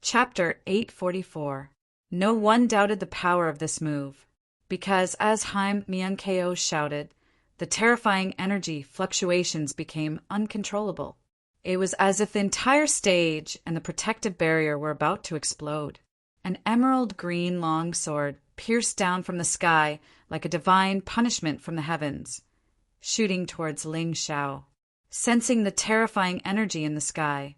Chapter 844. No one doubted the power of this move, because as Haim Myung-ko shouted, the terrifying energy fluctuations became uncontrollable. It was as if the entire stage and the protective barrier were about to explode. An emerald green long sword pierced down from the sky like a divine punishment from the heavens, shooting towards Ling Xiao. Sensing the terrifying energy in the sky,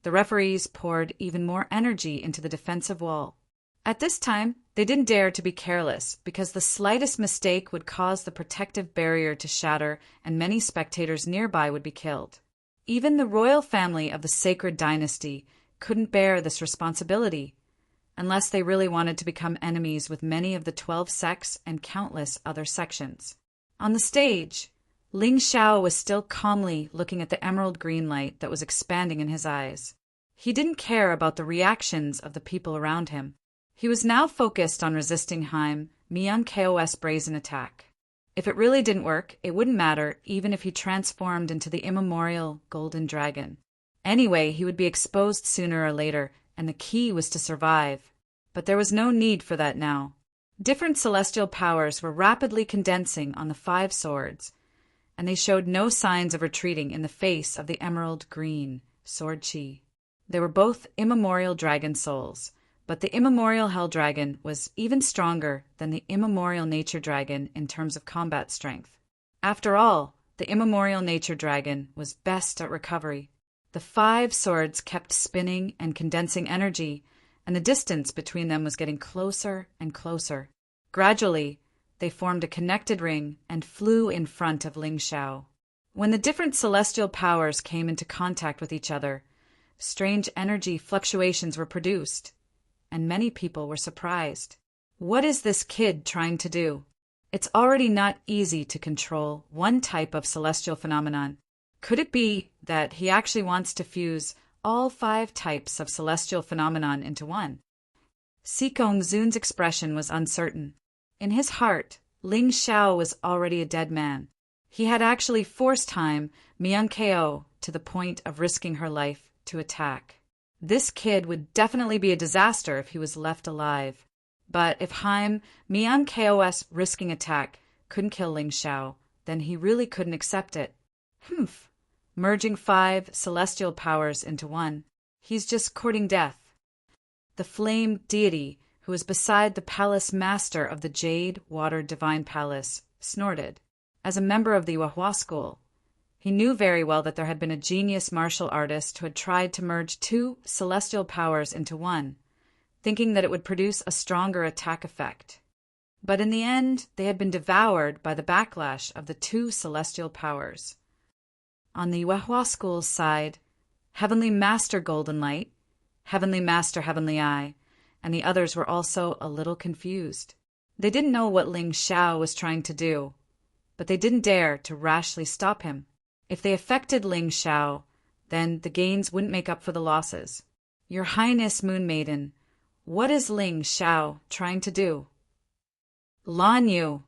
the referees poured even more energy into the defensive wall. At this time, they didn't dare to be careless, because the slightest mistake would cause the protective barrier to shatter and many spectators nearby would be killed. Even the royal family of the sacred dynasty couldn't bear this responsibility, unless they really wanted to become enemies with many of the 12 sects and countless other sections. On the stage, Ling Xiao was still calmly looking at the emerald green light that was expanding in his eyes. He didn't care about the reactions of the people around him. He was now focused on resisting Haim Myung-ko's brazen attack. If it really didn't work, it wouldn't matter even if he transformed into the immemorial golden dragon. Anyway, he would be exposed sooner or later, and the key was to survive. But there was no need for that now. Different celestial powers were rapidly condensing on the 5 swords, and they showed no signs of retreating in the face of the emerald green sword chi. They were both immemorial dragon souls, but the immemorial hell dragon was even stronger than the immemorial nature dragon in terms of combat strength. After all, the immemorial nature dragon was best at recovery. The 5 swords kept spinning and condensing energy, and the distance between them was getting closer and closer. Gradually, they formed a connected ring and flew in front of Ling Xiao. When the different celestial powers came into contact with each other, strange energy fluctuations were produced, and many people were surprised. What is this kid trying to do? It's already not easy to control one type of celestial phenomenon. Could it be that he actually wants to fuse all 5 types of celestial phenomenon into one? Sikong Zun's expression was uncertain. In his heart, Ling Xiao was already a dead man. He had actually forced Haim Myung-ko to the point of risking her life to attack. This kid would definitely be a disaster if he was left alive. But if Haim Myung-ko's risking attack couldn't kill Ling Xiao, then he really couldn't accept it. Merging 5 celestial powers into one. He's just courting death. The flame deity, who was beside the palace master of the Jade Water Divine Palace, snorted. As a member of the Yuehua school, he knew very well that there had been a genius martial artist who had tried to merge 2 celestial powers into one, thinking that it would produce a stronger attack effect. But in the end, they had been devoured by the backlash of the 2 celestial powers. On the Yuehua school's side, Heavenly Master Golden Light, Heavenly Master Heavenly Eye, and the others were also a little confused. They didn't know what Ling Xiao was trying to do, but they didn't dare to rashly stop him. If they affected Ling Xiao, then the gains wouldn't make up for the losses. Your Highness Moon Maiden, what is Ling Xiao trying to do? Lan Yu,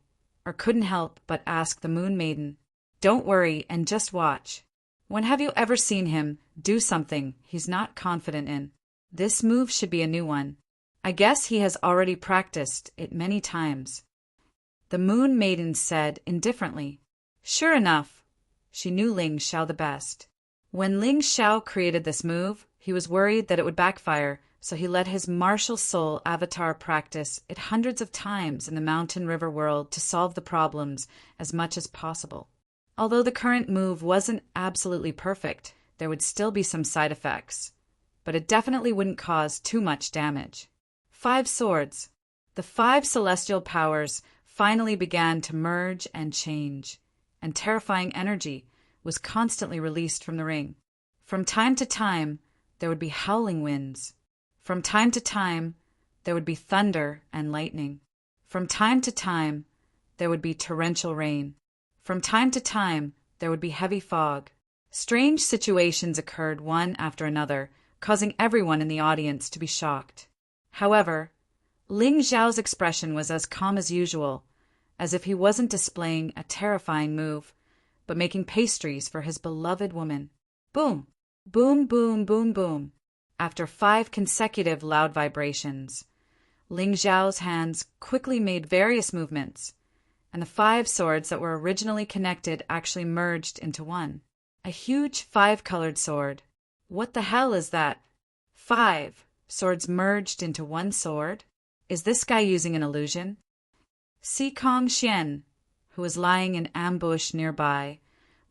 or couldn't help but ask the Moon Maiden. Don't worry and just watch. When have you ever seen him do something he's not confident in? This move should be a new one. I guess he has already practiced it many times. The Moon Maiden said indifferently. Sure enough, she knew Ling Xiao the best. When Ling Xiao created this move, he was worried that it would backfire, so he let his martial soul avatar practice it hundreds of times in the mountain river world to solve the problems as much as possible. Although the current move wasn't absolutely perfect, there would still be some side effects, but it definitely wouldn't cause too much damage. 5 swords. The 5 celestial powers finally began to merge and change, and terrifying energy was constantly released from the ring. From time to time, there would be howling winds. From time to time, there would be thunder and lightning. From time to time, there would be torrential rain. From time to time, there would be heavy fog. Strange situations occurred one after another, causing everyone in the audience to be shocked. However, Ling Xiao's expression was as calm as usual, as if he wasn't displaying a terrifying move, but making pastries for his beloved woman. Boom! Boom, boom, boom, boom. after 5 consecutive loud vibrations. Ling Xiao's hands quickly made various movements, and the 5 swords that were originally connected actually merged into one. A huge 5-colored sword. What the hell is that? 5 swords merged into one sword? Is this guy using an illusion? Si Kong Xian, who was lying in ambush nearby,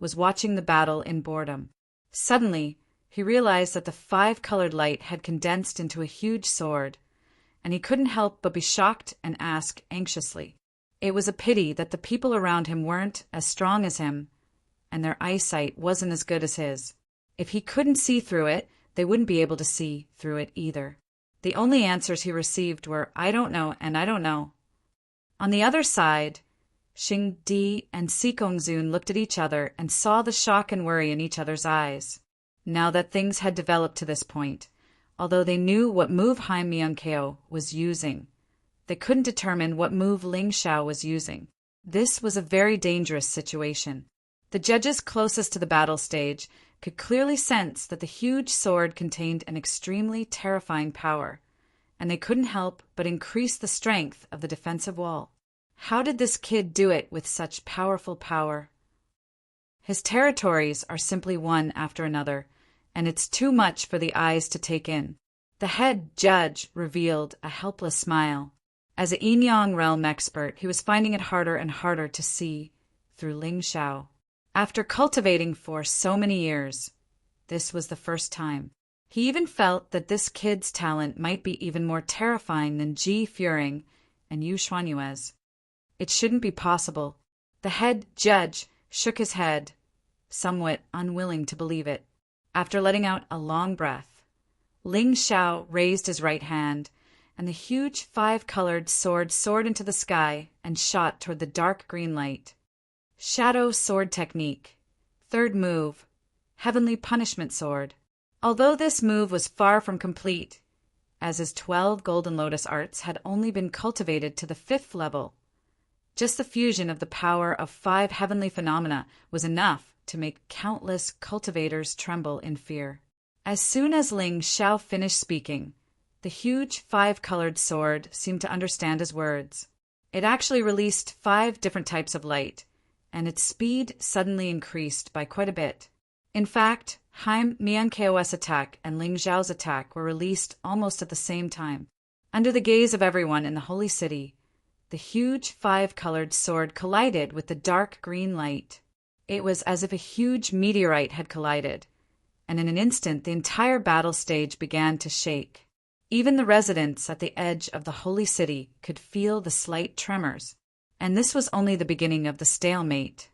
was watching the battle in boredom. Suddenly, he realized that the 5-colored light had condensed into a huge sword, and he couldn't help but be shocked and ask anxiously. It was a pity that the people around him weren't as strong as him, and their eyesight wasn't as good as his. If he couldn't see through it, they wouldn't be able to see through it either. The only answers he received were, "I don't know, and I don't know." On the other side, Xing Di and Si Gongzun looked at each other and saw the shock and worry in each other's eyes. Now that things had developed to this point, although they knew what move Haim Myung-keo was using, they couldn't determine what move Ling Xiao was using. This was a very dangerous situation. The judges closest to the battle stage could clearly sense that the huge sword contained an extremely terrifying power, and they couldn't help but increase the strength of the defensive wall. How did this kid do it with such powerful power? His territories are simply one after another, and it's too much for the eyes to take in. The head judge revealed a helpless smile. As a yin-yang realm expert, he was finding it harder and harder to see through Ling Xiao. After cultivating for so many years, this was the first time. He even felt that this kid's talent might be even more terrifying than Ji Furing and Yu Xuanyue's. It shouldn't be possible. The head judge shook his head, somewhat unwilling to believe it. After letting out a long breath, Ling Xiao raised his right hand, and the huge 5-colored sword soared into the sky and shot toward the dark green light. Shadow Sword Technique. 3rd move, Heavenly Punishment Sword. Although this move was far from complete, as his 12 Golden Lotus arts had only been cultivated to the 5th level, just the fusion of the power of 5 heavenly phenomena was enough to make countless cultivators tremble in fear. As soon as Ling Xiao finished speaking, the huge 5-colored sword seemed to understand his words. It actually released 5 different types of light, and its speed suddenly increased by quite a bit. In fact, Haim Myung-keo's attack and Ling Xiao's attack were released almost at the same time. Under the gaze of everyone in the holy city, the huge 5-colored sword collided with the dark green light. It was as if a huge meteorite had collided, and in an instant the entire battle stage began to shake. Even the residents at the edge of the holy city could feel the slight tremors, and this was only the beginning of the stalemate.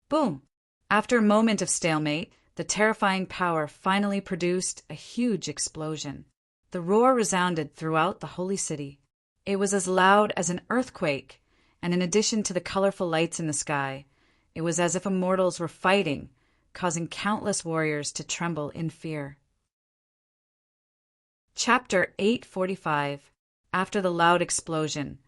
Boom! After a moment of stalemate, the terrifying power finally produced a huge explosion. The roar resounded throughout the holy city. It was as loud as an earthquake, and in addition to the colorful lights in the sky, it was as if immortals were fighting, causing countless warriors to tremble in fear. Chapter 845. After the loud explosion,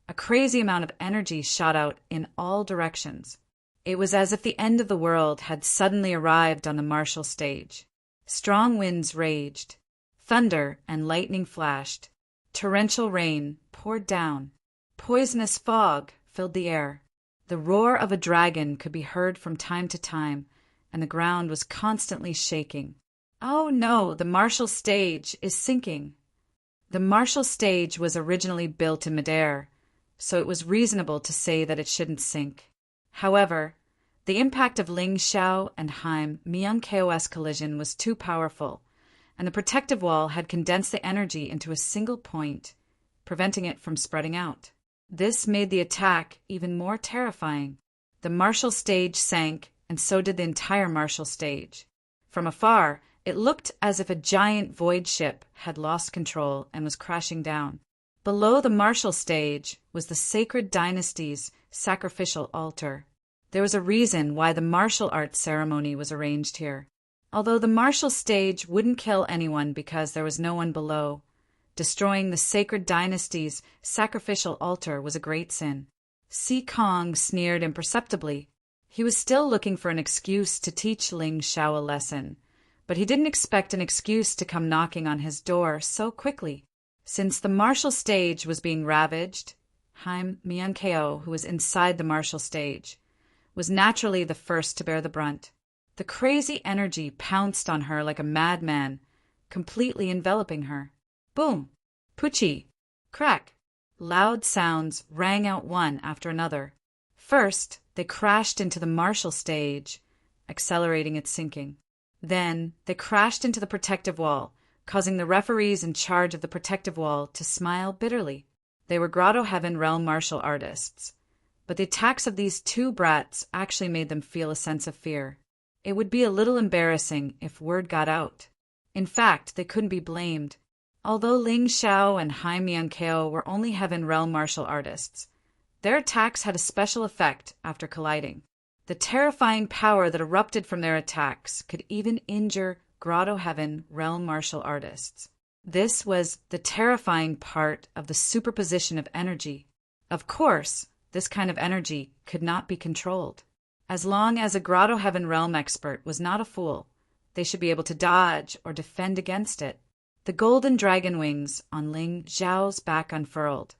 a crazy amount of energy shot out in all directions. It was as if the end of the world had suddenly arrived on the martial stage. Strong winds raged. Thunder and lightning flashed. Torrential rain poured down. Poisonous fog filled the air. The roar of a dragon could be heard from time to time, and the ground was constantly shaking. Oh no, the martial stage is sinking. The martial stage was originally built in midair, so it was reasonable to say that it shouldn't sink. However, the impact of Ling Xiao and Haim Myung-keo's collision was too powerful, and the protective wall had condensed the energy into a single point, preventing it from spreading out. This made the attack even more terrifying. The martial stage sank, and so did the entire martial stage. From afar, it looked as if a giant void ship had lost control and was crashing down. Below the martial stage was the sacred dynasty's sacrificial altar. There was a reason why the martial arts ceremony was arranged here. Although the martial stage wouldn't kill anyone because there was no one below, destroying the sacred dynasty's sacrificial altar was a great sin. Si Kong sneered imperceptibly. He was still looking for an excuse to teach Ling Xiao a lesson, but he didn't expect an excuse to come knocking on his door so quickly. Since the martial stage was being ravaged, Haim Myeonkeo, who was inside the martial stage, was naturally the first to bear the brunt. The crazy energy pounced on her like a madman, completely enveloping her. Boom! Puchi! Crack! Loud sounds rang out one after another. First, they crashed into the martial stage, accelerating its sinking. Then, they crashed into the protective wall, causing the referees in charge of the protective wall to smile bitterly. They were Grotto Heaven realm martial artists, but the attacks of these two brats actually made them feel a sense of fear. It would be a little embarrassing if word got out. In fact, they couldn't be blamed. Although Ling Xiao and Haim Myeonkeo were only Heaven realm martial artists, their attacks had a special effect after colliding. The terrifying power that erupted from their attacks could even injure Grotto Heaven realm martial artists. This was the terrifying part of the superposition of energy. Of course, this kind of energy could not be controlled. As long as a Grotto Heaven realm expert was not a fool, they should be able to dodge or defend against it. The golden dragon wings on Ling Xiao's back unfurled,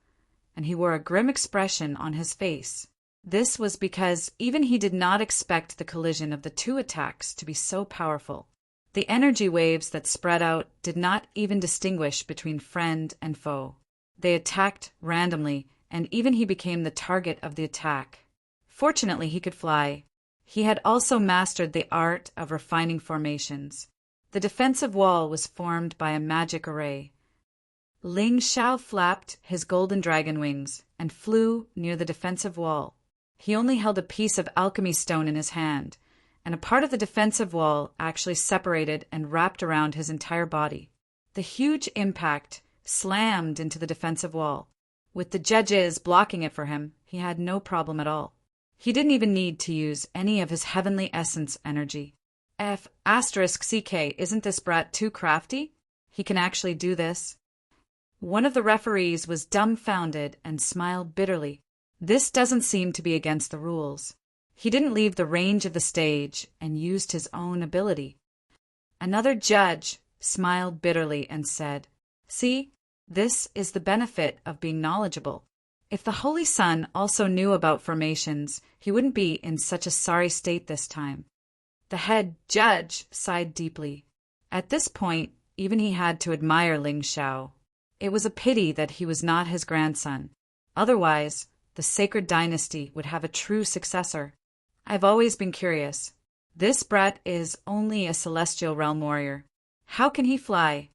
and he wore a grim expression on his face. This was because even he did not expect the collision of the two attacks to be so powerful. The energy waves that spread out did not even distinguish between friend and foe. They attacked randomly, and even he became the target of the attack. Fortunately, he could fly. He had also mastered the art of refining formations. The defensive wall was formed by a magic array. Ling Xiao flapped his golden dragon wings and flew near the defensive wall. He only held a piece of alchemy stone in his hand, and a part of the defensive wall actually separated and wrapped around his entire body. The huge impact slammed into the defensive wall. With the judges blocking it for him, he had no problem at all. He didn't even need to use any of his heavenly essence energy. *CK, isn't this brat too crafty? He can actually do this. One of the referees was dumbfounded and smiled bitterly. This doesn't seem to be against the rules. He didn't leave the range of the stage and used his own ability. Another judge smiled bitterly and said, "See, this is the benefit of being knowledgeable. If the Holy Sun also knew about formations, he wouldn't be in such a sorry state this time." The head judge sighed deeply. At this point, even he had to admire Ling Xiao. It was a pity that he was not his grandson. Otherwise, the sacred dynasty would have a true successor. I've always been curious. This brat is only a celestial realm warrior. How can he fly?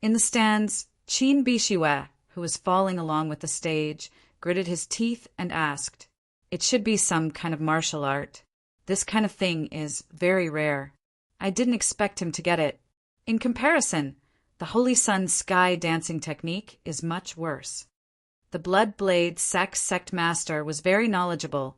In the stands, Qin Bishiwe, who was falling along with the stage, gritted his teeth and asked, "It should be some kind of martial art. This kind of thing is very rare. I didn't expect him to get it. In comparison, the Holy Sun's sky dancing technique is much worse." The Blood Blade sect master was very knowledgeable,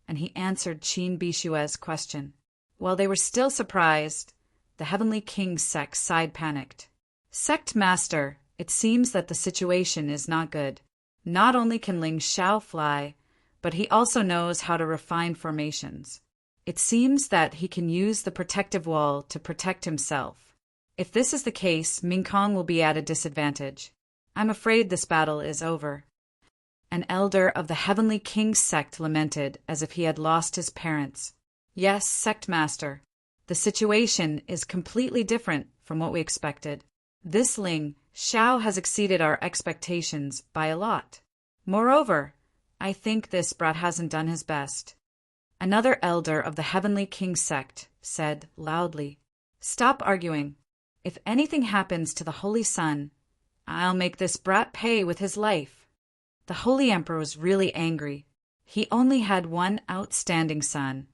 and he answered Qin Bishiwe's question. While they were still surprised, the Heavenly King's sect side panicked. "Sect master, it seems that the situation is not good. Not only can Ling Xiao fly, but he also knows how to refine formations. It seems that he can use the protective wall to protect himself. If this is the case, Mingkong will be at a disadvantage. I'm afraid this battle is over." An elder of the Heavenly King's sect lamented as if he had lost his parents. "Yes, sect master. The situation is completely different from what we expected. This Ling Xiao has exceeded our expectations by a lot. Moreover, I think this brat hasn't done his best." Another elder of the Heavenly King's sect said loudly, "Stop arguing. If anything happens to the Holy Sun, I'll make this brat pay with his life." The Holy Emperor was really angry. He only had one outstanding son,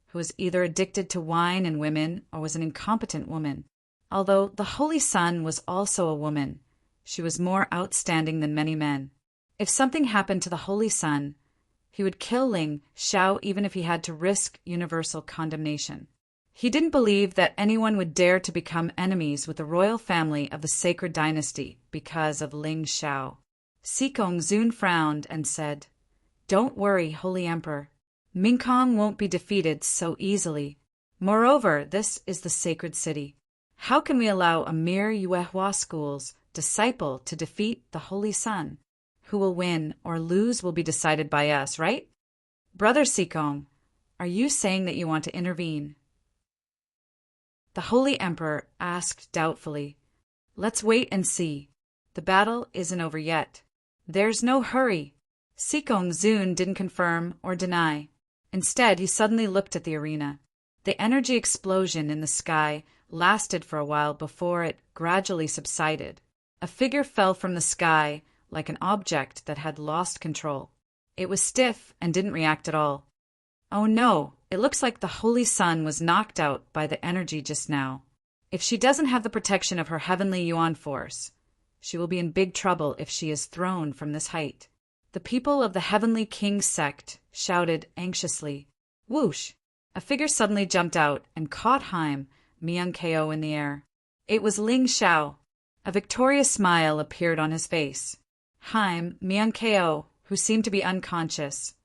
who was either addicted to wine and women or was an incompetent woman. Although the Holy Sun was also a woman, she was more outstanding than many men. If something happened to the Holy Sun, he would kill Ling Xiao even if he had to risk universal condemnation. He didn't believe that anyone would dare to become enemies with the royal family of the sacred dynasty because of Ling Xiao. Sikong Zun frowned and said, "Don't worry, Holy Emperor. Mingkong won't be defeated so easily. Moreover, this is the sacred city. How can we allow a mere Yuehua school's disciple to defeat the Holy Sun? Who will win or lose will be decided by us, right? Brother Sikong, are you saying that you want to intervene? The Holy Emperor asked doubtfully. Let's wait and see. The battle isn't over yet. There's no hurry. Sikong Zun didn't confirm or deny. Instead, he suddenly looked at the arena. The energy explosion in the sky lasted for a while before it gradually subsided. A figure fell from the sky like an object that had lost control. It was stiff and didn't react at all. Oh no, it looks like the Holy Sun was knocked out by the energy just now. If she doesn't have the protection of her heavenly Yuan force, she will be in big trouble if she is thrown from this height. The people of the Heavenly King sect shouted anxiously. Whoosh! A figure suddenly jumped out and caught Haim Myung-ko in the air. It was Ling Xiao. A victorious smile appeared on his face. Haim Myung-ko, who seemed to be unconscious,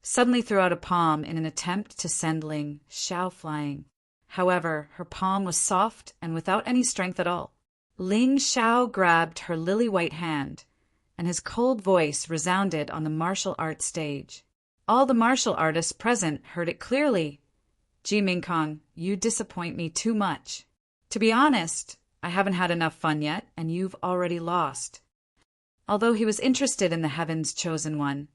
suddenly threw out a palm in an attempt to send Ling Xiao flying. However, her palm was soft and without any strength at all. Ling Xiao grabbed her lily-white hand, and his cold voice resounded on the martial arts stage. All the martial artists present heard it clearly. Ji Mingkong, you disappoint me too much. To be honest, I haven't had enough fun yet, and you've already lost. Although he was interested in the Heaven's Chosen One,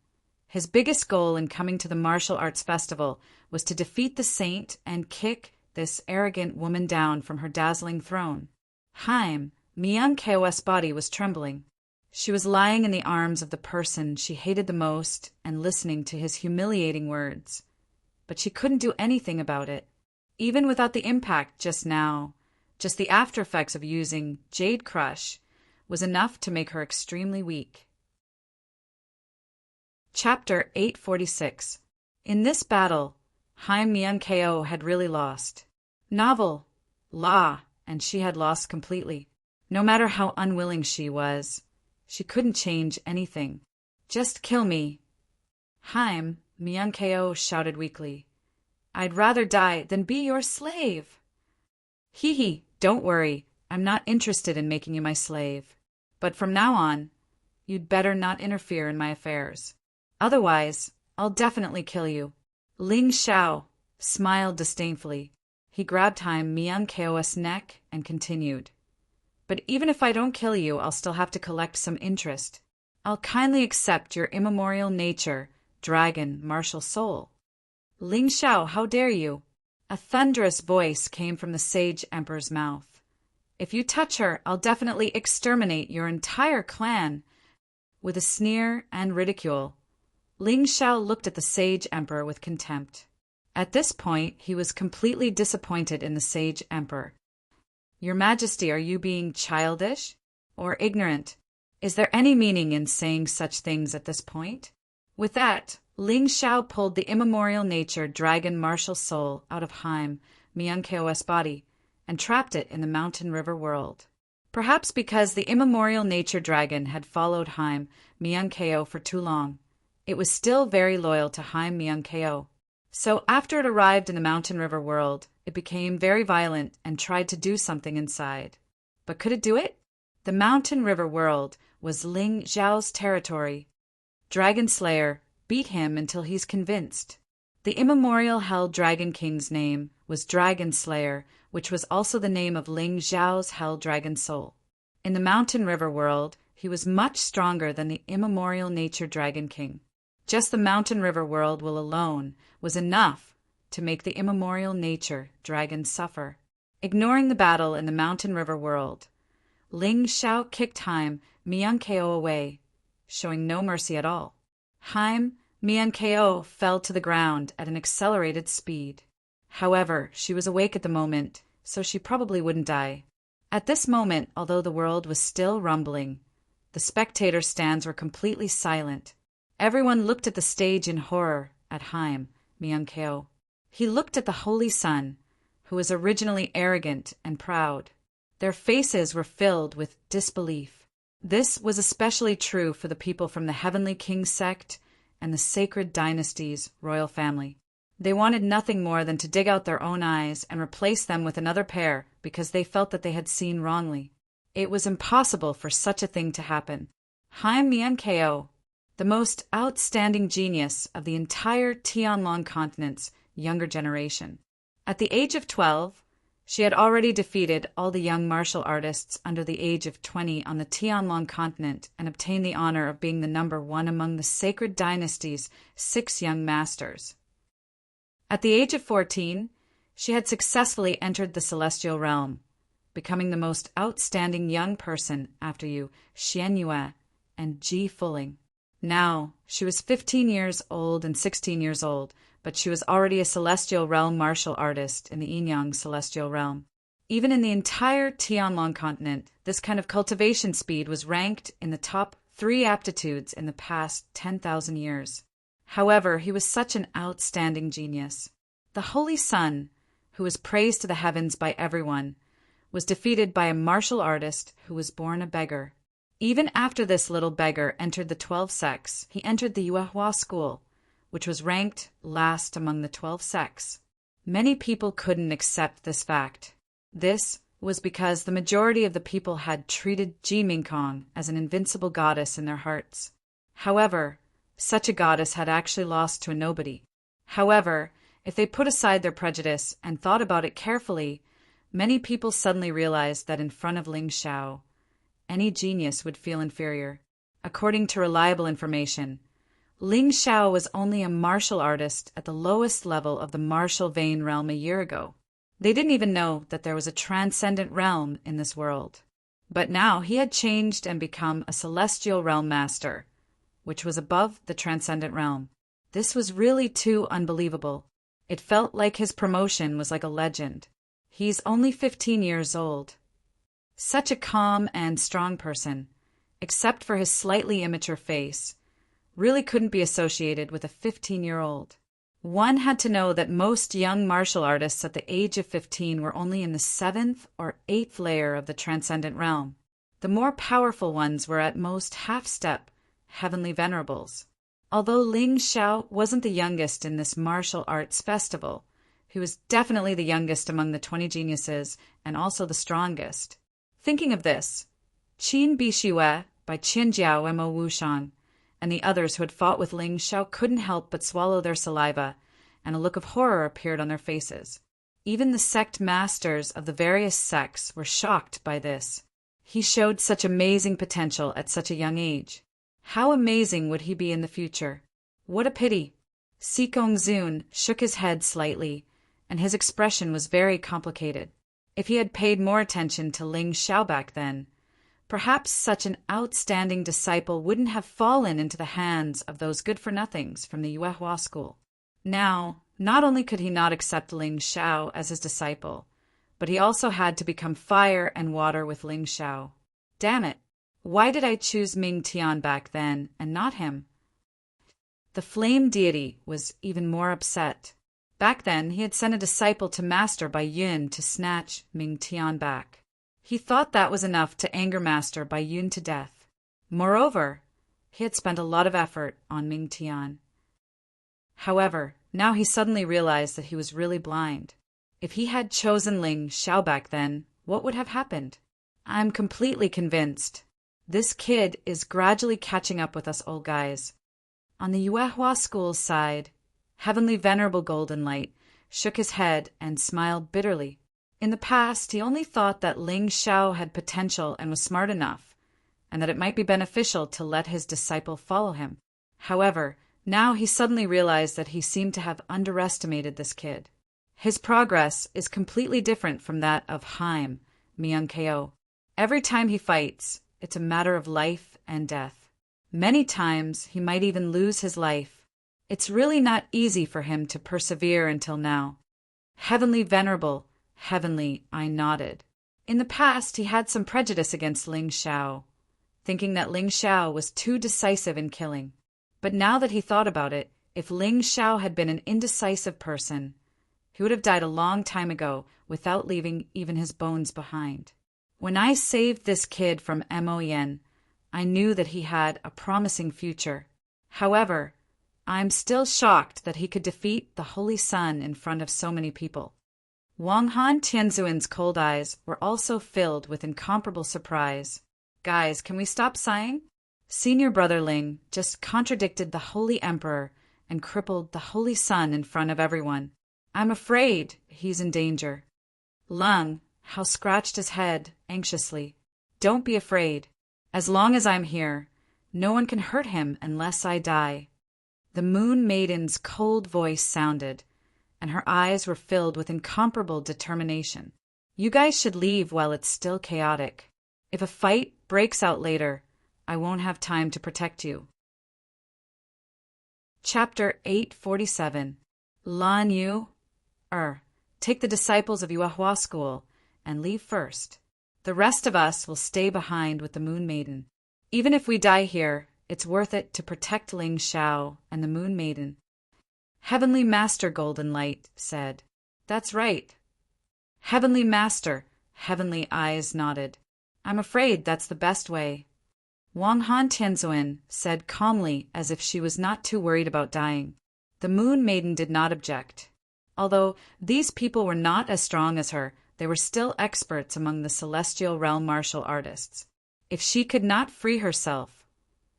his biggest goal in coming to the martial arts festival was to defeat the saint and kick this arrogant woman down from her dazzling throne. Haim Myung-ko's body was trembling. She was lying in the arms of the person she hated the most and listening to his humiliating words. But she couldn't do anything about it. Even without the impact just now, just the after effects of using Jade Crush was enough to make her extremely weak. Chapter 846. In this battle, Haim Myung-ko had really lost. Novel, La, and she had lost completely. No matter how unwilling she was, she couldn't change anything. Just kill me. Haim Myung-ko shouted weakly. I'd rather die than be your slave. Hee, don't worry. I'm not interested in making you my slave. But from now on, you'd better not interfere in my affairs. Otherwise, I'll definitely kill you. Ling Xiao smiled disdainfully. He grabbed Haim Myung-ko's neck and continued. But even if I don't kill you, I'll still have to collect some interest. I'll kindly accept your immemorial nature, dragon, martial soul. Ling Xiao, how dare you? A thunderous voice came from the sage emperor's mouth. If you touch her, I'll definitely exterminate your entire clan. With a sneer and ridicule, Ling Xiao looked at the sage emperor with contempt. At this point, he was completely disappointed in the sage emperor. Your Majesty, are you being childish or ignorant? Is there any meaning in saying such things at this point? With that, Ling Xiao pulled the immemorial nature dragon martial soul out of Haim Myung-ko's body and trapped it in the mountain river world. Perhaps because the immemorial nature dragon had followed Haim Myung-ko for too long, it was still very loyal to Haim Myung-ko. So after it arrived in the mountain river world, it became very violent and tried to do something inside. But could it do it? The mountain river world was Ling Xiao's territory. Dragon Slayer, beat him until he's convinced. The immemorial Hell Dragon King's name was Dragon Slayer, which was also the name of Ling Xiao's Hell Dragon Soul. In the mountain river world, he was much stronger than the immemorial Nature Dragon King. Just the mountain river world will alone was enough to make the immemorial nature dragon suffer. Ignoring the battle in the mountain river world, Ling Xiao kicked Haim Myung-ko away, showing no mercy at all. Haim Myung-ko fell to the ground at an accelerated speed. However, she was awake at the moment, so she probably wouldn't die. At this moment, although the world was still rumbling, the spectator stands were completely silent. Everyone looked at the stage in horror at Haim Myung-ko. He looked at the Holy Sun, who was originally arrogant and proud. Their faces were filled with disbelief. This was especially true for the people from the Heavenly King sect and the Sacred Dynasty's royal family. They wanted nothing more than to dig out their own eyes and replace them with another pair because they felt that they had seen wrongly. It was impossible for such a thing to happen. Haim Mian-ko, the most outstanding genius of the entire Tianlong continent's younger generation. At the age of 12, she had already defeated all the young martial artists under the age of 20 on the Tianlong continent and obtained the honor of being the number one among the sacred dynasty's 6 young masters. At the age of 14, she had successfully entered the celestial realm, becoming the most outstanding young person after Yu Xianyue and Ji Fuling. Now, she was 15 years old and 16 years old, but she was already a celestial realm martial artist in the Yinyang celestial realm. Even in the entire Tianlong continent, this kind of cultivation speed was ranked in the top 3 aptitudes in the past 10,000 years. However, he was such an outstanding genius. The Holy Sun, who was praised to the heavens by everyone, was defeated by a martial artist who was born a beggar. Even after this little beggar entered the 12 sects, he entered the Yuehua school, which was ranked last among the 12 sects. Many people couldn't accept this fact. This was because the majority of the people had treated Ji Mingkong as an invincible goddess in their hearts. However, such a goddess had actually lost to a nobody. However, if they put aside their prejudice and thought about it carefully, many people suddenly realized that in front of Ling Xiao, any genius would feel inferior. According to reliable information, Ling Xiao was only a martial artist at the lowest level of the martial vein realm a year ago. They didn't even know that there was a transcendent realm in this world. But now he had changed and become a celestial realm master, which was above the transcendent realm. This was really too unbelievable. It felt like his promotion was like a legend. He's only 15 years old. Such a calm and strong person, except for his slightly immature face, really couldn't be associated with a 15-year-old. One had to know that most young martial artists at the age of 15 were only in the 7th or 8th layer of the transcendent realm. The more powerful ones were at most half-step, heavenly venerables. Although Ling Xiao wasn't the youngest in this martial arts festival, he was definitely the youngest among the 20 geniuses and also the strongest. Thinking of this, Qin Bishue by Qin Jiao Mo Wushang and the others who had fought with Ling Xiao couldn't help but swallow their saliva, and a look of horror appeared on their faces. Even the sect masters of the various sects were shocked by this. He showed such amazing potential at such a young age. How amazing would he be in the future? What a pity! Si Gongzun shook his head slightly, and his expression was very complicated. If he had paid more attention to Ling Xiao back then, perhaps such an outstanding disciple wouldn't have fallen into the hands of those good-for-nothings from the Yuehua school. Now, not only could he not accept Ling Xiao as his disciple, but he also had to become fire and water with Ling Xiao. Damn it! Why did I choose Ming Tian back then and not him? The flame deity was even more upset. Back then, he had sent a disciple to Master Bai Yun to snatch Ming Tian back. He thought that was enough to anger Master Bai Yun to death. Moreover, he had spent a lot of effort on Ming Tian. However, now he suddenly realized that he was really blind. If he had chosen Ling Xiao back then, what would have happened? I'm completely convinced. This kid is gradually catching up with us old guys. On the Yuehua school's side, Heavenly Venerable Golden Light shook his head and smiled bitterly. In the past, he only thought that Ling Xiao had potential and was smart enough, and that it might be beneficial to let his disciple follow him. However, now he suddenly realized that he seemed to have underestimated this kid. His progress is completely different from that of Haim Mian-ko. Every time he fights, it's a matter of life and death. Many times, he might even lose his life. It's really not easy for him to persevere until now. Heavenly Venerable, Heavenly, I nodded. In the past, he had some prejudice against Ling Xiao, thinking that Ling Xiao was too decisive in killing. But now that he thought about it, if Ling Xiao had been an indecisive person, he would have died a long time ago without leaving even his bones behind. When I saved this kid from Moyen, I knew that he had a promising future. However, I'm still shocked that he could defeat the Holy Sun in front of so many people. Wang Han Tianzuan's cold eyes were also filled with incomparable surprise. Guys, can we stop sighing? Senior brother Ling just contradicted the Holy Emperor and crippled the Holy Sun in front of everyone. I'm afraid he's in danger. Lung Hao scratched his head anxiously. Don't be afraid. As long as I'm here, no one can hurt him unless I die. The Moon Maiden's cold voice sounded, and her eyes were filled with incomparable determination. You guys should leave while it's still chaotic. If a fight breaks out later, I won't have time to protect you. Chapter 847. Lan Yu, take the disciples of Yuehua School and leave first. The rest of us will stay behind with the Moon Maiden. Even if we die here, it's worth it to protect Ling Xiao and the Moon Maiden. Heavenly Master Golden Light said. That's right. Heavenly Master, Heavenly Eyes nodded. I'm afraid that's the best way. Wang Han Tianzuan said calmly as if she was not too worried about dying. The Moon Maiden did not object. Although these people were not as strong as her, they were still experts among the Celestial Realm martial artists. If she could not free herself,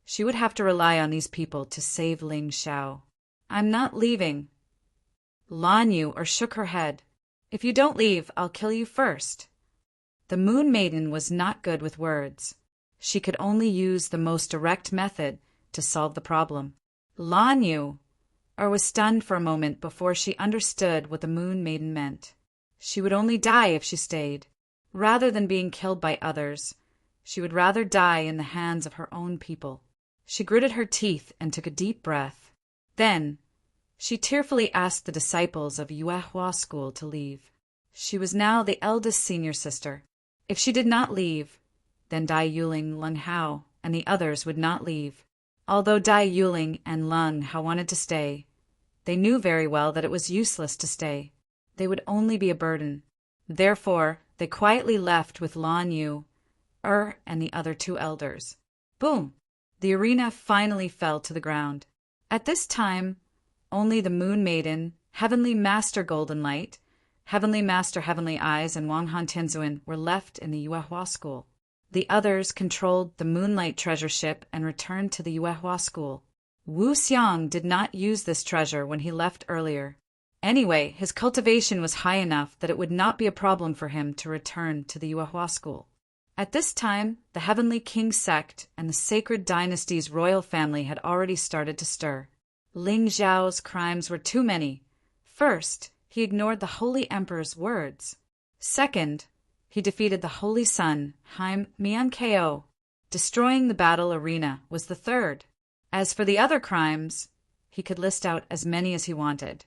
she would have to rely on these people to save Ling Xiao. I'm not leaving. Lan Yu shook her head. If you don't leave, I'll kill you first. The Moon Maiden was not good with words. She could only use the most direct method to solve the problem. Lan Yu was stunned for a moment before she understood what the Moon Maiden meant. She would only die if she stayed. Rather than being killed by others, she would rather die in the hands of her own people. She gritted her teeth and took a deep breath. Then, she tearfully asked the disciples of Yuehua School to leave. She was now the eldest senior sister. If she did not leave, then Dai Yuling, Lung Hao, and the others would not leave. Although Dai Yuling and Lung Hao wanted to stay, they knew very well that it was useless to stay. They would only be a burden. Therefore, they quietly left with Lan Yu, and the other two elders. Boom! The arena finally fell to the ground. At this time, only the Moon Maiden, Heavenly Master Golden Light, Heavenly Master Heavenly Eyes, and Wang Han Tianzuan were left in the Yuehua School. The others controlled the Moonlight treasure ship and returned to the Yuehua School. Wu Xiang did not use this treasure when he left earlier. Anyway, his cultivation was high enough that it would not be a problem for him to return to the Yuehua School. At this time, the Heavenly King sect and the Sacred Dynasty's royal family had already started to stir. Ling Xiao's crimes were too many. First, he ignored the Holy Emperor's words. Second, he defeated the Holy Sun, Haim Miankeo. Destroying the battle arena was the third. As for the other crimes, he could list out as many as he wanted,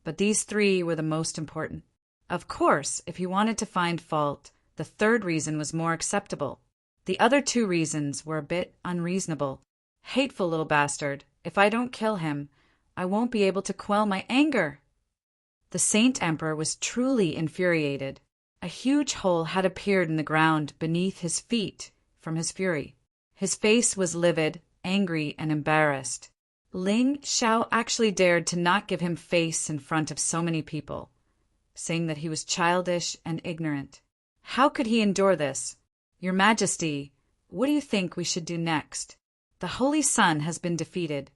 but these three were the most important. Of course, if he wanted to find fault, the third reason was more acceptable. The other two reasons were a bit unreasonable. Hateful little bastard, if I don't kill him, I won't be able to quell my anger. The Saint Emperor was truly infuriated. A huge hole had appeared in the ground beneath his feet from his fury. His face was livid, angry, and embarrassed. Ling Xiao actually dared to not give him face in front of so many people, saying that he was childish and ignorant. How could he endure this? Your Majesty, what do you think we should do next? The Holy Sun has been defeated.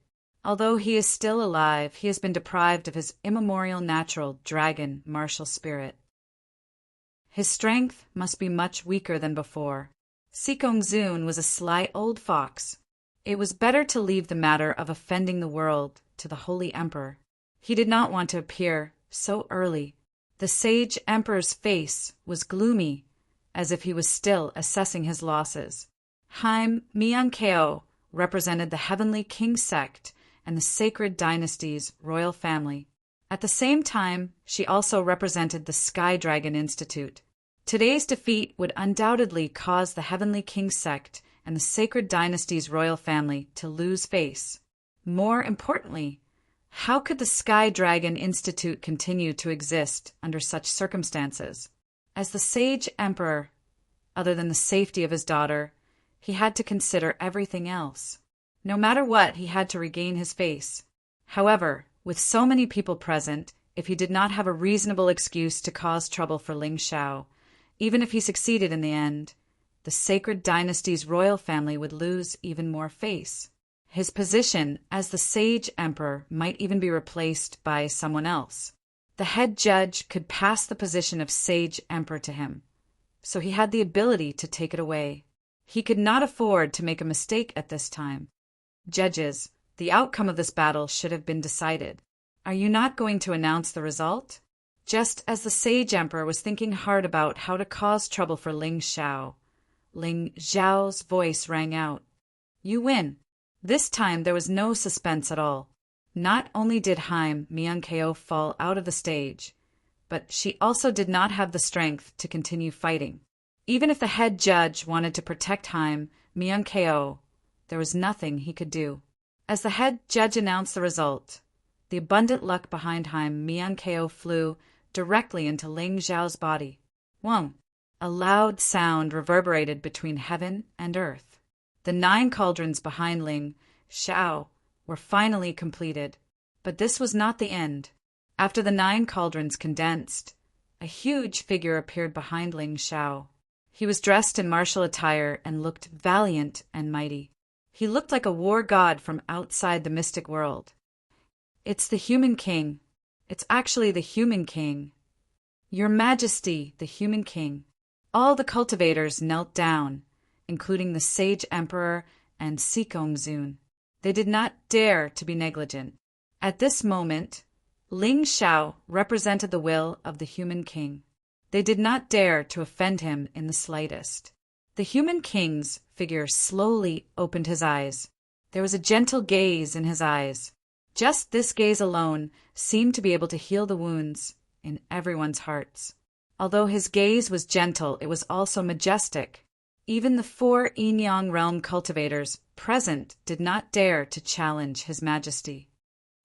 Although he is still alive, he has been deprived of his immemorial natural dragon martial spirit. His strength must be much weaker than before. Sikong Zun was a sly old fox. It was better to leave the matter of offending the world to the Holy Emperor. He did not want to appear so early. The sage emperor's face was gloomy, as if he was still assessing his losses. Haim Miankeo represented the Heavenly King sect and the Sacred Dynasty's royal family. At the same time, she also represented the Sky Dragon Institute. Today's defeat would undoubtedly cause the Heavenly King sect and the Sacred Dynasty's royal family to lose face. More importantly, how could the Sky Dragon Institute continue to exist under such circumstances? As the sage emperor, other than the safety of his daughter, he had to consider everything else. No matter what, he had to regain his face. However, with so many people present, if he did not have a reasonable excuse to cause trouble for Ling Shao. Even if he succeeded in the end, the sacred dynasty's royal family would lose even more face. His position as the sage emperor might even be replaced by someone else. The head judge could pass the position of sage emperor to him, so he had the ability to take it away. He could not afford to make a mistake at this time. Judges, the outcome of this battle should have been decided. Are you not going to announce the result? Just as the sage emperor was thinking hard about how to cause trouble for Ling Shao, Ling Zhao's voice rang out. You win. This time there was no suspense at all. Not only did Haim Myung-ko fall out of the stage, but she also did not have the strength to continue fighting. Even if the head judge wanted to protect Haim Myung-ko, there was nothing he could do. As the head judge announced the result, the abundant luck behind Haim Myung-ko flew directly into Ling Zhao's body. Wong! A loud sound reverberated between heaven and earth. The 9 cauldrons behind Ling Shao were finally completed, but this was not the end. After the 9 cauldrons condensed, a huge figure appeared behind Ling Shao. He was dressed in martial attire and looked valiant and mighty. He looked like a war god from outside the mystic world. It's the human king. It's actually the human king. Your Majesty, the human king. All the cultivators knelt down, including the sage emperor and Sikongzun. They did not dare to be negligent. At this moment, Ling Shao represented the will of the human king. They did not dare to offend him in the slightest. The human king's figure slowly opened his eyes. There was a gentle gaze in his eyes. Just this gaze alone seemed to be able to heal the wounds in everyone's hearts. Although his gaze was gentle, it was also majestic. Even the 4 Yin-Yang realm cultivators present did not dare to challenge His Majesty.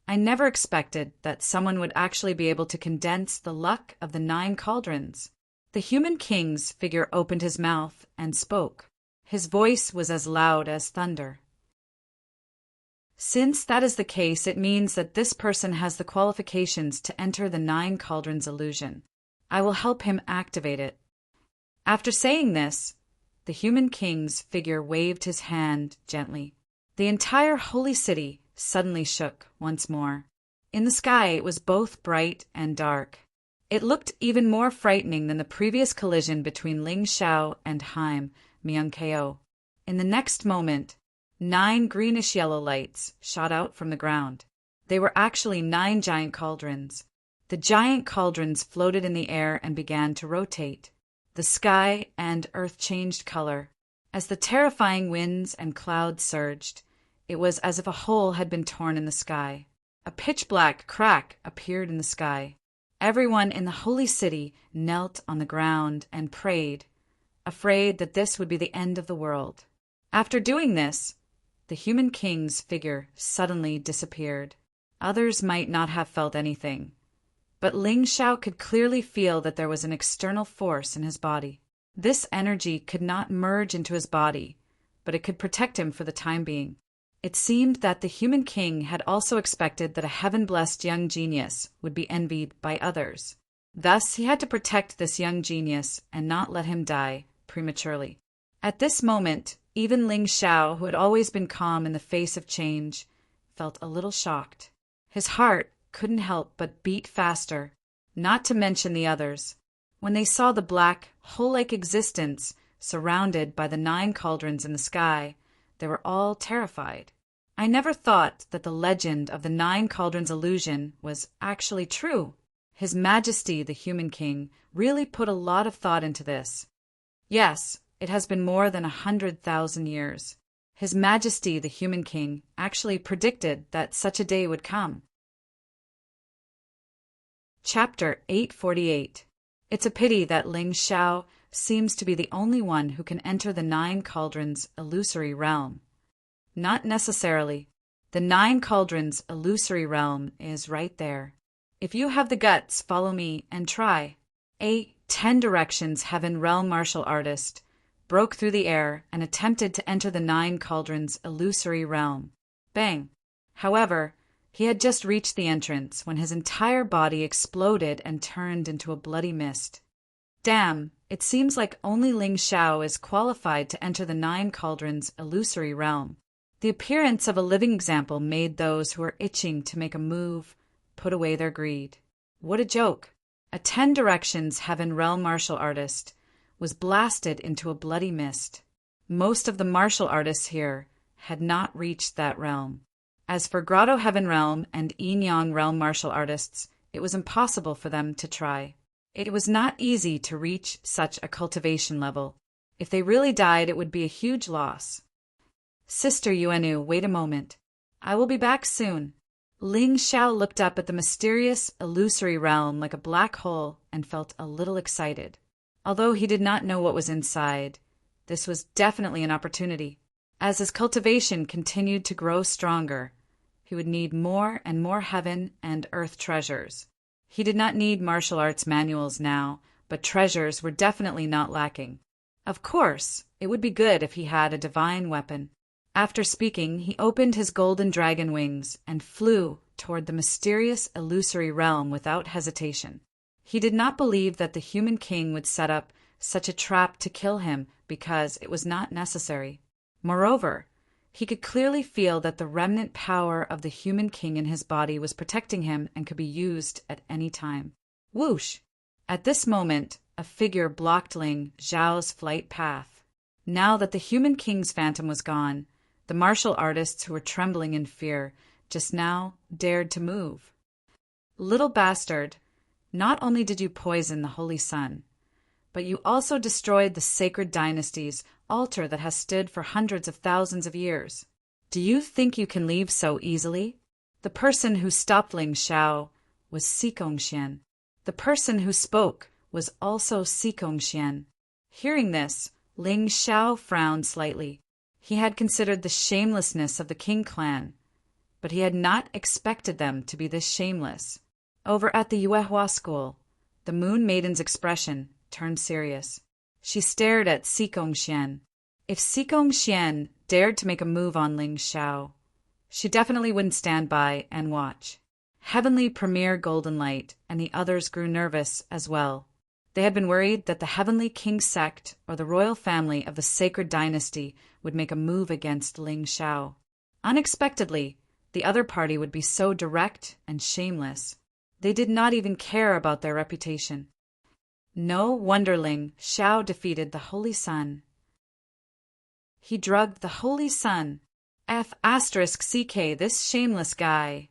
I never expected that someone would actually be able to condense the luck of the 9 cauldrons. The human king's figure opened his mouth and spoke. His voice was as loud as thunder. Since that is the case, it means that this person has the qualifications to enter the 9 cauldrons illusion. I will help him activate it. After saying this, the human king's figure waved his hand gently. The entire holy city suddenly shook once more. In the sky it was both bright and dark. It looked even more frightening than the previous collision between Ling Shao and Haim Myung-ko. In the next moment, 9 greenish-yellow lights shot out from the ground. They were actually 9 giant cauldrons. The giant cauldrons floated in the air and began to rotate. The sky and earth changed color. As the terrifying winds and clouds surged, it was as if a hole had been torn in the sky. A pitch-black crack appeared in the sky. Everyone in the holy city knelt on the ground and prayed, afraid that this would be the end of the world. After doing this, the human king's figure suddenly disappeared. Others might not have felt anything, but Ling Shao could clearly feel that there was an external force in his body. This energy could not merge into his body, but it could protect him for the time being. It seemed that the human king had also expected that a heaven-blessed young genius would be envied by others. Thus, he had to protect this young genius and not let him die prematurely. At this moment, even Ling Shao, who had always been calm in the face of change, felt a little shocked. His heart couldn't help but beat faster, not to mention the others. When they saw the black, hole-like existence surrounded by the 9 cauldrons in the sky, they were all terrified. I never thought that the legend of the 9 cauldrons illusion was actually true. His Majesty, the human king, really put a lot of thought into this. Yes, it has been more than 100,000 years. His Majesty, the human king, actually predicted that such a day would come. Chapter 848. It's a pity that Ling Shao seems to be the only one who can enter the 9 cauldrons' illusory realm. Not necessarily. The 9 cauldrons' illusory realm is right there. If you have the guts, follow me and try. A 10 Directions Heaven realm martial artist broke through the air and attempted to enter the 9 cauldrons' illusory realm. Bang! However, He had just reached the entrance when his entire body exploded and turned into a bloody mist. Damn, it seems like only Ling Xiao is qualified to enter the Nine Cauldrons' illusory realm. The appearance of a living example made those who were itching to make a move put away their greed. What a joke! A 10 Directions Heaven Realm martial artist was blasted into a bloody mist. Most of the martial artists here had not reached that realm. As for Grotto Heaven Realm and Yin Yang Realm martial artists, it was impossible for them to try. It was not easy to reach such a cultivation level. If they really died, it would be a huge loss. Sister Yuanu, wait a moment. I will be back soon. Ling Xiao looked up at the mysterious, illusory realm like a black hole and felt a little excited. Although he did not know what was inside, this was definitely an opportunity. As his cultivation continued to grow stronger, he would need more and more heaven and earth treasures. He did not need martial arts manuals now, but treasures were definitely not lacking. Of course, it would be good if he had a divine weapon. After speaking, he opened his golden dragon wings and flew toward the mysterious illusory realm without hesitation. He did not believe that the human king would set up such a trap to kill him because it was not necessary. Moreover, he could clearly feel that the remnant power of the human king in his body was protecting him and could be used at any time. Whoosh! At this moment, a figure blocked Ling Xiao's flight path. Now that the human king's phantom was gone, the martial artists who were trembling in fear just now dared to move. Little bastard, not only did you poison the holy sun, but you also destroyed the sacred dynasty's altar that has stood for hundreds of thousands of years. Do you think you can leave so easily? The person who stopped Ling Xiao was Xikongxian. The person who spoke was also Xikongxian. Hearing this, Ling Xiao frowned slightly. He had considered the shamelessness of the King clan, but he had not expected them to be this shameless. Over at the Yuehua school, the Moon Maiden's expression turned serious. She stared at Xikongxian. If Xikongxian dared to make a move on Ling Xiao, she definitely wouldn't stand by and watch. Heavenly Premier Golden Light and the others grew nervous as well. They had been worried that the Heavenly King sect or the royal family of the sacred dynasty would make a move against Ling Xiao. Unexpectedly, the other party would be so direct and shameless. They did not even care about their reputation. No wonder Ling Xiao defeated the Holy Sun. He drugged the Holy Sun. F***CK, this shameless guy.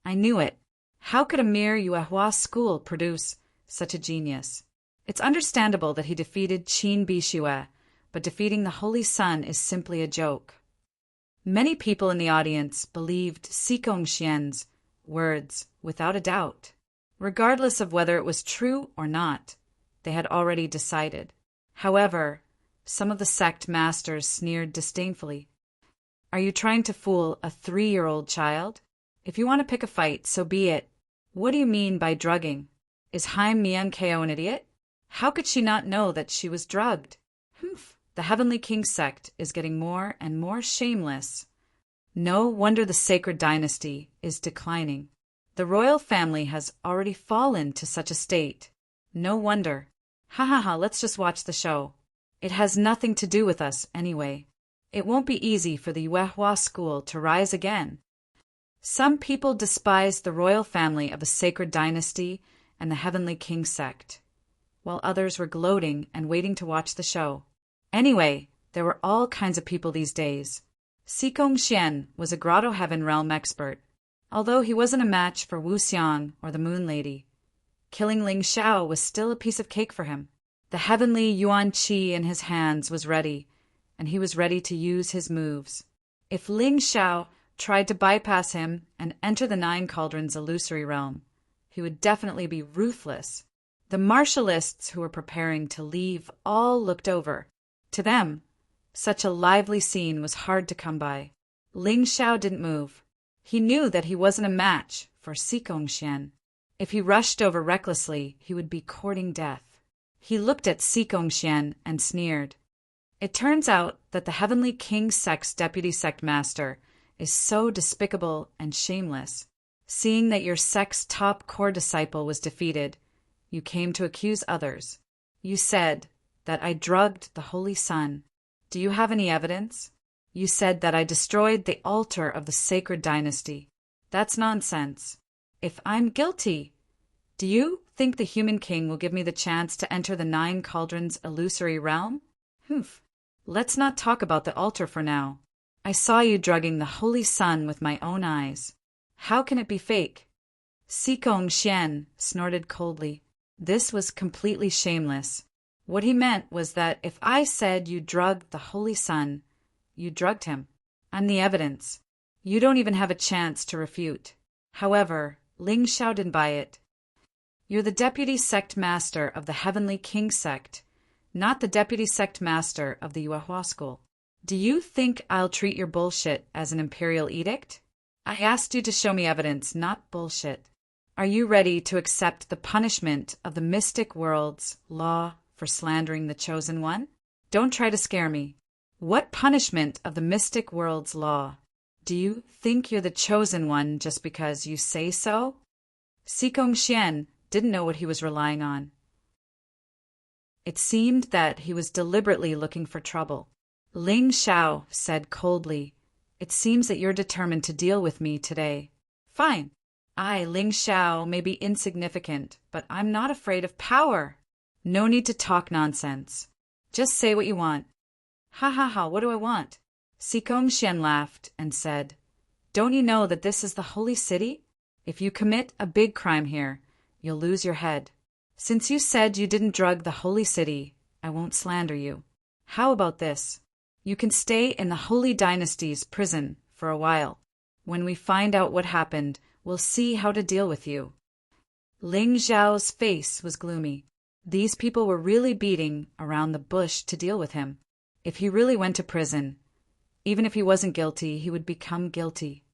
I knew it. How could a mere Yuehua school produce such a genius? It's understandable that he defeated Qin Bishue, but defeating the Holy Sun is simply a joke. Many people in the audience believed Xikongxian's words without a doubt. Regardless of whether it was true or not, they had already decided. However, some of the sect masters sneered disdainfully. Are you trying to fool a 3-year-old child? If you want to pick a fight, so be it. What do you mean by drugging? Is Haim Mian-Ko an idiot? How could she not know that she was drugged? Humph, the Heavenly King sect is getting more and more shameless. No wonder the sacred dynasty is declining. The royal family has already fallen to such a state. No wonder. Ha ha ha, let's just watch the show. It has nothing to do with us anyway. It won't be easy for the Yuehua school to rise again. Some people despised the royal family of the sacred dynasty and the Heavenly King sect, while others were gloating and waiting to watch the show. Anyway, there were all kinds of people these days. Xikongxian was a Grotto Heaven realm expert. Although he wasn't a match for Wu Xiang or the Moon Lady, killing Ling Xiao was still a piece of cake for him. The heavenly Yuan Qi in his hands was ready, and he was ready to use his moves. If Ling Xiao tried to bypass him and enter the Nine Cauldrons' illusory realm, he would definitely be ruthless. The martialists who were preparing to leave all looked over. To them, such a lively scene was hard to come by. Ling Xiao didn't move. He knew that he wasn't a match for Xikongxian. If he rushed over recklessly, he would be courting death. He looked at Xikongxian and sneered. It turns out that the Heavenly King sect's deputy sect master is so despicable and shameless. Seeing that your sect's top core disciple was defeated, you came to accuse others. You said that I drugged the Holy Sun. Do you have any evidence? You said that I destroyed the altar of the sacred dynasty. That's nonsense. If I'm guilty, do you think the human king will give me the chance to enter the 9 cauldrons illusory realm? Humph. Let's not talk about the altar for now. I saw you drugging the Holy Sun with my own eyes. How can it be fake? Sikong Xian snorted coldly. This was completely shameless. What he meant was that if I said you drugged the Holy Sun, you drugged him. I'm the evidence. You don't even have a chance to refute. However, Ling Xiao didn't buy it. You're the deputy sect master of the Heavenly King sect, not the deputy sect master of the Yuehua school. Do you think I'll treat your bullshit as an imperial edict? I asked you to show me evidence, not bullshit. Are you ready to accept the punishment of the mystic world's law for slandering the chosen one? Don't try to scare me. What punishment of the mystic world's law? Do you think you're the chosen one just because you say so? Sikong Xian didn't know what he was relying on. It seemed that he was deliberately looking for trouble. Ling Xiao said coldly, "It seems that you're determined to deal with me today. Fine. I, Ling Xiao, may be insignificant, but I'm not afraid of power. No need to talk nonsense. Just say what you want." Ha ha ha, what do I want? Sikong Xian laughed and said, "Don't you know that this is the holy city? If you commit a big crime here, you'll lose your head. Since you said you didn't drug the holy city, I won't slander you. How about this? You can stay in the Holy Dynasty's prison for a while. When we find out what happened, we'll see how to deal with you." Ling Xiao's face was gloomy. These people were really beating around the bush to deal with him. If he really went to prison, even if he wasn't guilty, he would become guilty.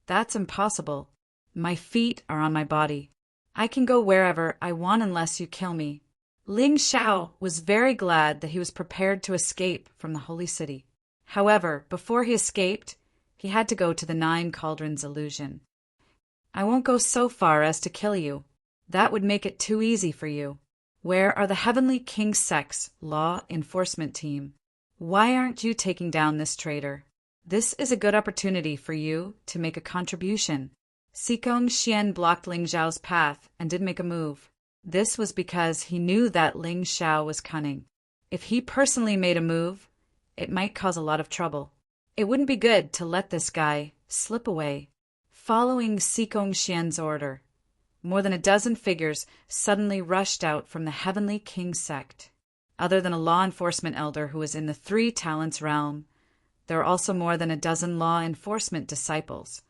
That's impossible. My feet are on my body. I can go wherever I want unless you kill me. Ling Xiao was very glad that he was prepared to escape from the holy city. However, before he escaped, he had to go to the 9 cauldrons illusion. I won't go so far as to kill you. That would make it too easy for you. Where are the Heavenly King Sect's law enforcement team? Why aren't you taking down this traitor? This is a good opportunity for you to make a contribution. Sikong Xian blocked Ling Xiao's path and didn't make a move. This was because he knew that Ling Xiao was cunning. If he personally made a move, it might cause a lot of trouble. It wouldn't be good to let this guy slip away. Following Sikong Xian's order, more than a dozen figures suddenly rushed out from the Heavenly King sect. Other than a law enforcement elder who was in the 3 talents realm, there were also more than a dozen law enforcement disciples.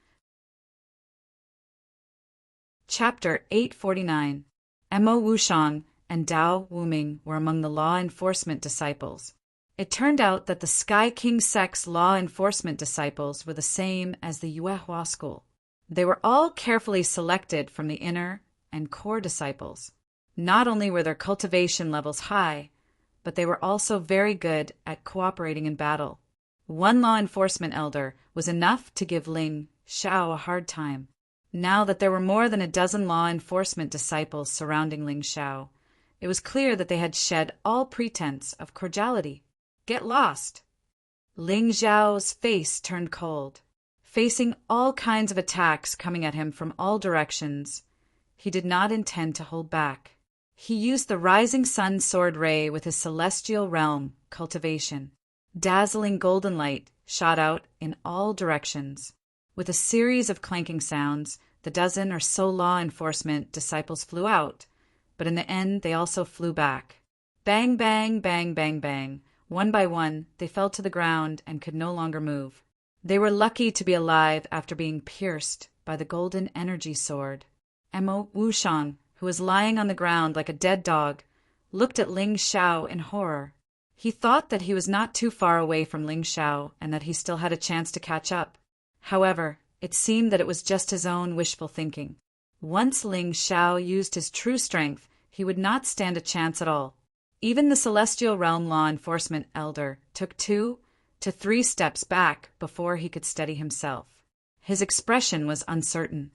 Chapter 849. Mo Wushang and Dao Wuming were among the law enforcement disciples. It turned out that the Sky King sect's law enforcement disciples were the same as the Yuehua school. They were all carefully selected from the inner and core disciples. Not only were their cultivation levels high, but they were also very good at cooperating in battle. One law enforcement elder was enough to give Ling Xiao a hard time. Now that there were more than a dozen law enforcement disciples surrounding Ling Xiao, it was clear that they had shed all pretense of cordiality. Get lost! Ling Xiao's face turned cold. Facing all kinds of attacks coming at him from all directions, he did not intend to hold back. He used the Rising Sun Sword Ray with his celestial realm cultivation. Dazzling golden light shot out in all directions. With a series of clanking sounds, the dozen or so law enforcement disciples flew out, but in the end they also flew back. Bang, bang, bang, bang, bang. One by one, they fell to the ground and could no longer move. They were lucky to be alive after being pierced by the golden energy sword. Mo Wushang, who was lying on the ground like a dead dog, looked at Ling Xiao in horror. He thought that he was not too far away from Ling Xiao and that he still had a chance to catch up. However, it seemed that it was just his own wishful thinking. Once Ling Xiao used his true strength, he would not stand a chance at all. Even the Celestial Realm Law Enforcement Elder took 2 to 3 steps back before he could steady himself. His expression was uncertain.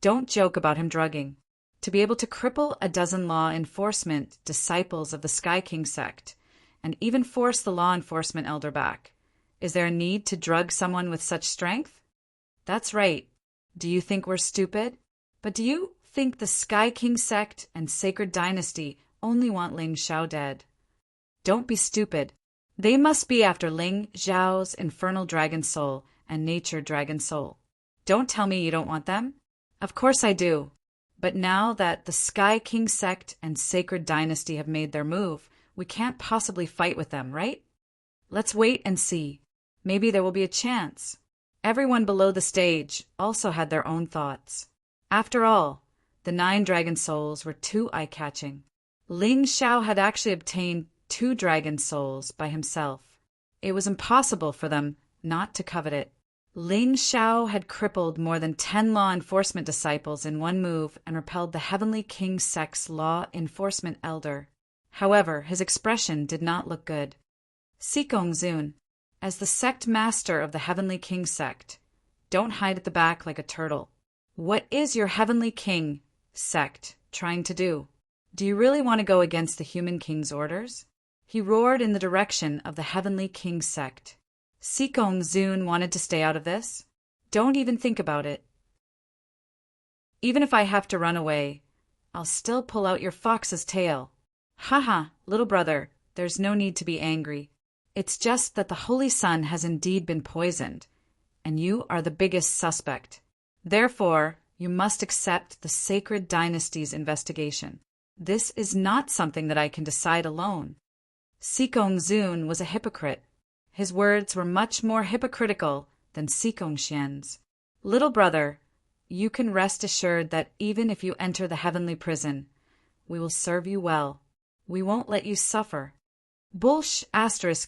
Don't joke about him drugging. To be able to cripple a dozen law enforcement disciples of the Sky King sect, and even force the law enforcement elder back, is there a need to drug someone with such strength? That's right. Do you think we're stupid? But do you think the Sky King sect and Sacred Dynasty only want Ling Xiao dead? Don't be stupid. They must be after Ling Xiao's infernal dragon soul and nature dragon soul. Don't tell me you don't want them. Of course I do. But now that the Sky King sect and Sacred Dynasty have made their move, we can't possibly fight with them, right? Let's wait and see. Maybe there will be a chance. Everyone below the stage also had their own thoughts. After all, the 9 dragon souls were too eye-catching. Ling Xiao had actually obtained 2 dragon souls by himself. It was impossible for them not to covet it. Ling Xiao had crippled more than 10 law enforcement disciples in one move and repelled the Heavenly King sect's law enforcement elder. However, his expression did not look good. Sikong Zun, as the sect master of the Heavenly King sect, don't hide at the back like a turtle. What is your Heavenly King sect trying to do? Do you really want to go against the Human King's orders? He roared in the direction of the Heavenly King sect. Sikong Zun wanted to stay out of this. Don't even think about it. Even if I have to run away, I'll still pull out your fox's tail. Haha, little brother, there's no need to be angry. It's just that the Holy Sun has indeed been poisoned, and you are the biggest suspect. Therefore, you must accept the Sacred Dynasty's investigation. This is not something that I can decide alone. Sikong Zun was a hypocrite. His words were much more hypocritical than Sikong Xian's. Little brother, you can rest assured that even if you enter the heavenly prison, we will serve you well. We won't let you suffer.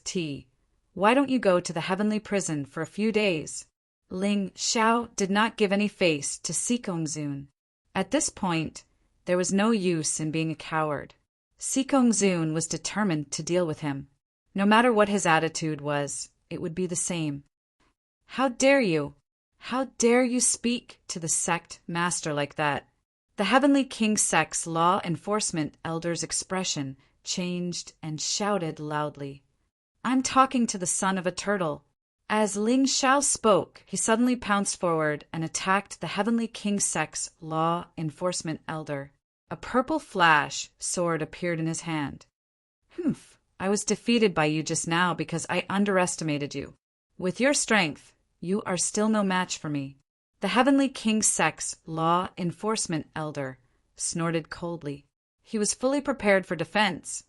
T. Why don't you go to the heavenly prison for a few days? Ling Xiao did not give any face to Sikong Zun. At this point, there was no use in being a coward. Sikong Zun was determined to deal with him. No matter what his attitude was, it would be the same. How dare you? How dare you speak to the sect master like that? The Heavenly King sect's law enforcement elder's expression changed and shouted loudly. I'm talking to the son of a turtle. As Ling Xiao spoke, he suddenly pounced forward and attacked the Heavenly King sect's law enforcement elder. A purple flash sword appeared in his hand. Humph, I was defeated by you just now because I underestimated you. With your strength, you are still no match for me. The Heavenly King sect's law enforcement elder snorted coldly. He was fully prepared for defense,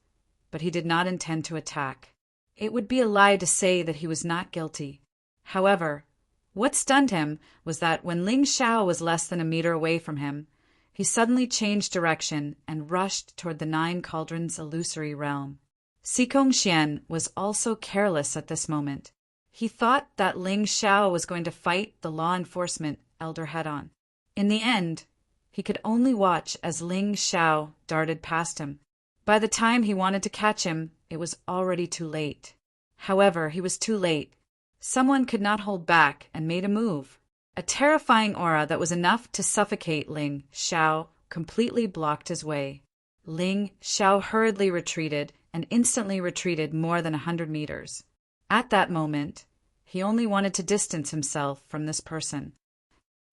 but he did not intend to attack. It would be a lie to say that he was not guilty. However, what stunned him was that when Ling Xiao was less than a meter away from him, he suddenly changed direction and rushed toward the 9 Cauldrons illusory realm. Sikong Xian was also careless at this moment. He thought that Ling Xiao was going to fight the law enforcement elder head-on. In the end, he could only watch as Ling Xiao darted past him. By the time he wanted to catch him, it was already too late. However, he was too late. Someone could not hold back and made a move. A terrifying aura that was enough to suffocate Ling Xiao completely blocked his way. Ling Xiao hurriedly retreated and instantly retreated more than 100 meters. At that moment, he only wanted to distance himself from this person.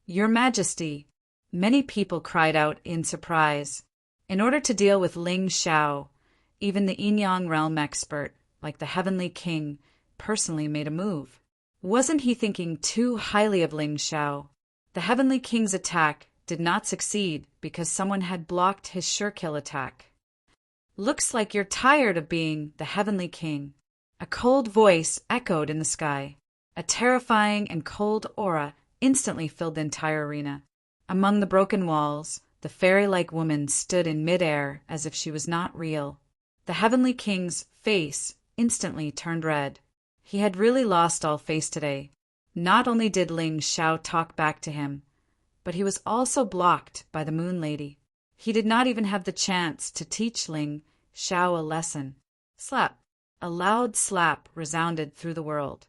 Your Majesty, many people cried out in surprise. In order to deal with Ling Xiao, even the Yin-Yang realm expert, like the Heavenly King, personally made a move. Wasn't he thinking too highly of Ling Xiao? The Heavenly King's attack did not succeed because someone had blocked his sure-kill attack. Looks like you're tired of being the Heavenly King. A cold voice echoed in the sky. A terrifying and cold aura instantly filled the entire arena. Among the broken walls, the fairy-like woman stood in mid-air as if she was not real. The Heavenly King's face instantly turned red. He had really lost all face today. Not only did Ling Xiao talk back to him, but he was also blocked by the Moon Lady. He did not even have the chance to teach Ling Xiao a lesson. Slap. A loud slap resounded through the world.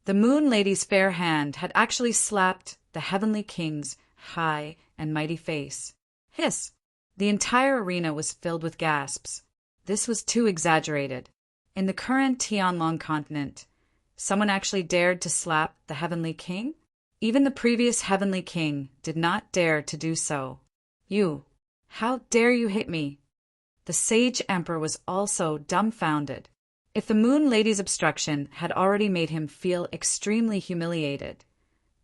The Moon Lady's fair hand had actually slapped the Heavenly King's high and mighty face. Hiss! The entire arena was filled with gasps. This was too exaggerated. In the current Tianlong continent, someone actually dared to slap the Heavenly King? Even the previous Heavenly King did not dare to do so. You, how dare you hit me? The Sage Emperor was also dumbfounded. If the Moon Lady's obstruction had already made him feel extremely humiliated,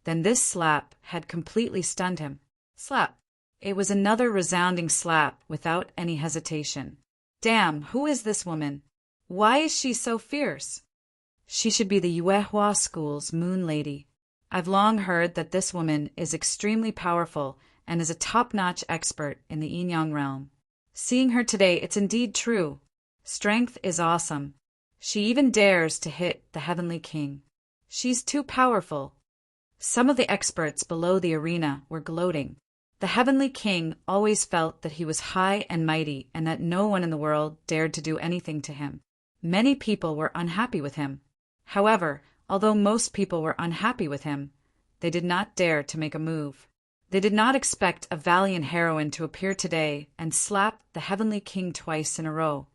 then this slap had completely stunned him. Slap. It was another resounding slap without any hesitation. Damn, who is this woman? Why is she so fierce? She should be the Yuehua School's Moon Lady. I've long heard that this woman is extremely powerful and is a top-notch expert in the Yin-Yang realm. Seeing her today, it's indeed true. Strength is awesome. She even dares to hit the Heavenly King. She's too powerful. Some of the experts below the arena were gloating. The Heavenly King always felt that he was high and mighty and that no one in the world dared to do anything to him. Many people were unhappy with him. However, although most people were unhappy with him, they did not dare to make a move. They did not expect a valiant heroine to appear today and slap the Heavenly King twice in a row.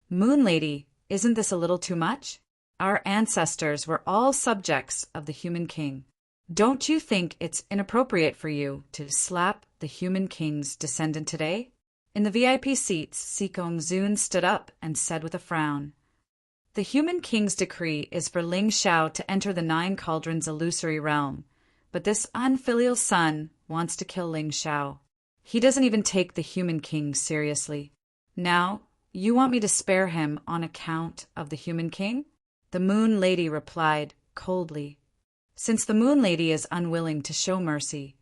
Moon Lady, isn't this a little too much? Our ancestors were all subjects of the Human King. Don't you think it's inappropriate for you to slap the Human King's descendant today? In the VIP seats, Sikong Zun stood up and said with a frown, "The Human King's decree is for Ling Xiao to enter the Nine Cauldrons illusory realm, but this unfilial son wants to kill Ling Xiao. He doesn't even take the Human King seriously. Now, you want me to spare him on account of the Human King?" The Moon Lady replied coldly, "Since the Moon Lady is unwilling to show mercy,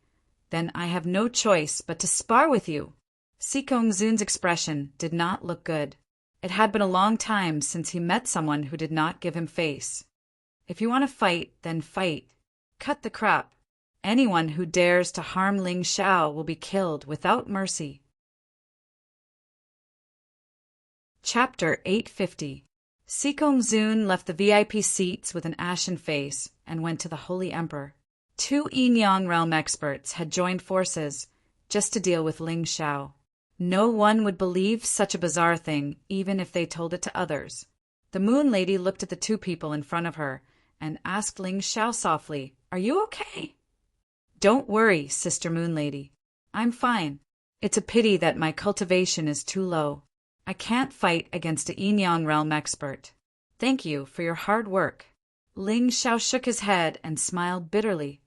then I have no choice but to spar with you." Sikong Zun's expression did not look good. It had been a long time since he met someone who did not give him face. If you want to fight, then fight. Cut the crap. Anyone who dares to harm Ling Xiao will be killed without mercy. Chapter 850. Sikong Zun left the VIP seats with an ashen face and went to the Holy Emperor. 2 Yin-Yang realm experts had joined forces just to deal with Ling Xiao. No one would believe such a bizarre thing even if they told it to others. The Moon Lady looked at the 2 people in front of her and asked Ling Xiao softly, "Are you okay?" "Don't worry, Sister Moon Lady. I'm fine. It's a pity that my cultivation is too low. I can't fight against a Yin-Yang realm expert. Thank you for your hard work." Ling Xiao shook his head and smiled bitterly.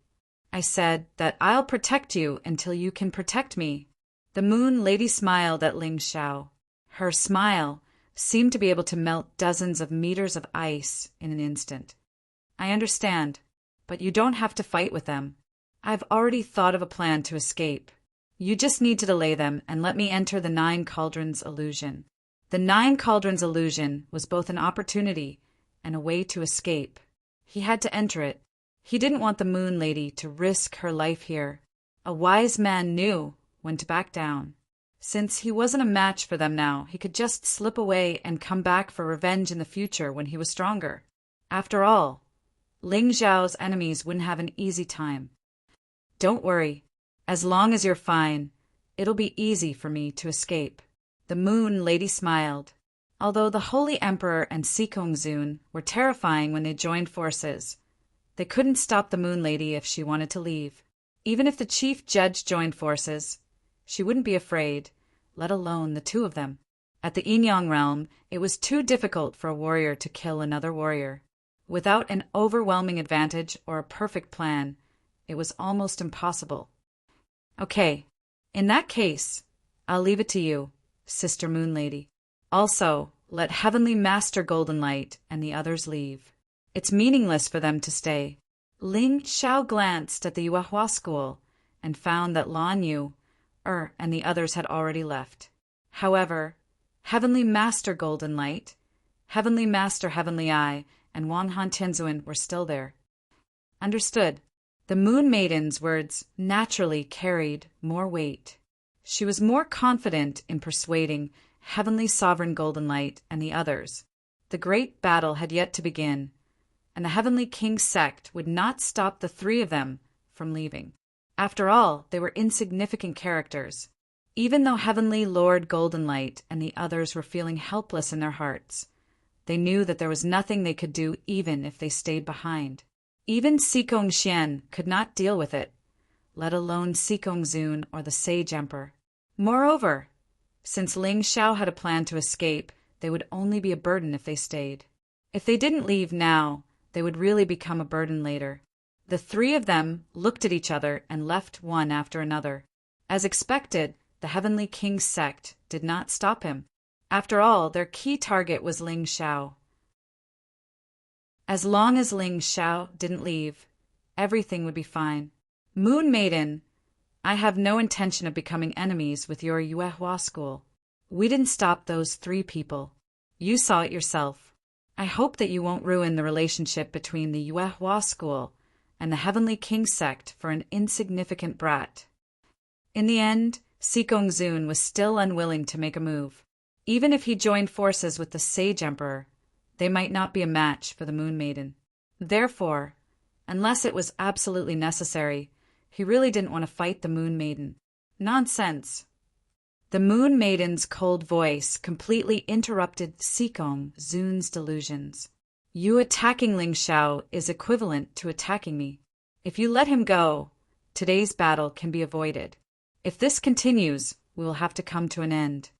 "I said that I'll protect you until you can protect me." The Moon Lady smiled at Ling Xiao. Her smile seemed to be able to melt dozens of meters of ice in an instant. "I understand, but you don't have to fight with them. I've already thought of a plan to escape. You just need to delay them and let me enter the Nine Cauldrons illusion." The Nine Cauldrons illusion was both an opportunity and a way to escape. He had to enter it. He didn't want the Moon Lady to risk her life here. A wise man knew when to back down. Since he wasn't a match for them now, he could just slip away and come back for revenge in the future when he was stronger. After all, Ling Xiao's enemies wouldn't have an easy time. "Don't worry. As long as you're fine, it'll be easy for me to escape." The Moon Lady smiled. Although the Holy Emperor and Sikong Zun were terrifying when they joined forces, they couldn't stop the Moon Lady if she wanted to leave. Even if the Chief Judge joined forces, she wouldn't be afraid, let alone the 2 of them. At the Yin-Yang realm, it was too difficult for a warrior to kill another warrior. Without an overwhelming advantage or a perfect plan, it was almost impossible. "Okay, in that case, I'll leave it to you, Sister Moon Lady. Also, let Heavenly Master Golden Light and the others leave. It's meaningless for them to stay." Ling Xiao glanced at the Yuehua School and found that Lan Yu, and the others had already left. However, Heavenly Master Golden Light, Heavenly Master Heavenly Eye, and Wan Han Tianzuan were still there. Understood. The Moon Maiden's words naturally carried more weight. She was more confident in persuading Heavenly Sovereign Golden Light, and the others. The great battle had yet to begin, and the Heavenly King's sect would not stop the three of them from leaving. After all, they were insignificant characters. Even though Heavenly Lord Golden Light and the others were feeling helpless in their hearts, they knew that there was nothing they could do even if they stayed behind. Even Sikong Xian could not deal with it, let alone Sikong Zun or the Sage Emperor. Moreover, since Ling Xiao had a plan to escape, they would only be a burden if they stayed. If they didn't leave now, they would really become a burden later. The three of them looked at each other and left one after another. As expected, the Heavenly King's sect did not stop him. After all, their key target was Ling Xiao. As long as Ling Xiao didn't leave, everything would be fine. Moon Maiden, I have no intention of becoming enemies with your Yuehua school. We didn't stop those three people. You saw it yourself. I hope that you won't ruin the relationship between the Yuehua school and the Heavenly King sect for an insignificant brat. In the end, Sikong Zun was still unwilling to make a move. Even if he joined forces with the Sage Emperor, they might not be a match for the Moon Maiden. Therefore, unless it was absolutely necessary, he really didn't want to fight the Moon Maiden. Nonsense. The Moon Maiden's cold voice completely interrupted Sikong Zun's delusions. You attacking Ling Xiao is equivalent to attacking me. If you let him go, today's battle can be avoided. If this continues, we will have to come to an end.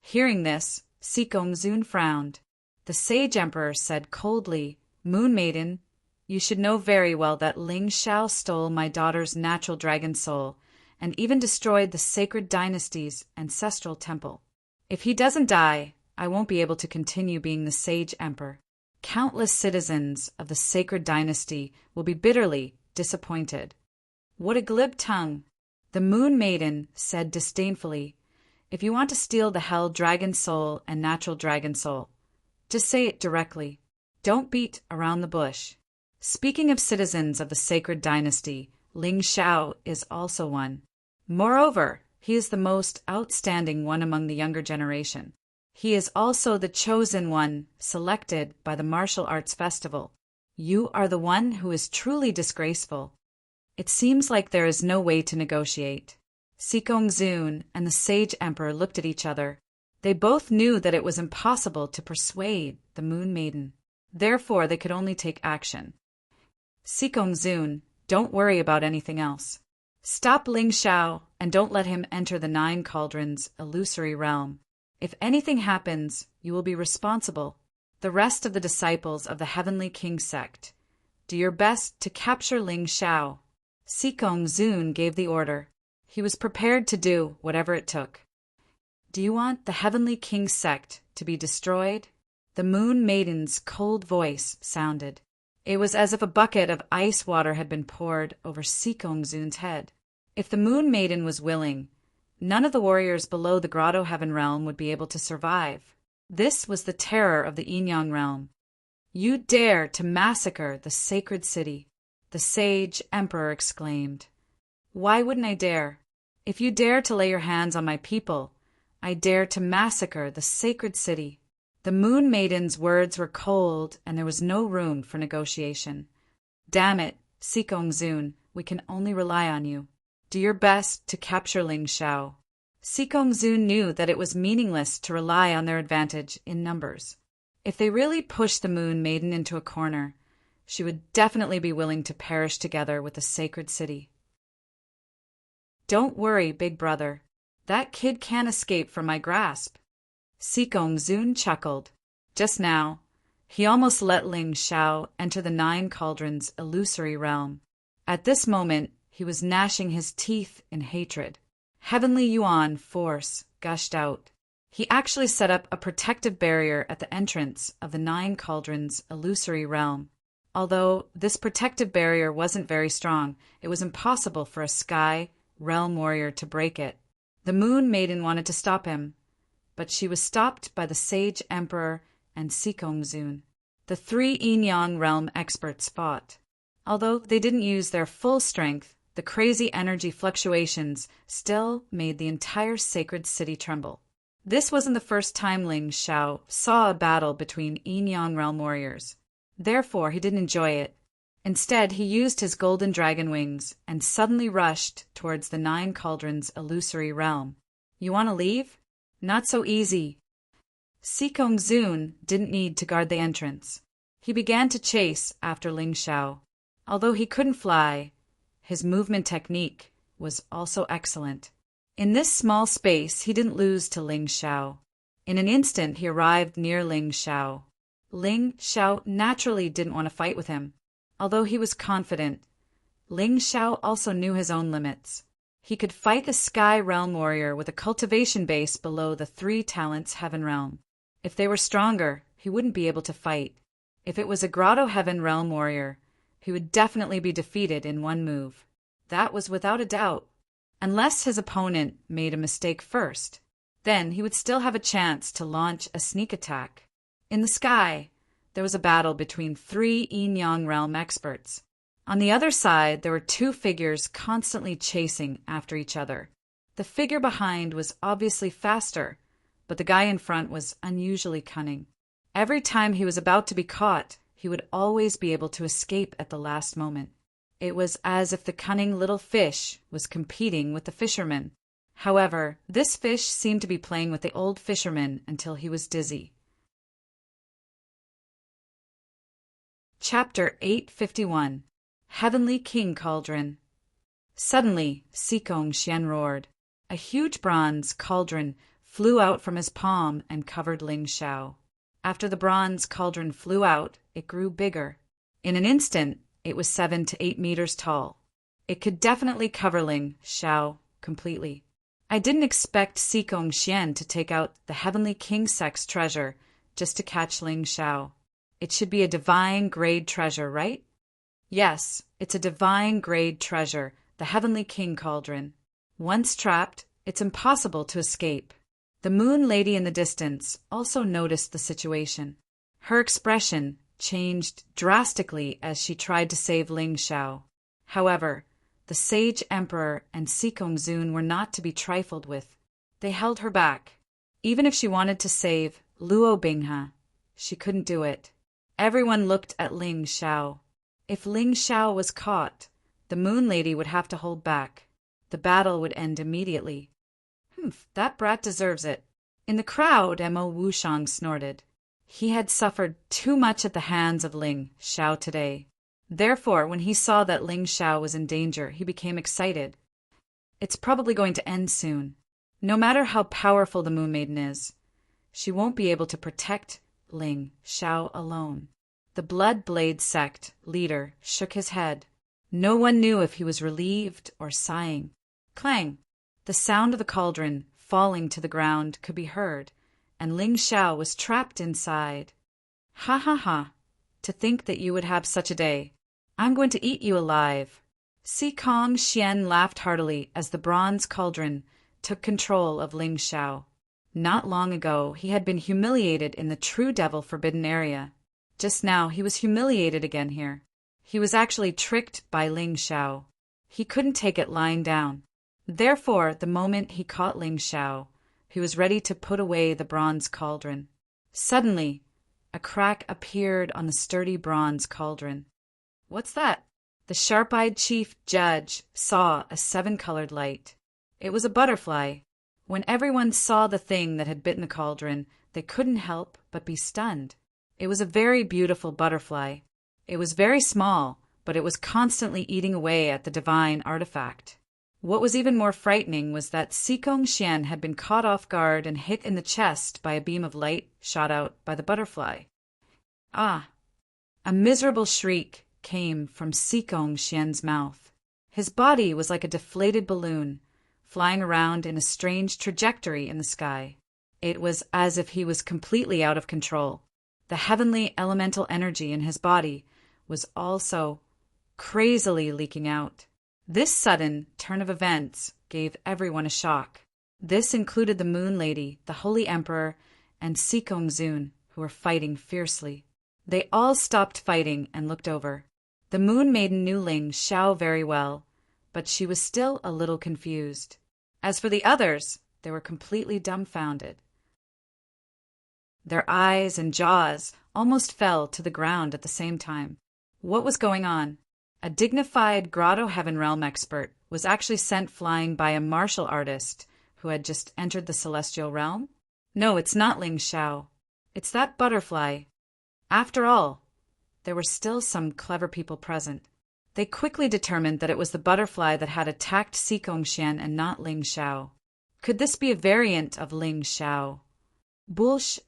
Hearing this, Sikong Zun frowned. The Sage Emperor said coldly, Moon Maiden, you should know very well that Ling Xiao stole my daughter's natural dragon soul and even destroyed the sacred dynasty's ancestral temple. If he doesn't die, I won't be able to continue being the Sage Emperor. Countless citizens of the sacred dynasty will be bitterly disappointed. What a glib tongue! The Moon Maiden said disdainfully, if you want to steal the Hell Dragon Soul and Natural Dragon Soul, just say it directly. Don't beat around the bush. Speaking of citizens of the sacred dynasty, Ling Xiao is also one. Moreover, he is the most outstanding one among the younger generation. He is also the chosen one selected by the martial arts festival. You are the one who is truly disgraceful. It seems like there is no way to negotiate. Sikong Zun and the Sage Emperor looked at each other. They both knew that it was impossible to persuade the Moon Maiden. Therefore, they could only take action. Sikong Zun, don't worry about anything else. Stop Ling Xiao and don't let him enter the Nine Cauldrons' illusory realm. If anything happens, you will be responsible. The rest of the disciples of the Heavenly King sect, do your best to capture Ling Xiao. Sikong Zun gave the order. He was prepared to do whatever it took. Do you want the Heavenly King sect to be destroyed? The Moon Maiden's cold voice sounded. It was as if a bucket of ice water had been poured over Sikong Zun's head. If the Moon Maiden was willing, none of the warriors below the Grotto Heaven realm would be able to survive. This was the terror of the Yinyang realm. You dare to massacre the sacred city, the Sage Emperor exclaimed. Why wouldn't I dare? If you dare to lay your hands on my people, I dare to massacre the sacred city. The Moon Maiden's words were cold, and there was no room for negotiation. Damn it, Sikong Zun, we can only rely on you. Do your best to capture Ling Xiao. Sikong Zun knew that it was meaningless to rely on their advantage in numbers. If they really pushed the Moon Maiden into a corner, she would definitely be willing to perish together with the sacred city. Don't worry, big brother. That kid can't escape from my grasp. Sikong Zun chuckled. Just now, he almost let Ling Xiao enter the Nine Cauldrons' illusory realm. At this moment, he was gnashing his teeth in hatred. Heavenly Yuan force gushed out. He actually set up a protective barrier at the entrance of the Nine Cauldrons' illusory realm. Although this protective barrier wasn't very strong, it was impossible for a Sky Realm warrior to break it. The Moon Maiden wanted to stop him, but she was stopped by the Sage Emperor and Sikong Zun. The three Yinyang realm experts fought. Although they didn't use their full strength, the crazy energy fluctuations still made the entire sacred city tremble. This wasn't the first time Ling Xiao saw a battle between Yin-Yang realm warriors. Therefore, he didn't enjoy it. Instead, he used his golden dragon wings and suddenly rushed towards the 9 cauldrons illusory realm. You want to leave? Not so easy. Sikong Zun didn't need to guard the entrance. He began to chase after Ling Xiao. Although he couldn't fly, his movement technique was also excellent. In this small space, he didn't lose to Ling Xiao. In an instant, he arrived near Ling Xiao. Ling Xiao naturally didn't want to fight with him. Although he was confident, Ling Xiao also knew his own limits. He could fight the Sky Realm warrior with a cultivation base below the 3 talents Heaven Realm. If they were stronger, he wouldn't be able to fight. If it was a Grotto Heaven Realm warrior, he would definitely be defeated in one move. That was without a doubt. Unless his opponent made a mistake first, then he would still have a chance to launch a sneak attack. In the sky, there was a battle between 3 Yin-Yang realm experts. On the other side, there were 2 figures constantly chasing after each other. The figure behind was obviously faster, but the guy in front was unusually cunning. Every time he was about to be caught, he would always be able to escape at the last moment. It was as if the cunning little fish was competing with the fisherman. However, this fish seemed to be playing with the old fisherman until he was dizzy. Chapter 851. Heavenly King Cauldron. Suddenly, Sikong Xian roared. A huge bronze cauldron flew out from his palm and covered Ling Xiao. After the bronze cauldron flew out, it grew bigger. In an instant, it was 7 to 8 meters tall. It could definitely cover Ling Xiao completely. I didn't expect Sikong Xian to take out the Heavenly King Sex treasure just to catch Ling Xiao. It should be a divine grade treasure, right? Yes, it's a divine grade treasure, the Heavenly King Cauldron. Once trapped, it's impossible to escape. The Moon Lady in the distance also noticed the situation. Her expression changed drastically as she tried to save Ling Xiao. However, the Sage Emperor and Sikong Zun were not to be trifled with. They held her back. Even if she wanted to save Luo Binghe, she couldn't do it. Everyone looked at Ling Xiao. If Ling Xiao was caught, the Moon Lady would have to hold back. The battle would end immediately. That brat deserves it. In the crowd, Mo Wushang snorted. He had suffered too much at the hands of Ling Xiao today. Therefore, when he saw that Ling Xiao was in danger, he became excited. It's probably going to end soon. No matter how powerful the Moon Maiden is, she won't be able to protect Ling Xiao alone. The Blood Blade sect leader shook his head. No one knew if he was relieved or sighing. Clang! The sound of the cauldron falling to the ground could be heard, and Ling Xiao was trapped inside. Ha ha ha! To think that you would have such a day. I'm going to eat you alive. Sikong Xian laughed heartily as the bronze cauldron took control of Ling Xiao. Not long ago, he had been humiliated in the True Devil Forbidden Area. Just now, he was humiliated again here. He was actually tricked by Ling Xiao. He couldn't take it lying down. Therefore, the moment he caught Ling Xiao, he was ready to put away the bronze cauldron. Suddenly, a crack appeared on the sturdy bronze cauldron. What's that? The sharp-eyed chief judge saw a 7-colored light. It was a butterfly. When everyone saw the thing that had bitten the cauldron, they couldn't help but be stunned. It was a very beautiful butterfly. It was very small, but it was constantly eating away at the divine artifact. What was even more frightening was that Sikong Xian had been caught off guard and hit in the chest by a beam of light shot out by the butterfly. Ah! A miserable shriek came from Sikong Xian's mouth. His body was like a deflated balloon, flying around in a strange trajectory in the sky. It was as if he was completely out of control. The heavenly elemental energy in his body was also crazily leaking out. This sudden turn of events gave everyone a shock. This included the Moon Lady, the Holy Emperor, and Sikong Zun, who were fighting fiercely. They all stopped fighting and looked over. The Moon Maiden knew Ling Xiao very well, but she was still a little confused. As for the others, they were completely dumbfounded. Their eyes and jaws almost fell to the ground at the same time. What was going on? A dignified Grotto Heaven Realm expert was actually sent flying by a martial artist who had just entered the celestial realm? No, it's not Ling Xiao. It's that butterfly. After all, there were still some clever people present. They quickly determined that it was the butterfly that had attacked Xikong Xian and not Ling Xiao. Could this be a variant of Ling Xiao? Bullsh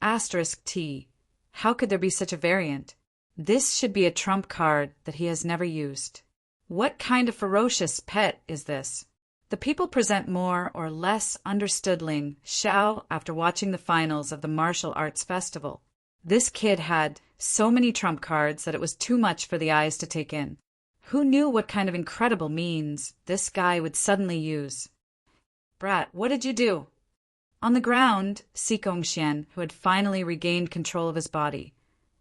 *T. How could there be such a variant? This should be a trump card that he has never used. What kind of ferocious pet is this? The people present more or less understood Ling Xiao after watching the finals of the martial arts festival. This kid had so many trump cards that it was too much for the eyes to take in. Who knew what kind of incredible means this guy would suddenly use? Brat, what did you do? On the ground, Xikong Xian, who had finally regained control of his body,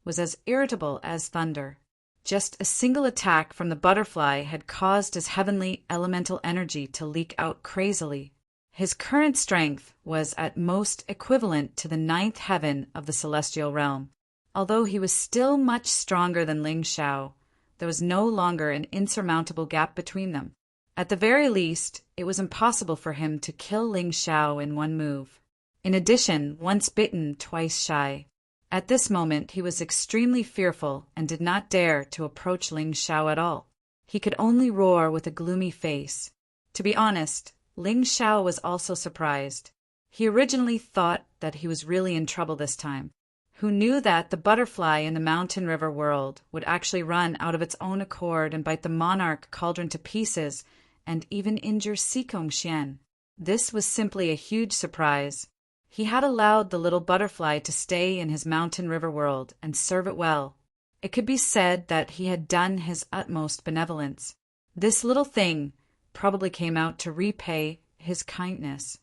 was as irritable as thunder. Just a single attack from the butterfly had caused his heavenly elemental energy to leak out crazily. His current strength was at most equivalent to the 9th heaven of the celestial realm. Although he was still much stronger than Ling Xiao, there was no longer an insurmountable gap between them. At the very least, it was impossible for him to kill Ling Xiao in one move. In addition, once bitten, twice shy. At this moment, he was extremely fearful and did not dare to approach Ling Xiao at all. He could only roar with a gloomy face. To be honest, Ling Xiao was also surprised. He originally thought that he was really in trouble this time. Who knew that the butterfly in the mountain river world would actually run out of its own accord and bite the monarch cauldron to pieces and even injure Xikong Xian? This was simply a huge surprise. He had allowed the little butterfly to stay in his mountain river world and serve it well. It could be said that he had done his utmost benevolence. This little thing probably came out to repay his kindness.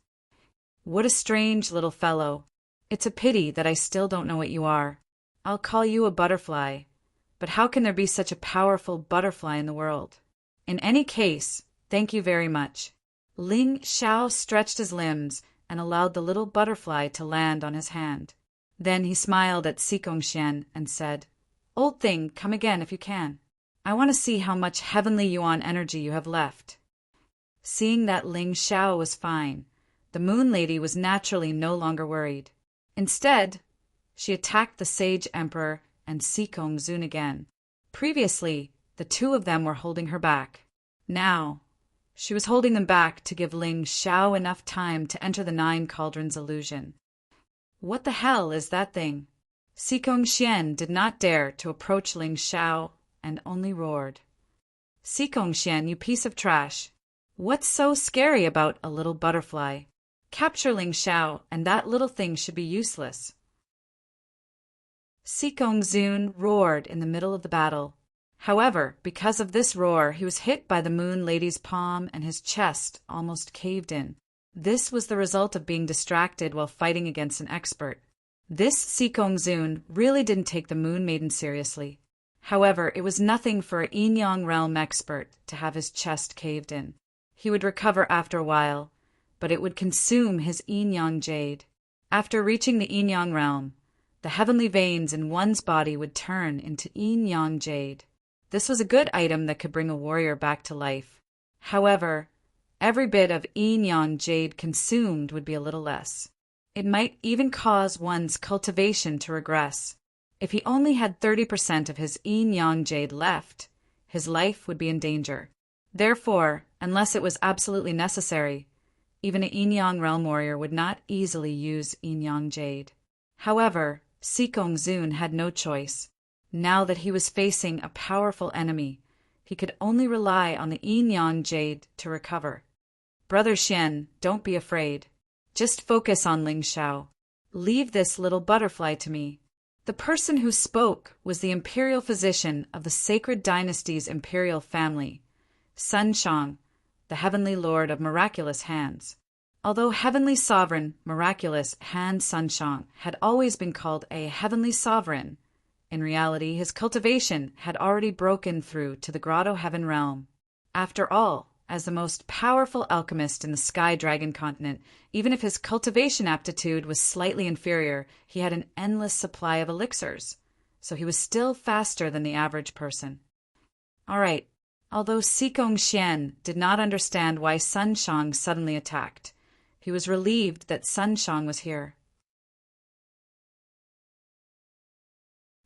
What a strange little fellow. It's a pity that I still don't know what you are. I'll call you a butterfly. But how can there be such a powerful butterfly in the world? In any case, thank you very much. Ling Xiao stretched his limbs and allowed the little butterfly to land on his hand. Then he smiled at Xikong Xian and said, "Old thing, come again if you can. I want to see how much heavenly yuan energy you have left." Seeing that Ling Xiao was fine, the Moon Lady was naturally no longer worried. Instead, she attacked the Sage Emperor and Xikong Zun again. Previously, the two of them were holding her back. Now, she was holding them back to give Ling Xiao enough time to enter the 9 cauldrons illusion. What the hell is that thing? Xikong Xian did not dare to approach Ling Xiao and only roared. "Xikong Xian, you piece of trash. What's so scary about a little butterfly? Capture Ling Xiao, and that little thing should be useless." Xikong Zun roared in the middle of the battle. However, because of this roar, he was hit by the Moon Lady's palm and his chest almost caved in. This was the result of being distracted while fighting against an expert. This Xikong Zun really didn't take the Moon Maiden seriously. However, it was nothing for a Yin Yang realm expert to have his chest caved in. He would recover after a while, but it would consume his Yin Yang jade. After reaching the Yin Yang realm, the heavenly veins in one's body would turn into Yin Yang jade. This was a good item that could bring a warrior back to life. However, every bit of Yin Yang jade consumed would be a little less. It might even cause one's cultivation to regress. If he only had 30% of his Yin Yang jade left, his life would be in danger. Therefore, unless it was absolutely necessary, even a Yin Yang realm warrior would not easily use Yin Yang jade. However, Xikong Zun had no choice. Now that he was facing a powerful enemy, he could only rely on the Yin Yang jade to recover. "Brother Xian, don't be afraid. Just focus on Ling Xiao. Leave this little butterfly to me." The person who spoke was the imperial physician of the Sacred Dynasty's imperial family, Sun Shang, the heavenly lord of miraculous hands. Although heavenly sovereign, miraculous hand Sun Shang had always been called a heavenly sovereign, in reality his cultivation had already broken through to the Grotto Heaven realm. After all, As the most powerful alchemist in the Sky Dragon continent, even if his cultivation aptitude was slightly inferior, he had an endless supply of elixirs, so he was still faster than the average person. All right, although Sikong Xian did not understand why Sun Shang suddenly attacked, he was relieved that Sun Shang was here.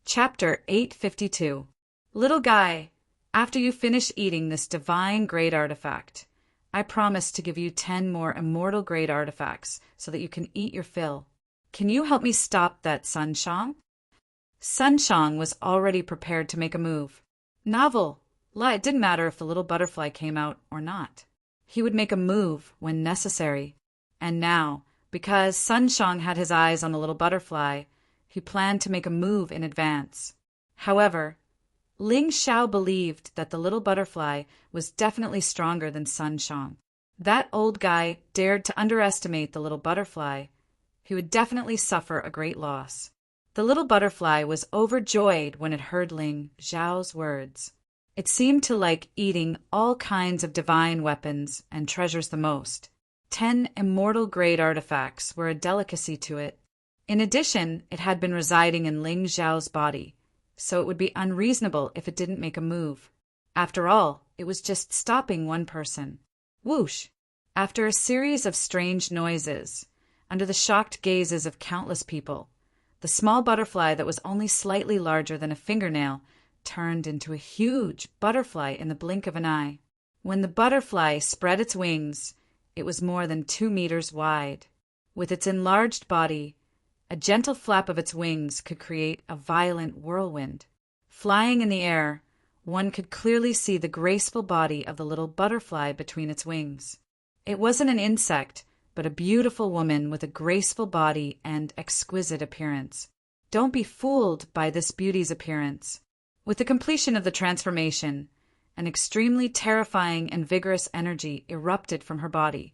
Chapter 852. Little guy, after you finish eating this divine-grade artifact, I promise to give you 10 more immortal-grade artifacts so that you can eat your fill. Can you help me stop that Sun Shang? Sun Shang was already prepared to make a move. Novel. It didn't matter if the little butterfly came out or not. He would make a move when necessary. And now, because Sun Shang had his eyes on the little butterfly, he planned to make a move in advance. However, Ling Xiao believed that the little butterfly was definitely stronger than Sun Shang. That old guy dared to underestimate the little butterfly. He would definitely suffer a great loss. The little butterfly was overjoyed when it heard Ling Xiao's words. It seemed to like eating all kinds of divine weapons and treasures the most. 10 immortal-grade artifacts were a delicacy to it. In addition, it had been residing in Ling Xiao's body, so it would be unreasonable if it didn't make a move. After all, it was just stopping one person. Whoosh! After a series of strange noises, under the shocked gazes of countless people, the small butterfly that was only slightly larger than a fingernail turned into a huge butterfly in the blink of an eye. When the butterfly spread its wings, it was more than 2 meters wide. With its enlarged body, a gentle flap of its wings could create a violent whirlwind. Flying in the air, one could clearly see the graceful body of the little butterfly between its wings. It wasn't an insect, but a beautiful woman with a graceful body and exquisite appearance. Don't be fooled by this beauty's appearance. With the completion of the transformation, an extremely terrifying and vigorous energy erupted from her body,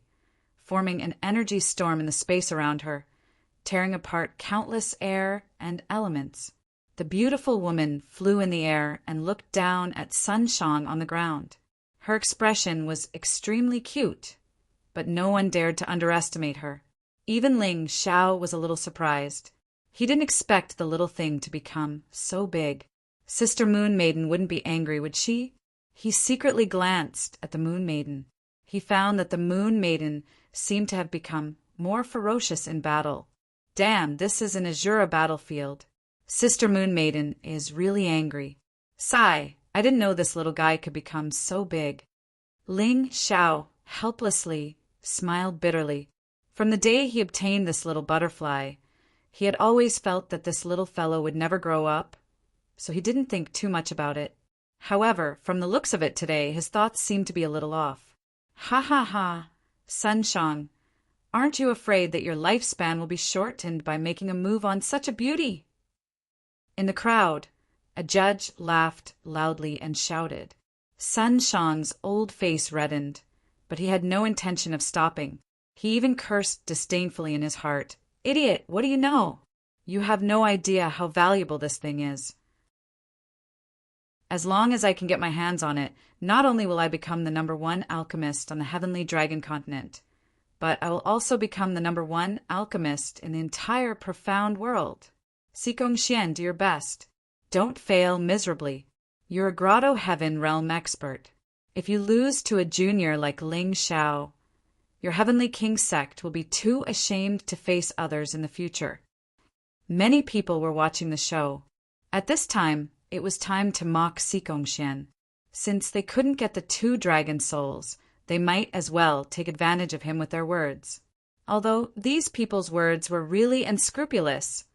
forming an energy storm in the space around her, tearing apart countless air and elements. The beautiful woman flew in the air and looked down at Sun Shang on the ground. Her expression was extremely cute, but no one dared to underestimate her. Even Ling Xiao was a little surprised. He didn't expect the little thing to become so big. Sister Moon Maiden wouldn't be angry, would she? He secretly glanced at the Moon Maiden. He found that the Moon Maiden seemed to have become more ferocious in battle. Damn, this is an Azura battlefield. Sister Moon Maiden is really angry. Sigh, I didn't know this little guy could become so big. Ling Xiao helplessly smiled bitterly. From the day he obtained this little butterfly, he had always felt that this little fellow would never grow up, so he didn't think too much about it. However, from the looks of it today, his thoughts seemed to be a little off. Ha ha ha, Sun Shang, aren't you afraid that your lifespan will be shortened by making a move on such a beauty? In the crowd, a judge laughed loudly and shouted. Sun Shang's old face reddened, but he had no intention of stopping. He even cursed disdainfully in his heart. Idiot, what do you know? You have no idea how valuable this thing is. As long as I can get my hands on it, not only will I become the #1 alchemist on the Heavenly Dragon continent, but I will also become the #1 alchemist in the entire profound world. Sikong Xian, do your best. Don't fail miserably. You're a Grotto Heaven realm expert. If you lose to a junior like Ling Xiao, your Heavenly King sect will be too ashamed to face others in the future. Many people were watching the show. At this time, it was time to mock Sikong Xian. Since they couldn't get the 2 dragon souls, they might as well take advantage of him with their words. Although these people's words were really unscrupulous,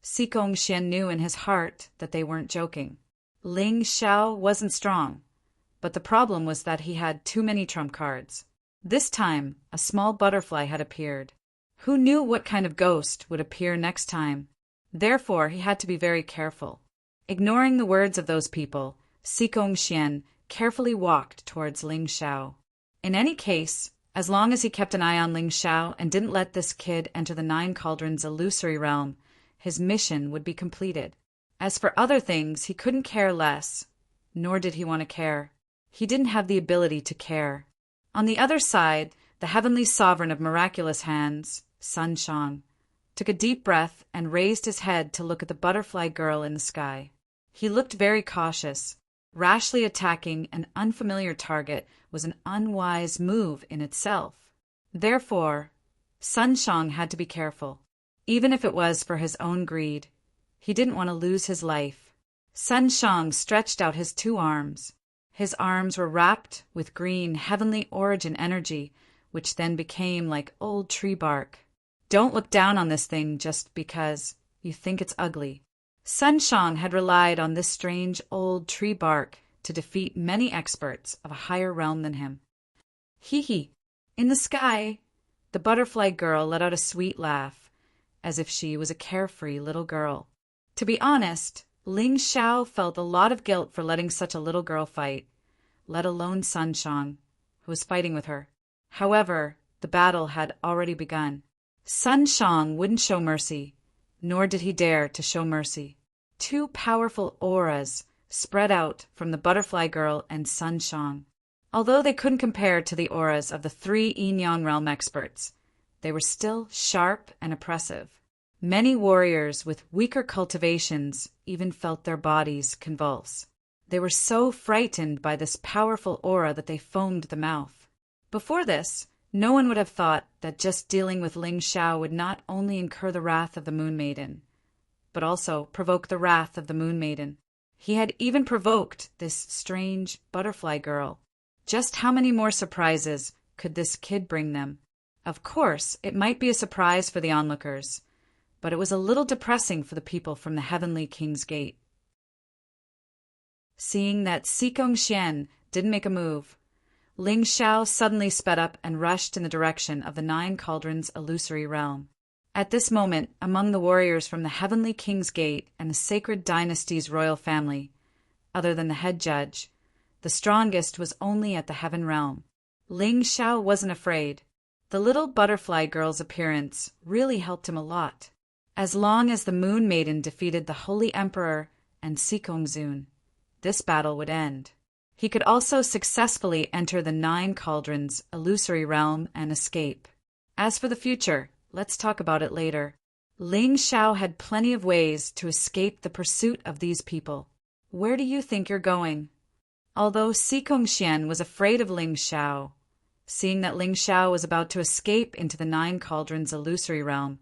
Sikong Xian knew in his heart that they weren't joking. Ling Xiao wasn't strong, but the problem was that he had too many trump cards. This time, a small butterfly had appeared. Who knew what kind of ghost would appear next time? Therefore, he had to be very careful. Ignoring the words of those people, Sikong Xian carefully walked towards Ling Xiao. In any case, as long as he kept an eye on Ling Xiao and didn't let this kid enter the 9 Cauldrons illusory realm, his mission would be completed. As for other things, he couldn't care less, nor did he want to care. He didn't have the ability to care. On the other side, the heavenly sovereign of miraculous hands, Sun Shang, took a deep breath and raised his head to look at the butterfly girl in the sky. He looked very cautious. Rashly attacking an unfamiliar target was an unwise move in itself. Therefore, Sun Shang had to be careful, even if it was for his own greed. He didn't want to lose his life. Sun Shang stretched out his 2 arms. His arms were wrapped with green heavenly origin energy, which then became like old tree bark. Don't look down on this thing just because you think it's ugly. Sun Shang had relied on this strange old tree bark to defeat many experts of a higher realm than him. Hee. In the sky, the butterfly girl let out a sweet laugh, as if she was a carefree little girl. To be honest, Ling Xiao felt a lot of guilt for letting such a little girl fight, let alone Sun Shang, who was fighting with her. However, the battle had already begun. Sun Shang wouldn't show mercy, nor did he dare to show mercy. 2 powerful auras spread out from the butterfly girl and Sun Shang. Although they couldn't compare to the auras of the 3 Yin-Yang realm experts, they were still sharp and oppressive. Many warriors with weaker cultivations even felt their bodies convulse. They were so frightened by this powerful aura that they foamed at the mouth. Before this, no one would have thought that just dealing with Ling Xiao would not only incur the wrath of the Moon Maiden, but also provoke the wrath of the Moon Maiden. He had even provoked this strange butterfly girl. Just how many more surprises could this kid bring them? Of course, it might be a surprise for the onlookers, but it was a little depressing for the people from the Heavenly King's Gate. Seeing that Xikong Xian didn't make a move, Ling Xiao suddenly sped up and rushed in the direction of the 9 Cauldrons illusory realm. At this moment, among the warriors from the Heavenly King's Gate and the Sacred Dynasty's royal family, other than the head judge, the strongest was only at the Heaven Realm. Ling Xiao wasn't afraid. The little butterfly girl's appearance really helped him a lot. As long as the Moon Maiden defeated the Holy Emperor and Xikong Zun, this battle would end. He could also successfully enter the 9 Cauldrons illusory realm and escape. As for the future, let's talk about it later. Ling Xiao had plenty of ways to escape the pursuit of these people. Where do you think you're going? Although Xikong Xian was afraid of Ling Xiao, seeing that Ling Xiao was about to escape into the 9 Cauldrons illusory realm,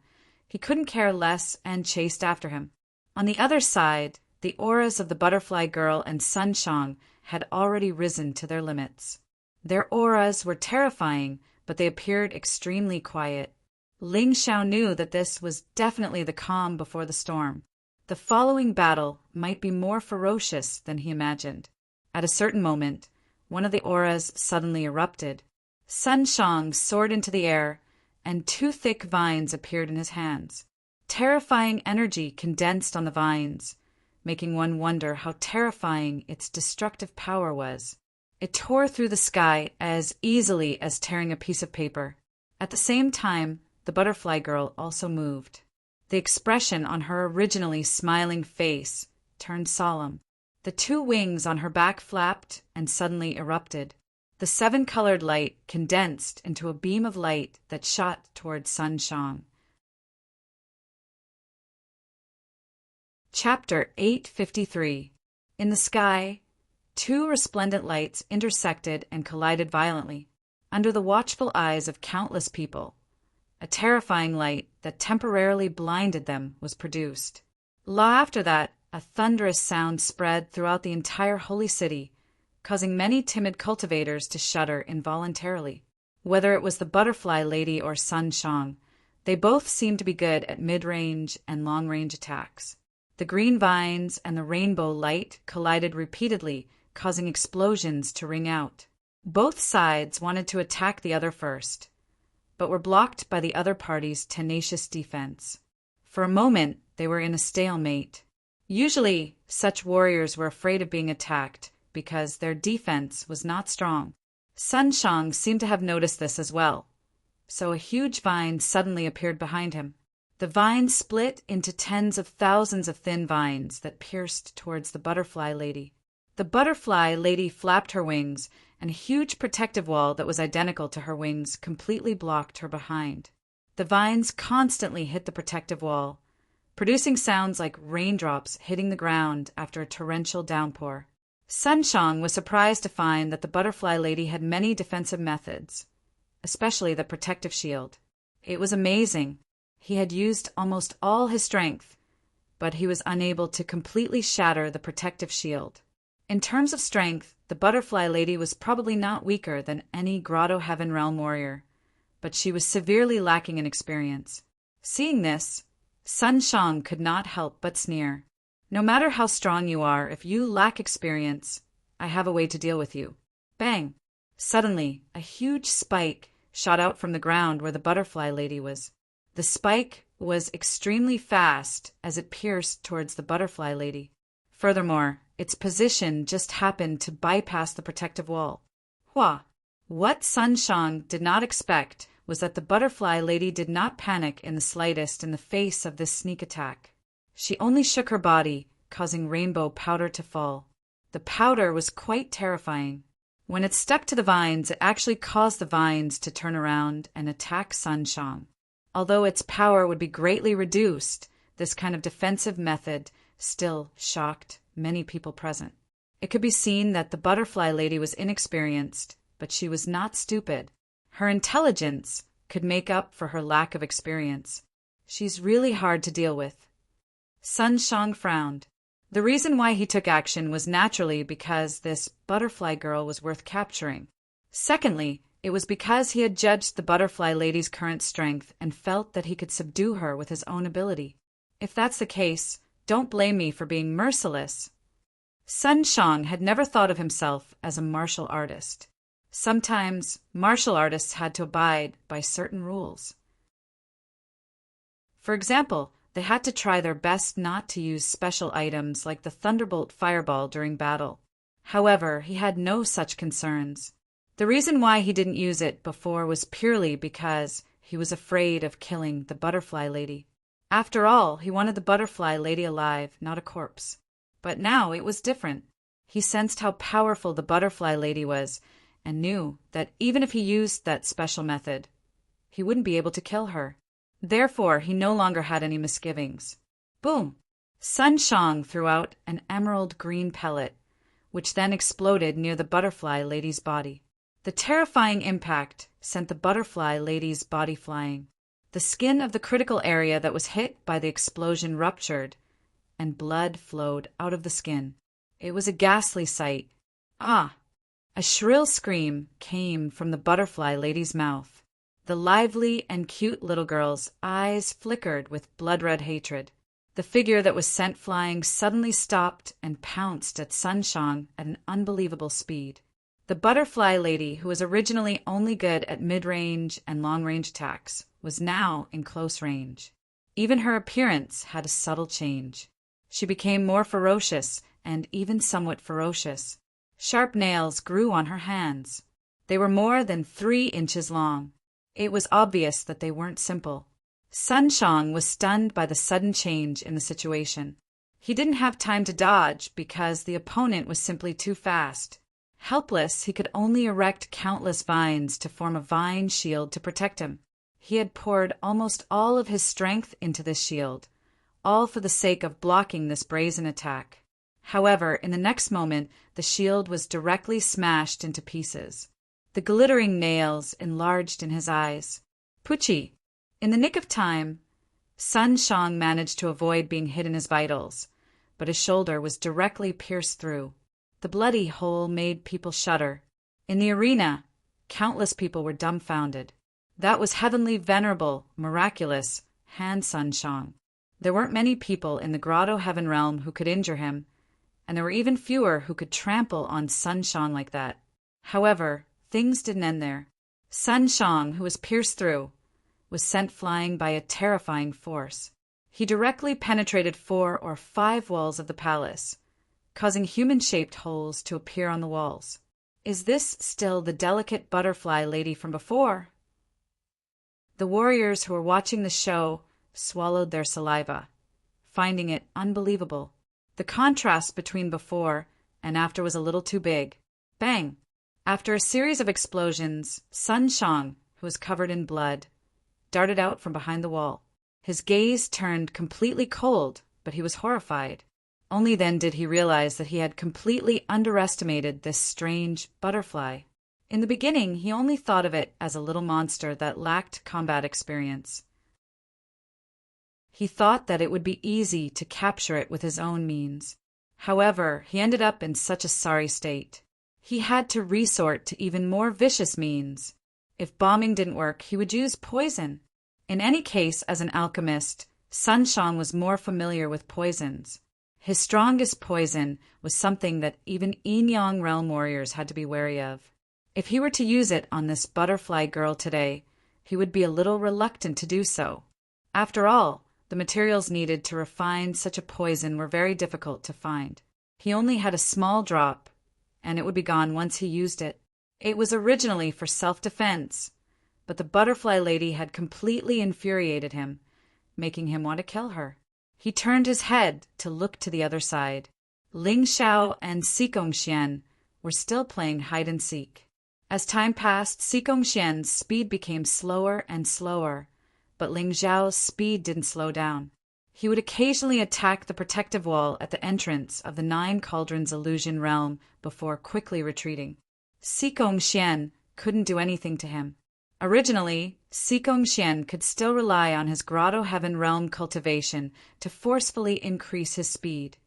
he couldn't care less and chased after him. On the other side, the auras of the butterfly girl and Sun Shang had already risen to their limits. Their auras were terrifying, but they appeared extremely quiet. Ling Xiao knew that this was definitely the calm before the storm. The following battle might be more ferocious than he imagined. At a certain moment, one of the auras suddenly erupted. Sun Shang soared into the air, and 2 thick vines appeared in his hands. Terrifying energy condensed on the vines, making one wonder how terrifying its destructive power was. It tore through the sky as easily as tearing a piece of paper. At the same time, the butterfly girl also moved. The expression on her originally smiling face turned solemn. The 2 wings on her back flapped and suddenly erupted. The 7-colored light condensed into a beam of light that shot toward Sun Shang. Chapter 853. In the sky, 2 resplendent lights intersected and collided violently. Under the watchful eyes of countless people, a terrifying light that temporarily blinded them was produced. After that, a thunderous sound spread throughout the entire holy city, causing many timid cultivators to shudder involuntarily. Whether it was the butterfly lady or Sun Shang, they both seemed to be good at mid-range and long-range attacks. The green vines and the rainbow light collided repeatedly, causing explosions to ring out. Both sides wanted to attack the other first, but were blocked by the other party's tenacious defense. For a moment, they were in a stalemate. Usually, such warriors were afraid of being attacked because their defense was not strong. Sun Shang seemed to have noticed this as well, so a huge vine suddenly appeared behind him. The vine split into tens of thousands of thin vines that pierced towards the butterfly lady. The butterfly lady flapped her wings, and a huge protective wall that was identical to her wings completely blocked her behind. The vines constantly hit the protective wall, producing sounds like raindrops hitting the ground after a torrential downpour. Sunshang was surprised to find that the butterfly lady had many defensive methods, especially the protective shield. It was amazing. He had used almost all his strength, but he was unable to completely shatter the protective shield. In terms of strength, the butterfly lady was probably not weaker than any Grotto Heaven Realm warrior, but she was severely lacking in experience. Seeing this, Sunshang could not help but sneer. No matter how strong you are, if you lack experience, I have a way to deal with you. Bang! Suddenly, a huge spike shot out from the ground where the butterfly lady was. The spike was extremely fast as it pierced towards the butterfly lady. Furthermore, its position just happened to bypass the protective wall. Hua! What Sunshang did not expect was that the butterfly lady did not panic in the slightest in the face of this sneak attack. She only shook her body, causing rainbow powder to fall. The powder was quite terrifying. When it stuck to the vines, it actually caused the vines to turn around and attack Sunshang. Although its power would be greatly reduced, this kind of defensive method still shocked many people present. It could be seen that the butterfly lady was inexperienced, but she was not stupid. Her intelligence could make up for her lack of experience. She's really hard to deal with. Sunshang frowned. The reason why he took action was naturally because this butterfly girl was worth capturing. Secondly, it was because he had judged the butterfly lady's current strength and felt that he could subdue her with his own ability. If that's the case, don't blame me for being merciless. Sunshang had never thought of himself as a martial artist. Sometimes, martial artists had to abide by certain rules. For example, they had to try their best not to use special items like the Thunderbolt Fireball during battle. However, he had no such concerns. The reason why he didn't use it before was purely because he was afraid of killing the butterfly lady. After all, he wanted the butterfly lady alive, not a corpse. But now it was different. He sensed how powerful the butterfly lady was and knew that even if he used that special method, he wouldn't be able to kill her. Therefore, he no longer had any misgivings. Boom! Sunshang threw out an emerald green pellet, which then exploded near the butterfly lady's body. The terrifying impact sent the butterfly lady's body flying. The skin of the critical area that was hit by the explosion ruptured, and blood flowed out of the skin. It was a ghastly sight. Ah! A shrill scream came from the butterfly lady's mouth. The lively and cute little girl's eyes flickered with blood-red hatred. The figure that was sent flying suddenly stopped and pounced at Sunshang at an unbelievable speed. The butterfly lady, who was originally only good at mid-range and long-range attacks, was now in close range. Even her appearance had a subtle change. She became more ferocious and even somewhat ferocious. Sharp nails grew on her hands. They were more than 3 inches long. It was obvious that they weren't simple. Sunshang was stunned by the sudden change in the situation. He didn't have time to dodge because the opponent was simply too fast. Helpless, he could only erect countless vines to form a vine shield to protect him. He had poured almost all of his strength into this shield, all for the sake of blocking this brazen attack. However, in the next moment, the shield was directly smashed into pieces. The glittering nails enlarged in his eyes. Pucci! In the nick of time, Sunshang managed to avoid being hit in his vitals, but his shoulder was directly pierced through. The bloody hole made people shudder. In the arena, countless people were dumbfounded. That was heavenly, venerable, miraculous Han Sunshang. There weren't many people in the Grotto Heaven Realm who could injure him, and there were even fewer who could trample on Sunshang like that. However, things didn't end there. Sunshang, who was pierced through, was sent flying by a terrifying force. He directly penetrated 4 or 5 walls of the palace, causing human-shaped holes to appear on the walls. Is this still the delicate butterfly lady from before? The warriors who were watching the show swallowed their saliva, finding it unbelievable. The contrast between before and after was a little too big. Bang! After a series of explosions, Sun Shang, who was covered in blood, darted out from behind the wall. His gaze turned completely cold, but he was horrified. Only then did he realize that he had completely underestimated this strange butterfly. In the beginning, he only thought of it as a little monster that lacked combat experience. He thought that it would be easy to capture it with his own means. However, he ended up in such a sorry state. He had to resort to even more vicious means. If bombing didn't work, he would use poison. In any case, as an alchemist, Sun Shang was more familiar with poisons. His strongest poison was something that even Yin-Yang realm warriors had to be wary of. If he were to use it on this butterfly girl today, he would be a little reluctant to do so. After all, the materials needed to refine such a poison were very difficult to find. He only had a small drop, and it would be gone once he used it. It was originally for self-defense, but the butterfly lady had completely infuriated him, making him want to kill her. He turned his head to look to the other side. Ling Xiao and Xigong Xian were still playing hide-and-seek. As time passed, Xigong Xian's speed became slower and slower, but Ling Xiao's speed didn't slow down. He would occasionally attack the protective wall at the entrance of the Nine Cauldrons illusion realm before quickly retreating. Xigong Xian couldn't do anything to him. Originally, Xigong Xian could still rely on his Grotto Heaven realm cultivation to forcefully increase his speed,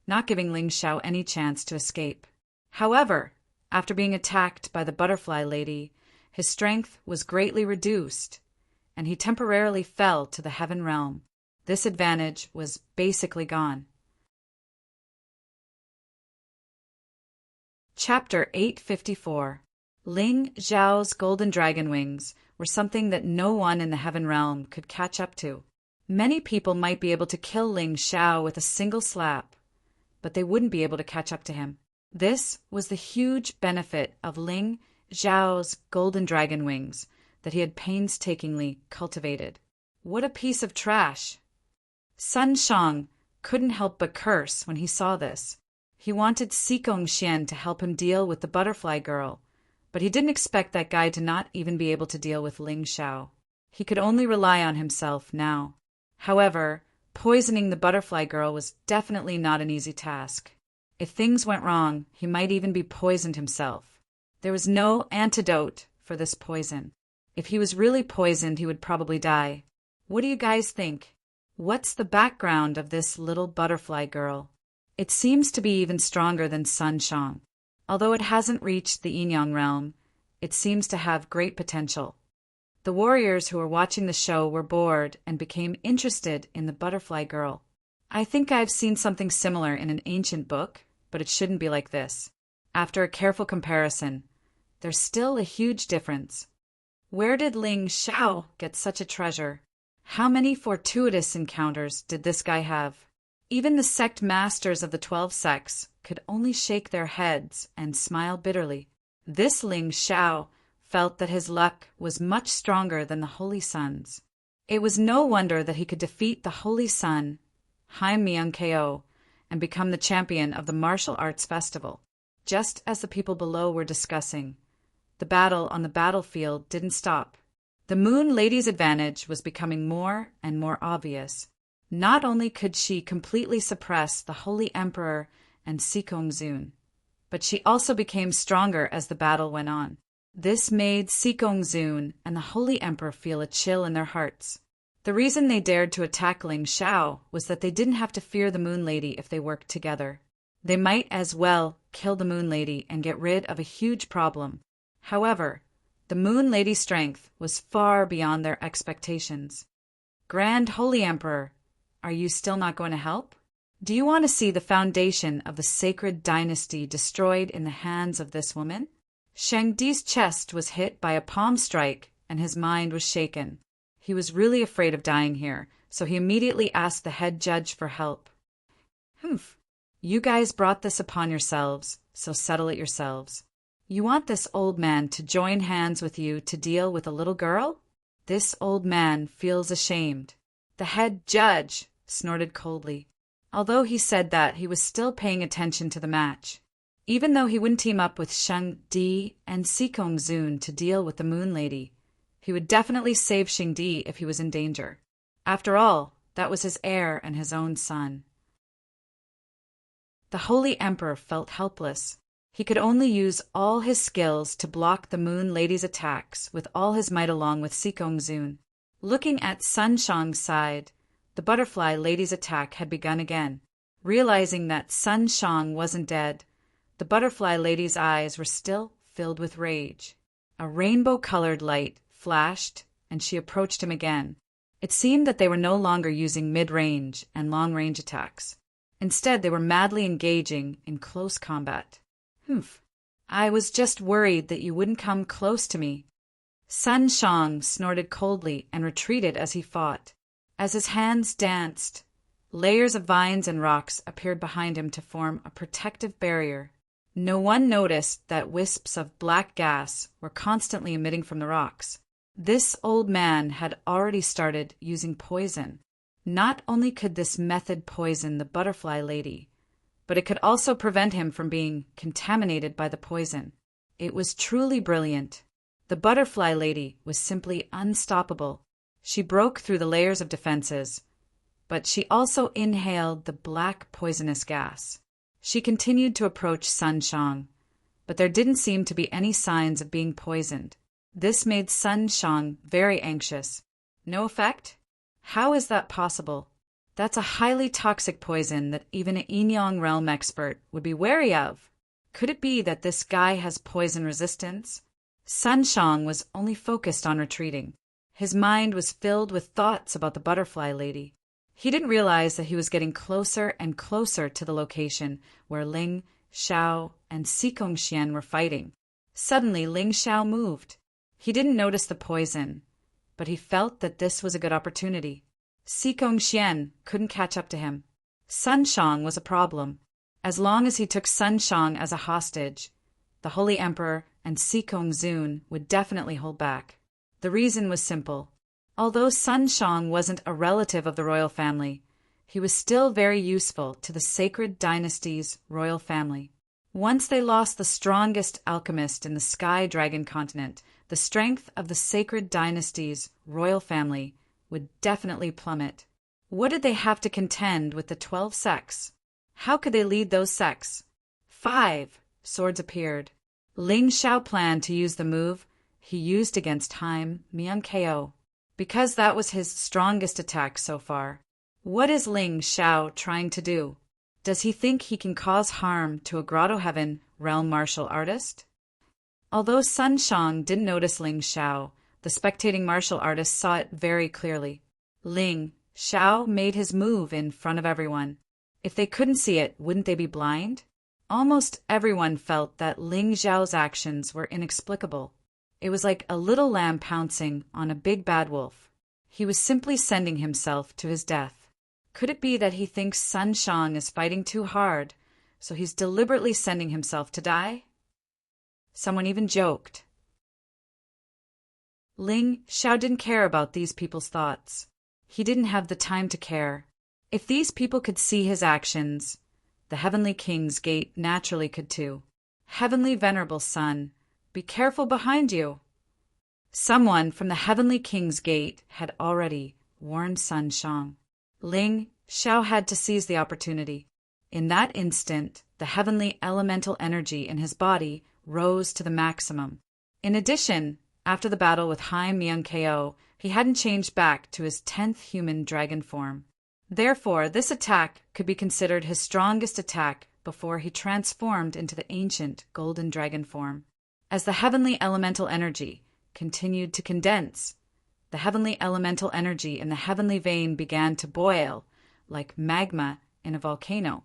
not giving Ling Xiao any chance to escape. However, after being attacked by the butterfly lady, his strength was greatly reduced, and he temporarily fell to the Heaven realm. This advantage was basically gone. Chapter 854. Ling Xiao's golden dragon wings were something that no one in the Heaven realm could catch up to. Many people might be able to kill Ling Xiao with a single slap, but they wouldn't be able to catch up to him. This was the huge benefit of Ling Xiao's golden dragon wings that he had painstakingly cultivated. What a piece of trash! Sun Shang couldn't help but curse when he saw this. He wanted Xigong Xian to help him deal with the butterfly girl, but he didn't expect that guy to not even be able to deal with Ling Xiao. He could only rely on himself now. However, poisoning the butterfly girl was definitely not an easy task. If things went wrong, he might even be poisoned himself. There was no antidote for this poison. If he was really poisoned, he would probably die. What do you guys think? What's the background of this little butterfly girl? It seems to be even stronger than Sun Shang. Although it hasn't reached the Yin-Yang realm, it seems to have great potential. The warriors who were watching the show were bored and became interested in the butterfly girl. I think I've seen something similar in an ancient book, but it shouldn't be like this. After a careful comparison, there's still a huge difference. Where did Ling Xiao get such a treasure? How many fortuitous encounters did this guy have? Even the sect masters of the 12 sects could only shake their heads and smile bitterly. This Ling Xiao felt that his luck was much stronger than the Holy Sun's. It was no wonder that he could defeat the Holy Sun, Haim Myung-ko, and become the champion of the martial arts festival. Just as the people below were discussing, the battle on the battlefield didn't stop. The Moon Lady's advantage was becoming more and more obvious. Not only could she completely suppress the Holy Emperor and Xigong Zun, but she also became stronger as the battle went on. This made Xigong Zun and the Holy Emperor feel a chill in their hearts. The reason they dared to attack Ling Xiao was that they didn't have to fear the Moon Lady if they worked together. They might as well kill the Moon Lady and get rid of a huge problem. However, the Moon Lady's strength was far beyond their expectations. Grand Holy Emperor, are you still not going to help? Do you want to see the foundation of the sacred dynasty destroyed in the hands of this woman? Shang Di's chest was hit by a palm strike, and his mind was shaken. He was really afraid of dying here, so he immediately asked the head judge for help. Humph. You guys brought this upon yourselves, so settle it yourselves. You want this old man to join hands with you to deal with a little girl? This old man feels ashamed. The head judge snorted coldly. Although he said that, he was still paying attention to the match. Even though he wouldn't team up with Shang Di and Sikong Zun to deal with the Moon Lady, he would definitely save Shang Di if he was in danger. After all, that was his heir and his own son. The Holy Emperor felt helpless. He could only use all his skills to block the Moon Lady's attacks with all his might along with Sikong Zun. Looking at Sun Shang's side, the Butterfly Lady's attack had begun again. Realizing that Sun Shang wasn't dead, the Butterfly Lady's eyes were still filled with rage. A rainbow-colored light flashed, and she approached him again. It seemed that they were no longer using mid-range and long-range attacks. Instead, they were madly engaging in close combat. Humph. I was just worried that you wouldn't come close to me. Sun Shang snorted coldly and retreated as he fought. As his hands danced, layers of vines and rocks appeared behind him to form a protective barrier. No one noticed that wisps of black gas were constantly emitting from the rocks. This old man had already started using poison. Not only could this method poison the Butterfly Lady, but it could also prevent him from being contaminated by the poison. It was truly brilliant. The Butterfly Lady was simply unstoppable. She broke through the layers of defenses, but she also inhaled the black poisonous gas. She continued to approach Sun Shang, but there didn't seem to be any signs of being poisoned. This made Sun Shang very anxious. No effect? How is that possible? That's a highly toxic poison that even an Yin Yang realm expert would be wary of. Could it be that this guy has poison resistance? Sun Shang was only focused on retreating. His mind was filled with thoughts about the Butterfly Lady. He didn't realize that he was getting closer and closer to the location where Ling Xiao and Sikong Xian were fighting. Suddenly, Ling Xiao moved. He didn't notice the poison, but he felt that this was a good opportunity. Sikong Xian couldn't catch up to him. Sun Shang was a problem. As long as he took Sun Shang as a hostage, the Holy Emperor and Sikong Zun would definitely hold back. The reason was simple. Although Sun Shang wasn't a relative of the royal family, he was still very useful to the Sacred Dynasty's royal family. Once they lost the strongest alchemist in the Sky Dragon continent, the strength of the Sacred Dynasty's royal family would definitely plummet. What did they have to contend with the 12 sects? How could they lead those sects? 5 swords appeared. Ling Xiao planned to use the move he used against Haim Myung-ko, because that was his strongest attack so far. What is Ling Xiao trying to do? Does he think he can cause harm to a Grotto Heaven realm martial artist? Although Sun Shang didn't notice Ling Xiao, the spectating martial artist saw it very clearly. Ling Xiao made his move in front of everyone. If they couldn't see it, wouldn't they be blind? Almost everyone felt that Ling Xiao's actions were inexplicable. It was like a little lamb pouncing on a big bad wolf. He was simply sending himself to his death. Could it be that he thinks Sun Shang is fighting too hard, so he's deliberately sending himself to die? Someone even joked. Ling Xiao didn't care about these people's thoughts. He didn't have the time to care. If these people could see his actions, the Heavenly King's gate naturally could too. Heavenly Venerable Son, be careful behind you. Someone from the Heavenly King's gate had already warned Sun Shang. Ling Xiao had to seize the opportunity. In that instant, the heavenly elemental energy in his body rose to the maximum. In addition, after the battle with Haim Myung-ko, he hadn't changed back to his 10th human dragon form. Therefore, this attack could be considered his strongest attack before he transformed into the ancient golden dragon form. As the heavenly elemental energy continued to condense, the heavenly elemental energy in the heavenly vein began to boil like magma in a volcano.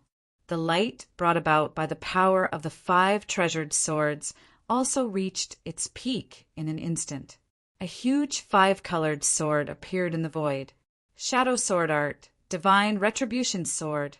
The light brought about by the power of the 5 treasured swords also reached its peak in an instant. A huge 5-colored sword appeared in the void. Shadow Sword Art, Divine Retribution Sword.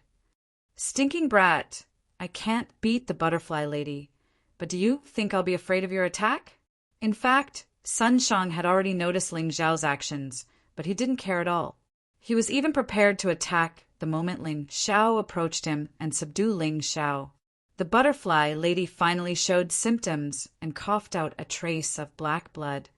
Stinking brat, I can't beat the Butterfly Lady, but do you think I'll be afraid of your attack? In fact, Sun Shang had already noticed Ling Xiao's actions, but he didn't care at all. He was even prepared to attack the moment Ling Xiao approached him and subdue Ling Xiao. The The butterfly lady finally showed symptoms and coughed out a trace of black blood.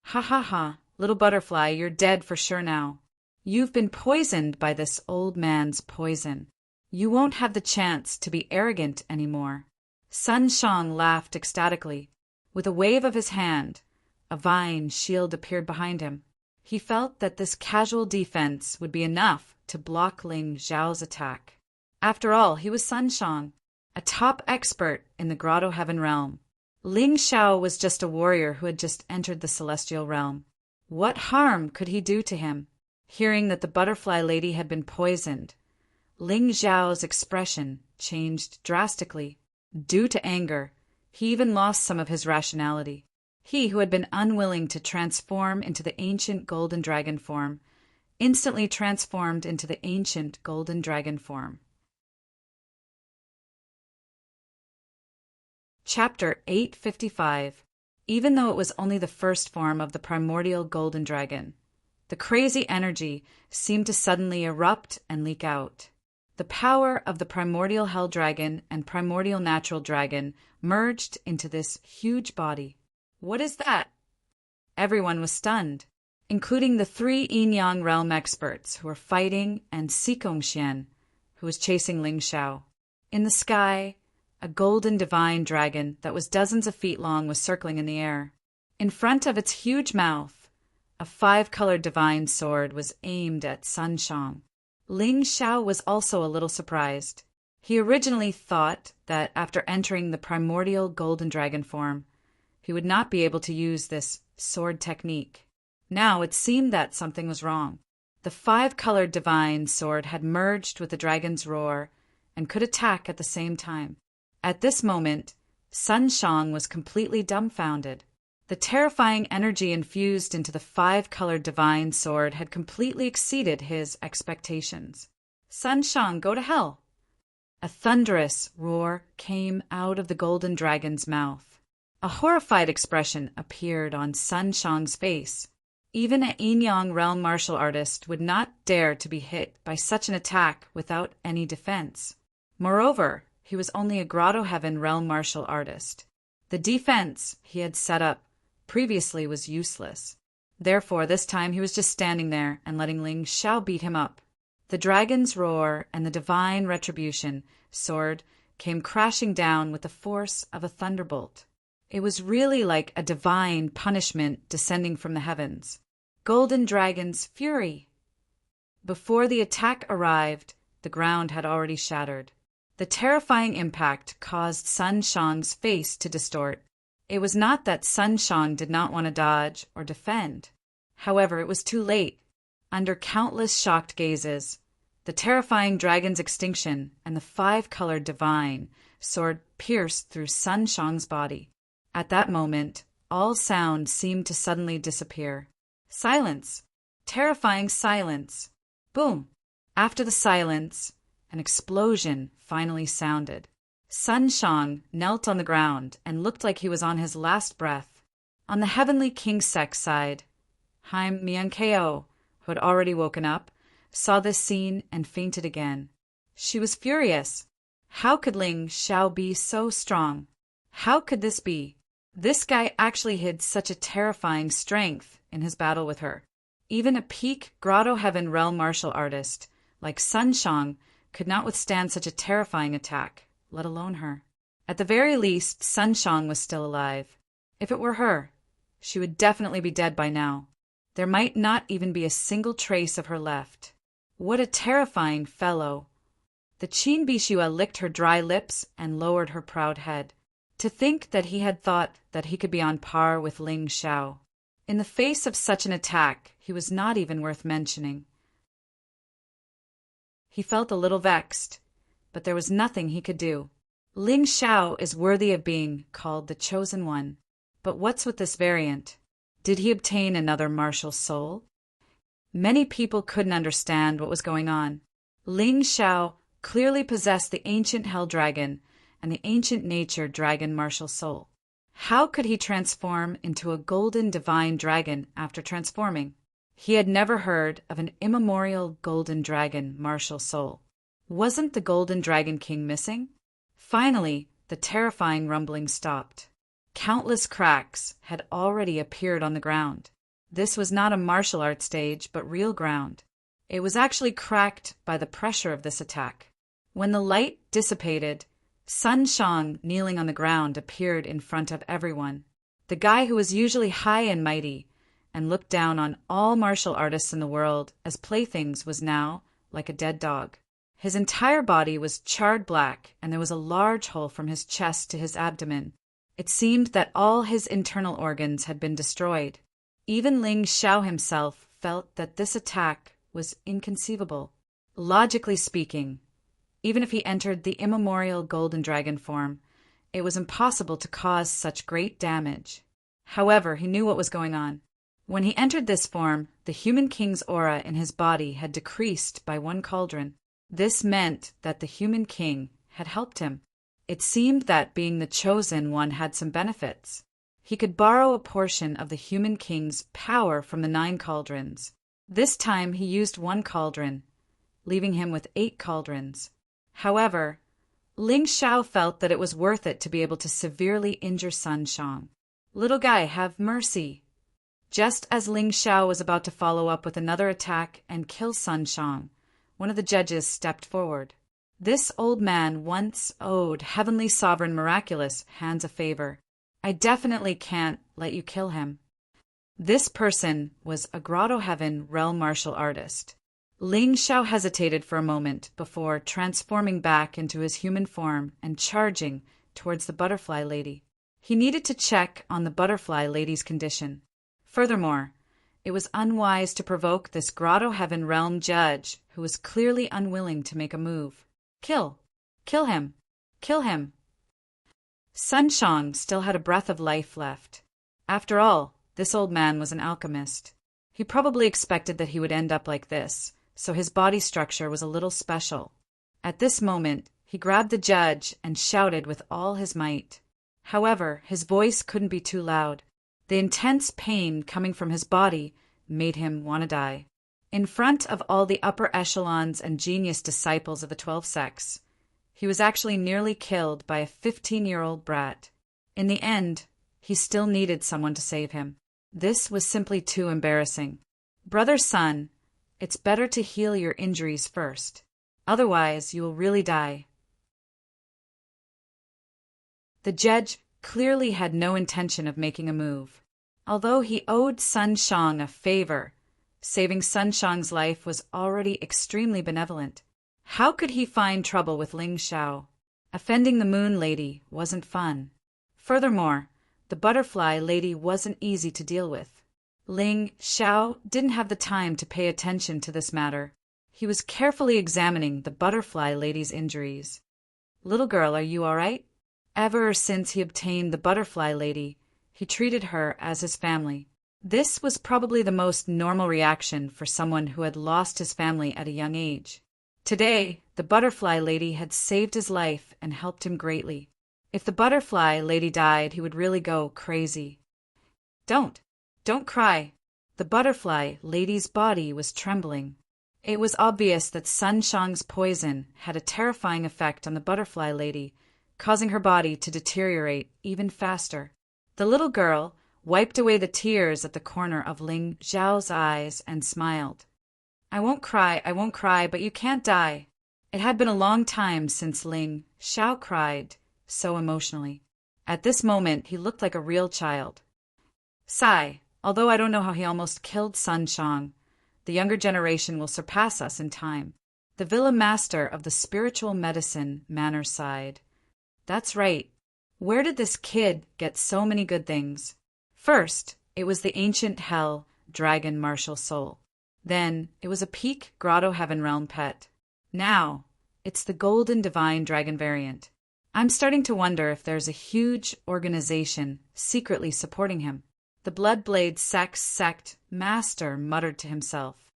"Ha ha ha, little butterfly, you're dead for sure now. You've been poisoned by this old man's poison. You won't have the chance to be arrogant anymore." Sun Shang laughed ecstatically. With a wave of his hand, a vine shield appeared behind him. He felt that this casual defense would be enough to block Ling Xiao's attack. After all, he was Sun Shang, a top expert in the Grotto Heaven realm. Ling Xiao was just a warrior who had just entered the celestial realm. What harm could he do to him? Hearing that the butterfly lady had been poisoned, Ling Xiao's expression changed drastically. Due to anger, he even lost some of his rationality. He, who had been unwilling to transform into the ancient golden dragon form, instantly transformed into the ancient golden dragon form. Chapter 855. Even though it was only the first form of the primordial golden dragon, the crazy energy seemed to suddenly erupt and leak out. The power of the primordial hell dragon and primordial natural dragon merged into this huge body. "What is that?" Everyone was stunned, including the 3 Yin-Yang realm experts who were fighting and Sikong Xian, who was chasing Ling Xiao. In the sky, a golden divine dragon that was dozens of feet long was circling in the air. In front of its huge mouth, a 5-colored divine sword was aimed at Sun Shang. Ling Xiao was also a little surprised. He originally thought that after entering the primordial golden dragon form, he would not be able to use this sword technique. Now it seemed that something was wrong. The 5-colored divine sword had merged with the dragon's roar and could attack at the same time. At this moment, Sun Shang was completely dumbfounded. The terrifying energy infused into the 5-colored divine sword had completely exceeded his expectations. "Sun Shang, go to hell!" A thunderous roar came out of the golden dragon's mouth. A horrified expression appeared on Sun Shang's face. Even an Yin-Yang realm martial artist would not dare to be hit by such an attack without any defense. Moreover, he was only a Grotto Heaven realm martial artist. The defense he had set up previously was useless. Therefore, this time he was just standing there and letting Ling Xiao beat him up. The dragon's roar and the divine retribution sword came crashing down with the force of a thunderbolt. It was really like a divine punishment descending from the heavens. Golden Dragon's fury! Before the attack arrived, the ground had already shattered. The terrifying impact caused Sun Shang's face to distort. It was not that Sun Shang did not want to dodge or defend. However, it was too late. Under countless shocked gazes, the terrifying dragon's extinction and the 5-colored divine sword pierced through Sun Shang's body. At that moment, all sound seemed to suddenly disappear. Silence! Terrifying silence! Boom! After the silence, an explosion finally sounded. Sun Shang knelt on the ground and looked like he was on his last breath. On the heavenly king sect side, Haim Miankeo, who had already woken up, saw this scene and fainted again. She was furious. How could Ling Xiao be so strong? How could this be? This guy actually hid such a terrifying strength in his battle with her. Even a peak Grotto Heaven realm martial artist like Sun Shang could not withstand such a terrifying attack, let alone her. At the very least, Sun Shang was still alive. If it were her, she would definitely be dead by now. There might not even be a single trace of her left. What a terrifying fellow! The Qin Bishua licked her dry lips and lowered her proud head. To think that he had thought that he could be on par with Ling Xiao. In the face of such an attack, he was not even worth mentioning. He felt a little vexed, but there was nothing he could do. Ling Xiao is worthy of being called the Chosen One. But what's with this variant? Did he obtain another martial soul? Many people couldn't understand what was going on. Ling Xiao clearly possessed the ancient Hell Dragon and the ancient Nature Dragon martial soul. How could he transform into a golden divine dragon after transforming? He had never heard of an immemorial golden dragon martial soul. Wasn't the golden dragon king missing? Finally, the terrifying rumbling stopped. Countless cracks had already appeared on the ground. This was not a martial arts stage, but real ground. It was actually cracked by the pressure of this attack. When the light dissipated, Sun Shang, kneeling on the ground, appeared in front of everyone. The guy who was usually high and mighty and looked down on all martial artists in the world as playthings was now like a dead dog. His entire body was charred black, and there was a large hole from his chest to his abdomen. It seemed that all his internal organs had been destroyed. Even Ling Xiao himself felt that this attack was inconceivable. Logically speaking, even if he entered the immemorial golden dragon form, it was impossible to cause such great damage. However, he knew what was going on. When he entered this form, the human king's aura in his body had decreased by 1 cauldron. This meant that the human king had helped him. It seemed that being the chosen one had some benefits. He could borrow a portion of the human king's power from the 9 cauldrons. This time he used 1 cauldron, leaving him with 8 cauldrons. However, Ling Xiao felt that it was worth it to be able to severely injure Sun Shang. "Little guy, have mercy." Just as Ling Xiao was about to follow up with another attack and kill Sun Shang, one of the judges stepped forward. This old man once owed Heavenly Sovereign Miraculous hands a favor. "I definitely can't let you kill him." This person was a Grotto Heaven realm martial artist. Ling Xiao hesitated for a moment before transforming back into his human form and charging towards the butterfly lady. He needed to check on the butterfly lady's condition. Furthermore, it was unwise to provoke this Grotto Heaven realm judge who was clearly unwilling to make a move. Kill! Kill him! Kill him! Sun Shang still had a breath of life left. After all, this old man was an alchemist. He probably expected that he would end up like this, so his body structure was a little special. At this moment, he grabbed the judge and shouted with all his might. However, his voice couldn't be too loud. The intense pain coming from his body made him want to die. In front of all the upper echelons and genius disciples of the 12 sects, he was actually nearly killed by a 15-year-old brat. In the end, he still needed someone to save him. This was simply too embarrassing. "Brother Sun, it's better to heal your injuries first. Otherwise, you will really die." The judge clearly had no intention of making a move. Although he owed Sun Shang a favor, saving Sun Shang's life was already extremely benevolent. How could he find trouble with Ling Xiao? Offending the Moon Lady wasn't fun. Furthermore, the Butterfly Lady wasn't easy to deal with. Ling Xiao didn't have the time to pay attention to this matter. He was carefully examining the Butterfly Lady's injuries. "Little girl, are you all right?" Ever since he obtained the Butterfly Lady, he treated her as his family. This was probably the most normal reaction for someone who had lost his family at a young age. Today, the Butterfly Lady had saved his life and helped him greatly. If the Butterfly Lady died, he would really go crazy. Don't cry." The Butterfly Lady's body was trembling. It was obvious that Sun Shang's poison had a terrifying effect on the Butterfly Lady, causing her body to deteriorate even faster. The little girl wiped away the tears at the corner of Ling Xiao's eyes and smiled. I won't cry, but you can't die." It had been a long time since Ling Xiao cried so emotionally. At this moment, he looked like a real child. "Sigh, although I don't know how he almost killed Sun Shang, the younger generation will surpass us in time." The Villa Master of the Spiritual Medicine Manor sighed. "That's right. Where did this kid get so many good things? First, it was the ancient hell dragon martial soul. Then, it was a peak Grotto Heaven realm pet. Now, it's the golden divine dragon variant. I'm starting to wonder if there's a huge organization secretly supporting him." The Bloodblade sect master muttered to himself.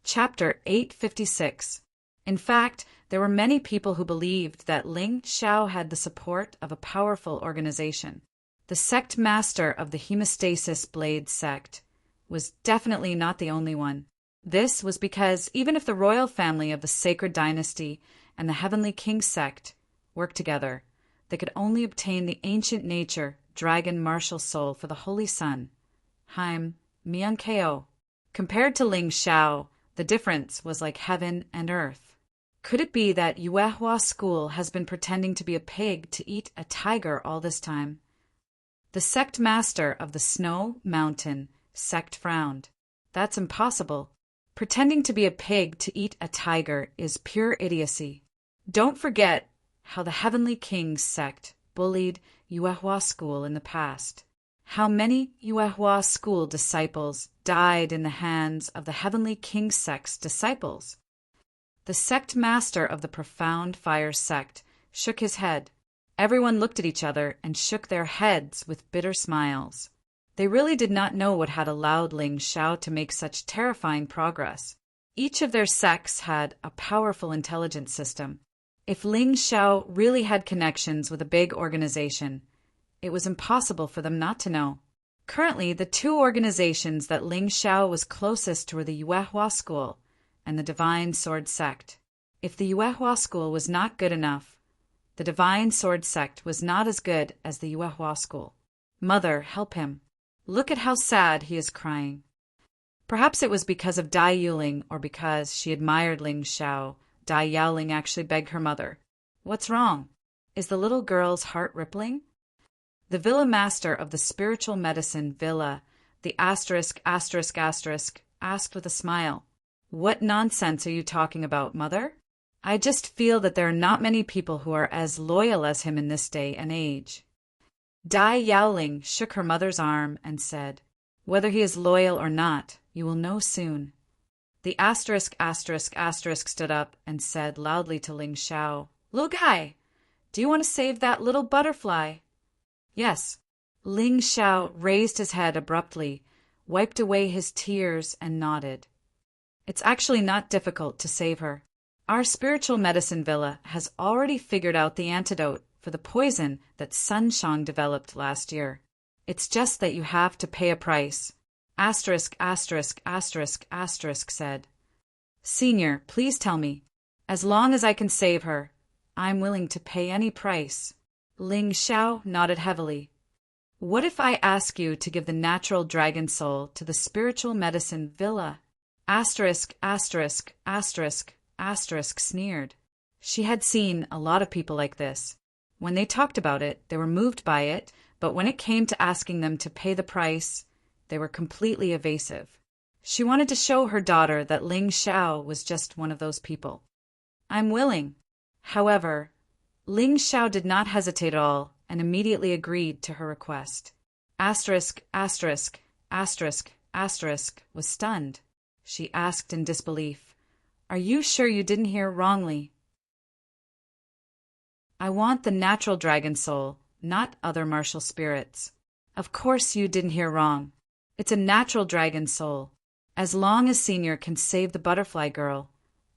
Chapter 856. In fact, there were many people who believed that Ling Xiao had the support of a powerful organization. The sect master of the Hemostasis Blade sect was definitely not the only one. This was because even if the royal family of the Sacred Dynasty and the Heavenly King sect worked together, they could only obtain the ancient nature dragon martial soul for the Holy Sun, Haim Miankeo. Compared to Ling Xiao, the difference was like heaven and earth. Could it be that Yuehua school has been pretending to be a pig to eat a tiger all this time? The sect master of the Snow Mountain sect frowned. That's impossible. Pretending to be a pig to eat a tiger is pure idiocy. Don't forget how the Heavenly Kings sect bullied Yuehua school in the past. How many Yuehua school disciples died in the hands of the Heavenly King sect's disciples? The sect master of the Profound Fire sect shook his head. Everyone looked at each other and shook their heads with bitter smiles. They really did not know what had allowed Ling Xiao to make such terrifying progress. Each of their sects had a powerful intelligence system. If Ling Xiao really had connections with a big organization, it was impossible for them not to know. Currently, the two organizations that Ling Xiao was closest to were the Yuehua School and the Divine Sword Sect. If the Yuehua School was not good enough, the Divine Sword Sect was not as good as the Yuehua School. Mother, help him. Look at how sad he is crying. Perhaps it was because of Dai Yuling or because she admired Ling Xiao. Dai Yaoling actually begged her mother, "What's wrong? Is the little girl's heart rippling?" The villa master of the spiritual medicine villa, the asked with a smile, "What nonsense are you talking about, mother? I just feel that there are not many people who are as loyal as him in this day and age." Dai Yaoling shook her mother's arm and said, "Whether he is loyal or not, you will know soon." The stood up and said loudly to Ling Xiao, "Little guy, do you want to save that little butterfly?" "Yes." Ling Xiao raised his head abruptly, wiped away his tears, and nodded. "It's actually not difficult to save her. Our spiritual medicine villa has already figured out the antidote for the poison that Sunshang developed last year. It's just that you have to pay a price." Said. "Senior, please tell me. As long as I can save her, I'm willing to pay any price." Ling Xiao nodded heavily. "What if I ask you to give the natural dragon soul to the spiritual medicine villa?" Sneered. She had seen a lot of people like this. When they talked about it, they were moved by it, but when it came to asking them to pay the price, they were completely evasive. She wanted to show her daughter that Ling Xiao was just one of those people. "I'm willing." However, Ling Xiao did not hesitate at all and immediately agreed to her request. Was stunned. She asked in disbelief, "Are you sure you didn't hear wrongly?" "I want the natural dragon soul, not other martial spirits." "Of course you didn't hear wrong. It's a natural dragon soul. As long as Senior can save the butterfly girl,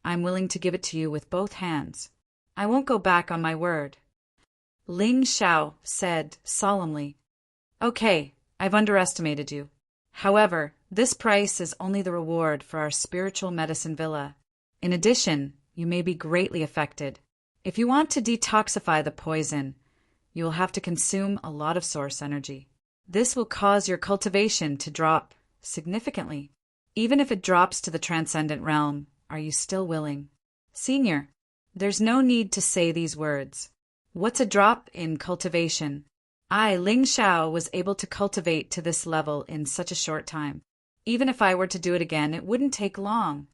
I'm willing to give it to you with both hands. I won't go back on my word." Ling Xiao said solemnly, "Okay, I've underestimated you. However, this price is only the reward for our spiritual medicine villa. In addition, you may be greatly affected. If you want to detoxify the poison, you will have to consume a lot of source energy. This will cause your cultivation to drop significantly. Even if it drops to the transcendent realm, are you still willing?" "Senior, there's no need to say these words. What's a drop in cultivation? I, Ling Xiao, was able to cultivate to this level in such a short time. Even if I were to do it again, it wouldn't take long."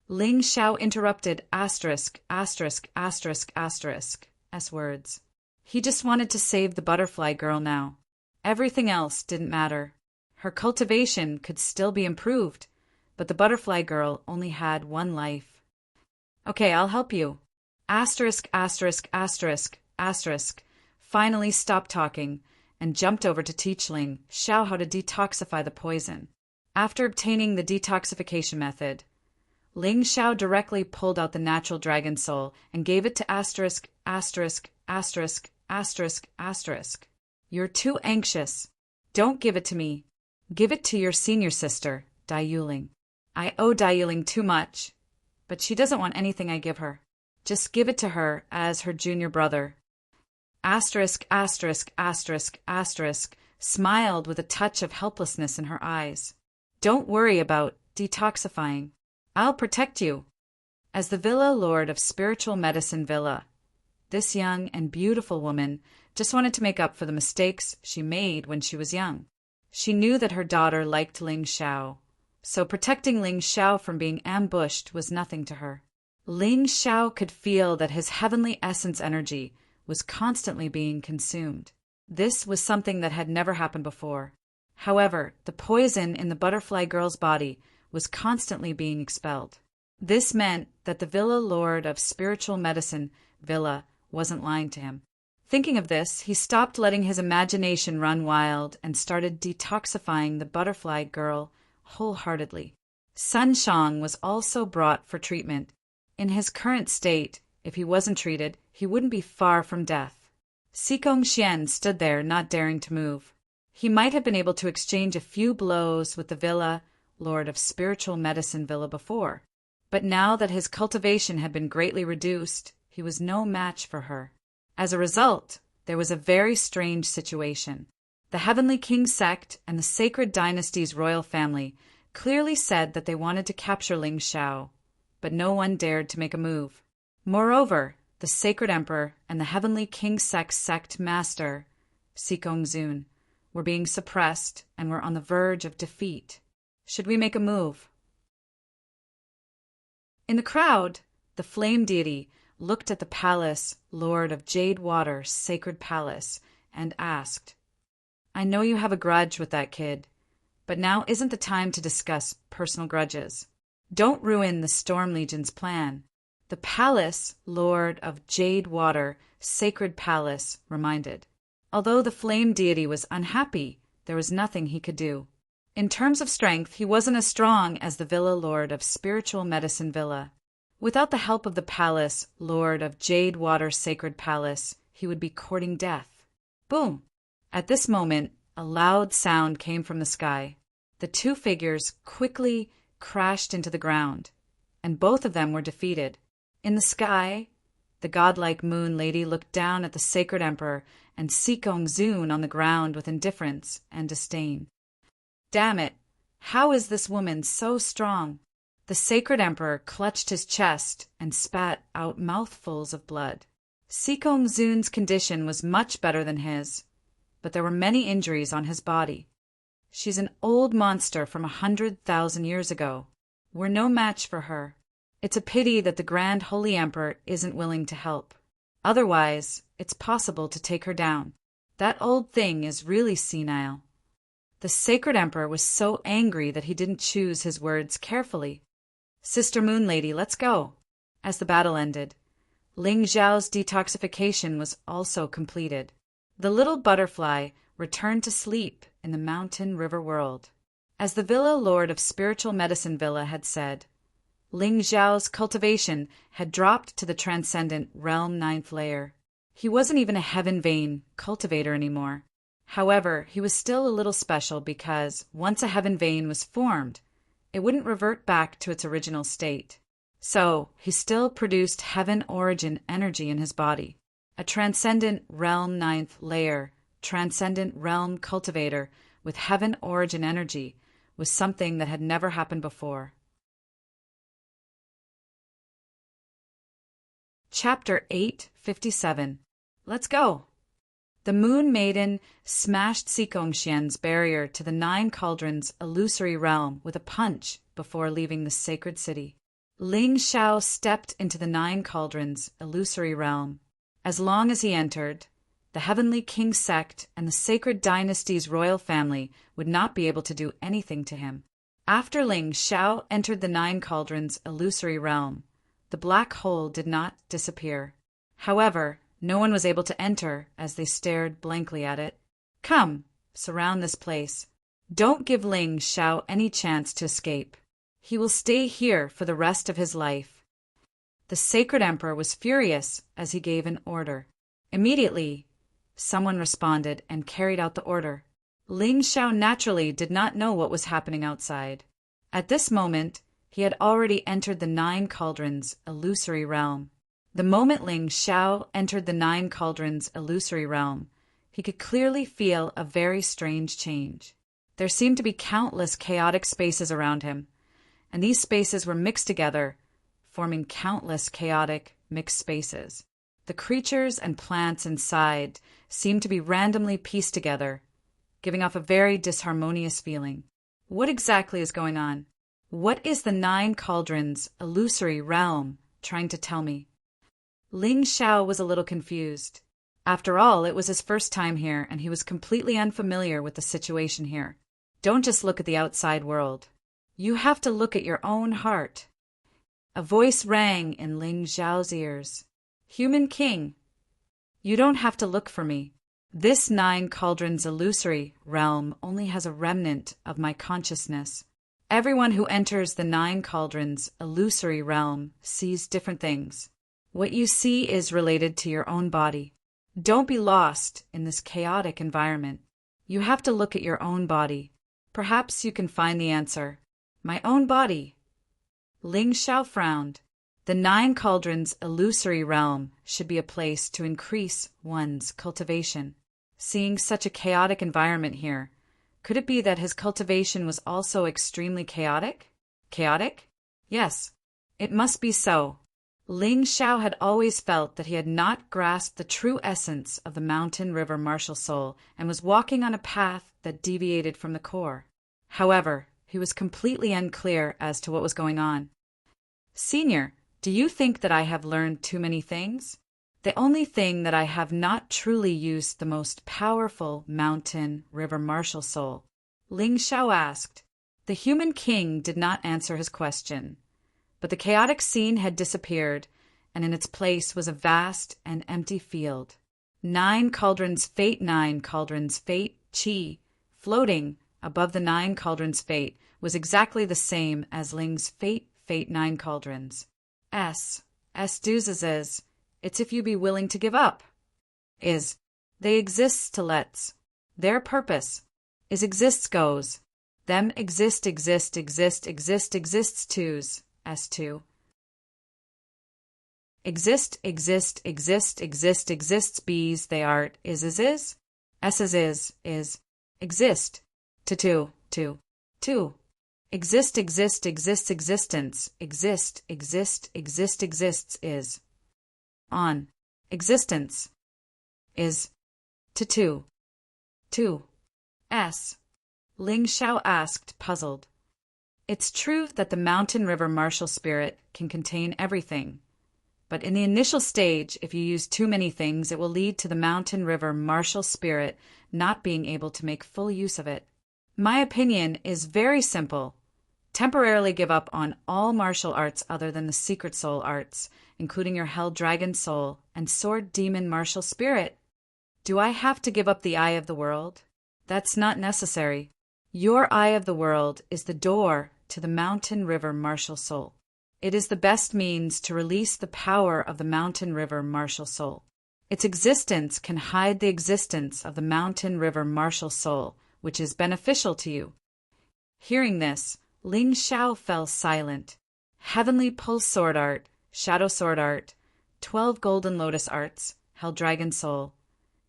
Ling Xiao interrupted S words. He just wanted to save the butterfly girl now. Everything else didn't matter. Her cultivation could still be improved, but the butterfly girl only had one life. "Okay, I'll help you." Finally stopped talking and jumped over to teach Ling Xiao how to detoxify the poison. After obtaining the detoxification method, Ling Xiao directly pulled out the natural dragon soul and gave it to "You're too anxious. Don't give it to me. Give it to your senior sister, Dai Yuling." I owe Dai too much, but she doesn't want anything I give her. Just give it to her as her junior brother. Asterisk, asterisk, asterisk, asterisk, smiled with a touch of helplessness in her eyes. Don't worry about detoxifying. I'll protect you. As the Villa Lord of Spiritual Medicine Villa, this young and beautiful woman just wanted to make up for the mistakes she made when she was young. She knew that her daughter liked Ling Xiao, so protecting Ling Xiao from being ambushed was nothing to her. Ling Xiao could feel that his heavenly essence energy was constantly being consumed. This was something that had never happened before. However, the poison in the butterfly girl's body was constantly being expelled. This meant that the Villa Lord of Spiritual Medicine Villa wasn't lying to him. Thinking of this, he stopped letting his imagination run wild and started detoxifying the butterfly girl wholeheartedly. Sun Shang was also brought for treatment. In his current state, if he wasn't treated, he wouldn't be far from death. Xikong Xian stood there, not daring to move. He might have been able to exchange a few blows with the Villa Lord of Spiritual Medicine Villa before, but now that his cultivation had been greatly reduced, he was no match for her. As a result, there was a very strange situation. The Heavenly King sect and the Sacred Dynasty's royal family clearly said that they wanted to capture Ling Xiao, but no one dared to make a move. Moreover, the Sacred Emperor and the Heavenly King sect master, Xikong Zun, were being suppressed and were on the verge of defeat. Should we make a move? In the crowd, the flame deity looked at the palace, Lord of Jade Water, Sacred Palace, and asked, I know you have a grudge with that kid, but now isn't the time to discuss personal grudges. Don't ruin the Storm Legion's plan. The palace, Lord of Jade Water, Sacred Palace, reminded. Although the flame deity was unhappy, there was nothing he could do. In terms of strength, he wasn't as strong as the Villa Lord of Spiritual Medicine Villa. Without the help of the palace, Lord of Jade Water Sacred Palace, he would be courting death. Boom! At this moment, a loud sound came from the sky. The two figures quickly crashed into the ground, and both of them were defeated. In the sky, the godlike moon lady looked down at the Sacred Emperor and Xikong Zun on the ground with indifference and disdain. Damn it! How is this woman so strong? The Sacred Emperor clutched his chest and spat out mouthfuls of blood. Xikong Zun's condition was much better than his, but there were many injuries on his body. She's an old monster from 100,000 years ago. We're no match for her. It's a pity that the Grand Holy Emperor isn't willing to help. Otherwise, it's possible to take her down. That old thing is really senile. The Sacred Emperor was so angry that he didn't choose his words carefully. Sister Moon Lady, let's go. As the battle ended, Ling Xiao's detoxification was also completed. The little butterfly returned to sleep in the mountain river world. As the Villa Lord of Spiritual Medicine Villa had said, Ling Xiao's cultivation had dropped to the transcendent realm 9th layer. He wasn't even a heaven vein cultivator anymore. However, he was still a little special because once a heaven vein was formed, it wouldn't revert back to its original state. So, he still produced heaven origin energy in his body. A transcendent realm 9th layer, transcendent realm cultivator with heaven origin energy was something that had never happened before. Chapter 857. Let's go. The Moon Maiden smashed Xikong Xian's barrier to the 9 cauldrons illusory realm with a punch before leaving the sacred city. Ling Xiao stepped into the 9 cauldrons illusory realm. As long as he entered, the Heavenly King sect and the Sacred Dynasty's royal family would not be able to do anything to him. After Ling Xiao entered the 9 cauldrons illusory realm, the black hole did not disappear. However, no one was able to enter as they stared blankly at it. Come, surround this place. Don't give Ling Xiao any chance to escape. He will stay here for the rest of his life. The Sacred Emperor was furious as he gave an order. Immediately, someone responded and carried out the order. Ling Xiao naturally did not know what was happening outside. At this moment, He had already entered the Nine Cauldrons illusory realm. The moment Ling Xiao entered the Nine Cauldrons illusory realm, he could clearly feel a very strange change. There seemed to be countless chaotic spaces around him, and these spaces were mixed together, forming countless chaotic mixed spaces. The creatures and plants inside seemed to be randomly pieced together, giving off a very disharmonious feeling. What exactly is going on? What is the Nine Cauldrons illusory realm trying to tell me? Ling Xiao was a little confused. After all, it was his first time here, and he was completely unfamiliar with the situation here. Don't just look at the outside world. You have to look at your own heart. A voice rang in Ling Xiao's ears. Human King, you don't have to look for me. This Nine Cauldrons illusory realm only has a remnant of my consciousness. Everyone who enters the Nine Cauldrons illusory realm sees different things. What you see is related to your own body. Don't be lost in this chaotic environment. You have to look at your own body. Perhaps you can find the answer. My own body. Ling Xiao frowned. The Nine Cauldrons illusory realm should be a place to increase one's cultivation. Seeing such a chaotic environment here, could it be that his cultivation was also extremely chaotic? Chaotic? Yes, it must be so. Ling Xiao had always felt that he had not grasped the true essence of the mountain river martial soul and was walking on a path that deviated from the core. However, he was completely unclear as to what was going on. Senior, do you think that I have learned too many things? The only thing that I have not truly used the most powerful mountain river martial soul. Ling Xiao asked. The human king did not answer his question. But the chaotic scene had disappeared, and in its place was a vast and empty field. Nine Cauldrons Fate Qi, floating above the Nine Cauldrons Fate, was exactly the same as Ling's Fate Nine Cauldrons. S doozes, it's if you be willing to give up. Is, they exists to let's. Their purpose is exists goes. Them exists twos. S2. Exist exists bees they art is. S is exist to exist existence exists is on existence is to S. Ling Xiao asked, puzzled. It's true that the mountain river martial spirit can contain everything, but in the initial stage, if you use too many things, it will lead to the mountain river martial spirit not being able to make full use of it. My opinion is very simple. Temporarily give up on all martial arts other than the secret soul arts, including your hell dragon soul and sword demon martial spirit. Do I have to give up the eye of the world? That's not necessary. Your eye of the world is the door to the mountain river martial soul. It is the best means to release the power of the mountain river martial soul. Its existence can hide the existence of the mountain river martial soul, which is beneficial to you. Hearing this, Ling Xiao fell silent. Heavenly Pulse Sword Art, Shadow Sword Art, 12 Golden Lotus Arts, Hell Dragon Soul,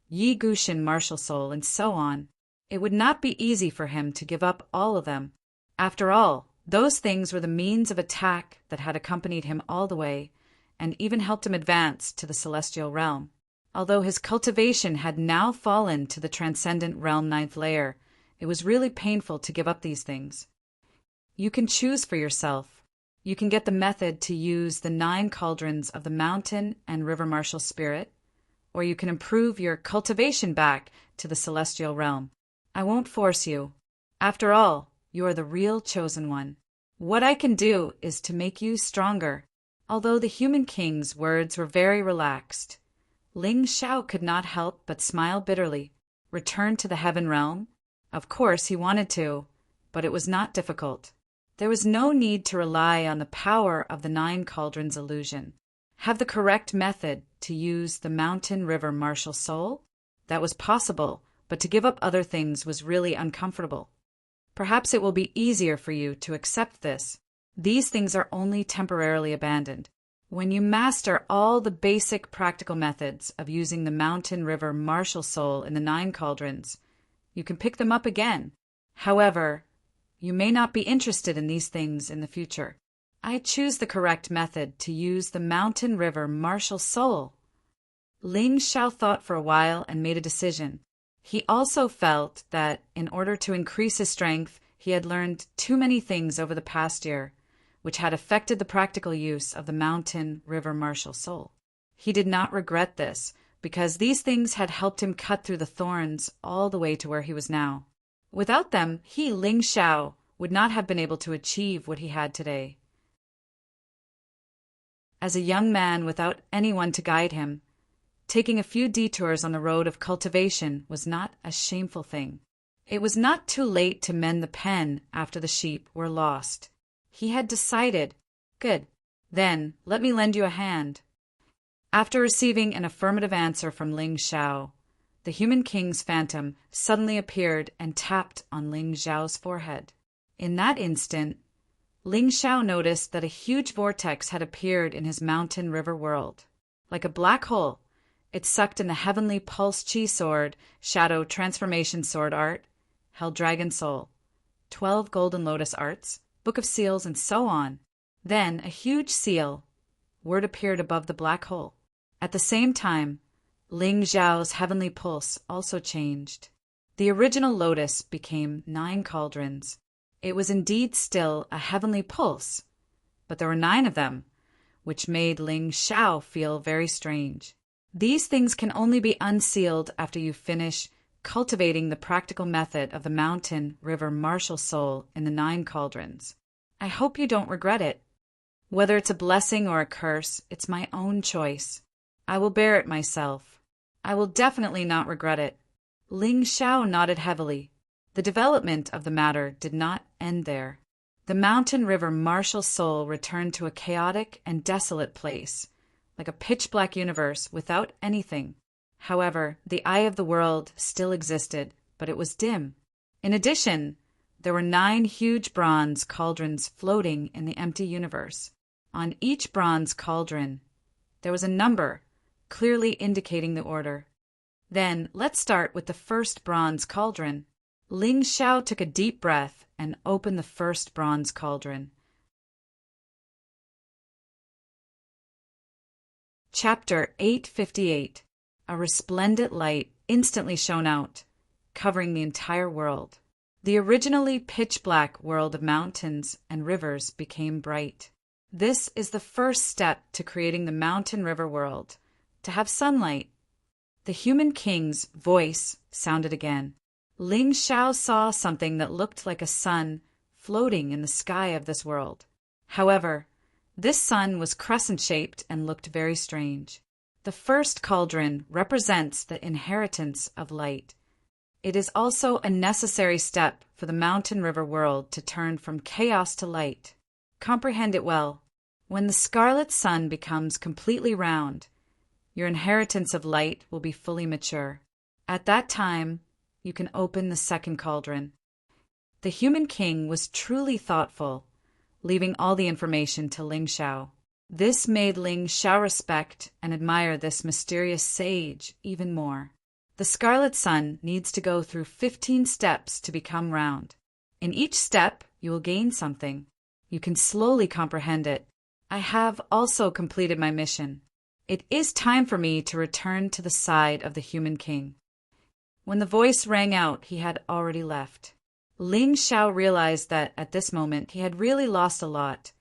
Yi Gushin Martial Soul, and so on. It would not be easy for him to give up all of them. After all, those things were the means of attack that had accompanied him all the way, and even helped him advance to the celestial realm. Although his cultivation had now fallen to the transcendent realm 9th layer, it was really painful to give up these things. You can choose for yourself. You can get the method to use the 9 cauldrons of the mountain and river martial spirit, or you can improve your cultivation back to the celestial realm. I won't force you. After all, you are the real chosen one. What I can do is to make you stronger. Although the human king's words were very relaxed, Ling Xiao could not help but smile bitterly. Return to the heaven realm? Of course he wanted to, but it was not difficult. There was no need to rely on the power of the 9 cauldrons illusion. Have the correct method to use the mountain river martial soul? That was possible, but to give up other things was really uncomfortable. Perhaps it will be easier for you to accept this. These things are only temporarily abandoned. When you master all the basic practical methods of using the mountain river martial soul in the 9 cauldrons, you can pick them up again. However, you may not be interested in these things in the future. I choose the correct method to use the mountain river martial soul. Ling Xiao thought for a while and made a decision. He also felt that in order to increase his strength, he had learned too many things over the past year, which had affected the practical use of the mountain river martial soul. He did not regret this, because these things had helped him cut through the thorns all the way to where he was now. Without them, he, Ling Xiao, would not have been able to achieve what he had today. As a young man without anyone to guide him, taking a few detours on the road of cultivation was not a shameful thing. It was not too late to mend the pen after the sheep were lost. He had decided, good, then let me lend you a hand. After receiving an affirmative answer from Ling Xiao, the human king's phantom suddenly appeared and tapped on Ling Xiao's forehead. In that instant, Ling Xiao noticed that a huge vortex had appeared in his mountain river world. Like a black hole, it sucked in the heavenly pulse chi sword, shadow transformation sword art, held dragon soul, 12 golden lotus arts, book of seals, and so on. Then a huge seal word appeared above the black hole. At the same time, Ling Xiao's heavenly pulse also changed. The original lotus became 9 cauldrons. It was indeed still a heavenly pulse, but there were 9 of them, which made Ling Xiao feel very strange. These things can only be unsealed after you finish cultivating the practical method of the mountain river martial soul in the 9 cauldrons. I hope you don't regret it. Whether it's a blessing or a curse, it's my own choice. I will bear it myself. I will definitely not regret it. Ling Xiao nodded heavily. The development of the matter did not end there. The mountain river martial soul returned to a chaotic and desolate place, like a pitch-black universe without anything. However, the eye of the world still existed, but it was dim. In addition, there were 9 huge bronze cauldrons floating in the empty universe. On each bronze cauldron, there was a number, clearly indicating the order. Then, let's start with the first bronze cauldron. Ling Xiao took a deep breath and opened the first bronze cauldron. Chapter 858. A resplendent light instantly shone out, covering the entire world. The originally pitch-black world of mountains and rivers became bright. This is the first step to creating the mountain river world, to have sunlight. The human king's voice sounded again. Ling Xiao saw something that looked like a sun floating in the sky of this world. However, this sun was crescent-shaped and looked very strange. The first cauldron represents the inheritance of light. It is also a necessary step for the mountain river world to turn from chaos to light. Comprehend it well. When the scarlet sun becomes completely round, your inheritance of light will be fully mature. At that time, you can open the second cauldron. The human king was truly thoughtful, leaving all the information to Ling Xiao. This made Ling Xiao respect and admire this mysterious sage even more. The scarlet sun needs to go through 15 steps to become round. In each step, you will gain something. You can slowly comprehend it. I have also completed my mission. It is time for me to return to the side of the human king. When the voice rang out, he had already left. Ling Xiao realized that at this moment he had really lost a lot,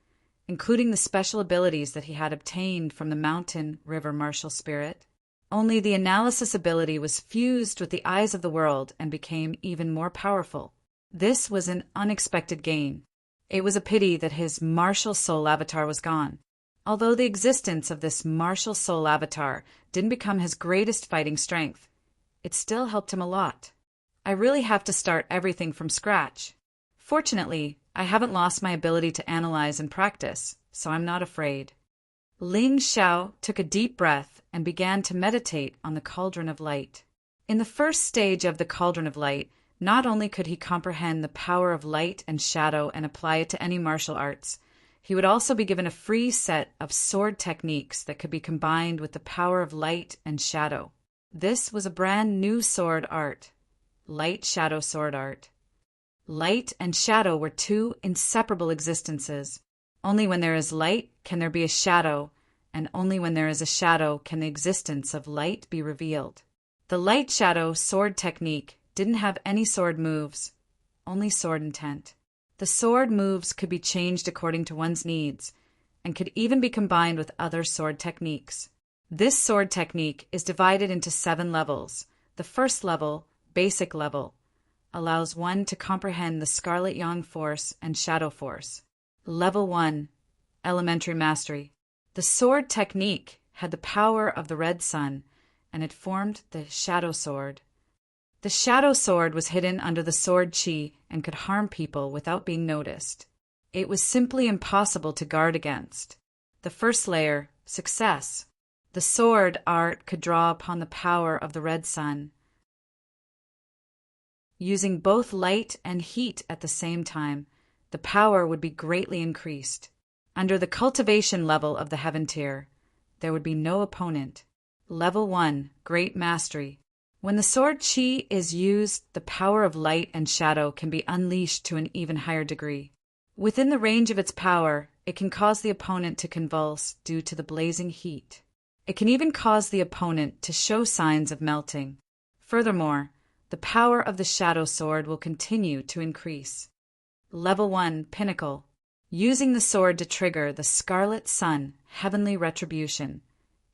including the special abilities that he had obtained from the mountain river martial spirit. Only the analysis ability was fused with the eyes of the world and became even more powerful. This was an unexpected gain. It was a pity that his martial soul avatar was gone. Although the existence of this martial soul avatar didn't become his greatest fighting strength, it still helped him a lot. I really have to start everything from scratch. Fortunately, I haven't lost my ability to analyze and practice, so I'm not afraid. Ling Xiao took a deep breath and began to meditate on the cauldron of light. In the first stage of the cauldron of light, not only could he comprehend the power of light and shadow and apply it to any martial arts, He would also be given a free set of sword techniques that could be combined with the power of light and shadow. This was a brand new sword art, light shadow sword art. Light and shadow were two inseparable existences. Only when there is light can there be a shadow, and only when there is a shadow can the existence of light be revealed. The light shadow sword technique didn't have any sword moves, only sword intent. The sword moves could be changed according to one's needs, and could even be combined with other sword techniques. This sword technique is divided into 7 levels. The first level, basic level, allows one to comprehend the Scarlet Yang Force and Shadow Force. Level 1, elementary mastery. The sword technique had the power of the red sun, and it formed the shadow sword. The shadow sword was hidden under the sword chi and could harm people without being noticed. It was simply impossible to guard against. The first layer, success. The sword art could draw upon the power of the red sun, using both light and heat at the same time. The power would be greatly increased. Under the cultivation level of the heaven tier, there would be no opponent. Level 1, great mastery. When the sword chi is used, the power of light and shadow can be unleashed to an even higher degree. Within the range of its power, it can cause the opponent to convulse due to the blazing heat. It can even cause the opponent to show signs of melting. Furthermore, the power of the shadow sword will continue to increase. Level 1, pinnacle. Using the sword to trigger the Scarlet Sun, heavenly retribution,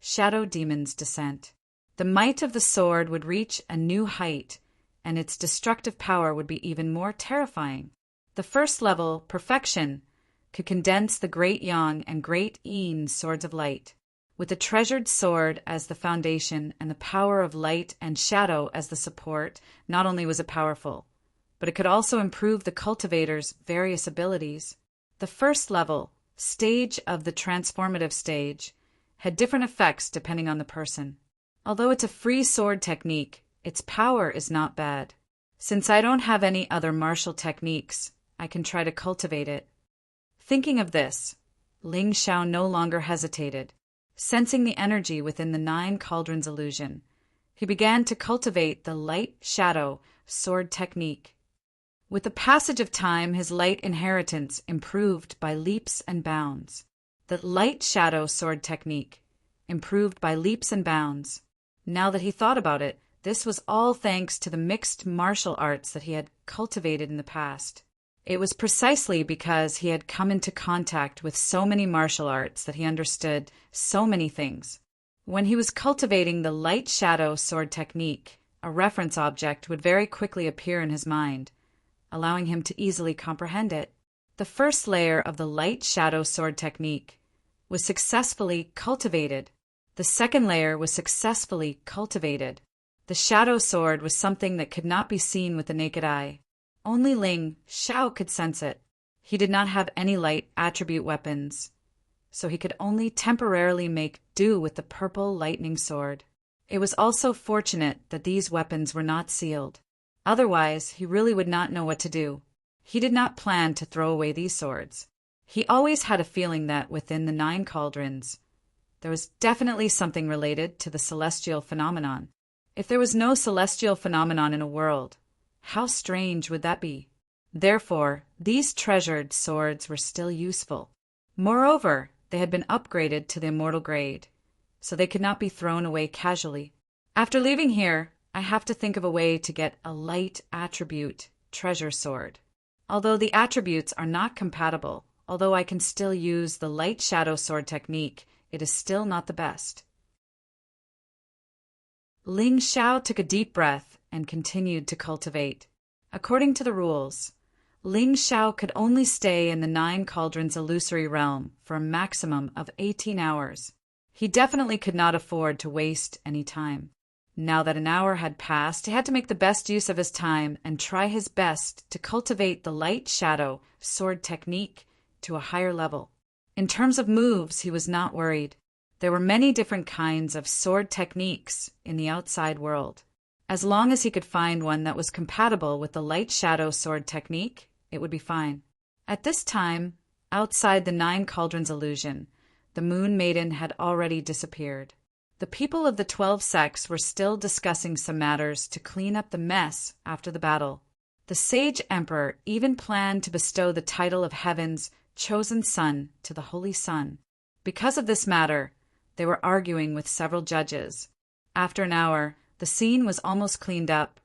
shadow demon's descent. The might of the sword would reach a new height, and its destructive power would be even more terrifying. The first level, perfection, could condense the Great Yang and Great Yin swords of light. With the treasured sword as the foundation and the power of light and shadow as the support, not only was it powerful, but it could also improve the cultivator's various abilities. The first level, stage of the transformative stage, had different effects depending on the person. Although it's a free sword technique, its power is not bad. Since I don't have any other martial techniques, I can try to cultivate it. Thinking of this, Ling Xiao no longer hesitated. Sensing the energy within the 9 cauldrons illusion, he began to cultivate the light shadow sword technique. With the passage of time, his light inheritance improved by leaps and bounds. The light shadow sword technique improved by leaps and bounds. Now that he thought about it, this was all thanks to the mixed martial arts that he had cultivated in the past. It was precisely because he had come into contact with so many martial arts that he understood so many things. When he was cultivating the light shadow sword technique, a reference object would very quickly appear in his mind, allowing him to easily comprehend it. The first layer of the light shadow sword technique was successfully cultivated. The second layer was successfully cultivated. The shadow sword was something that could not be seen with the naked eye. Only Ling Xiao could sense it. He did not have any light attribute weapons, so he could only temporarily make do with the purple lightning sword. It was also fortunate that these weapons were not sealed. Otherwise, he really would not know what to do. He did not plan to throw away these swords. He always had a feeling that within the 9 cauldrons, there was definitely something related to the celestial phenomenon. If there was no celestial phenomenon in a world, how strange would that be? Therefore, these treasured swords were still useful. Moreover, they had been upgraded to the immortal grade, so they could not be thrown away casually. After leaving here, I have to think of a way to get a light attribute treasure sword. Although the attributes are not compatible, although I can still use the light shadow sword technique, it is still not the best. Ling Xiao took a deep breath and continued to cultivate. According to the rules, Ling Xiao could only stay in the 9 cauldrons illusory realm for a maximum of 18 hours. He definitely could not afford to waste any time. Now that an hour had passed, he had to make the best use of his time and try his best to cultivate the light shadow sword technique to a higher level. In terms of moves, he was not worried. There were many different kinds of sword techniques in the outside world. As long as he could find one that was compatible with the light shadow sword technique, it would be fine. At this time, Outside the Nine Cauldrons illusion, the Moon Maiden had already disappeared. The people of the 12 sects were still discussing some matters to clean up the mess after the battle. The Sage Emperor even planned to bestow the title of Heaven's chosen son to the Holy Son. Because of this matter, they were arguing with several judges. After an hour, the scene was almost cleaned up,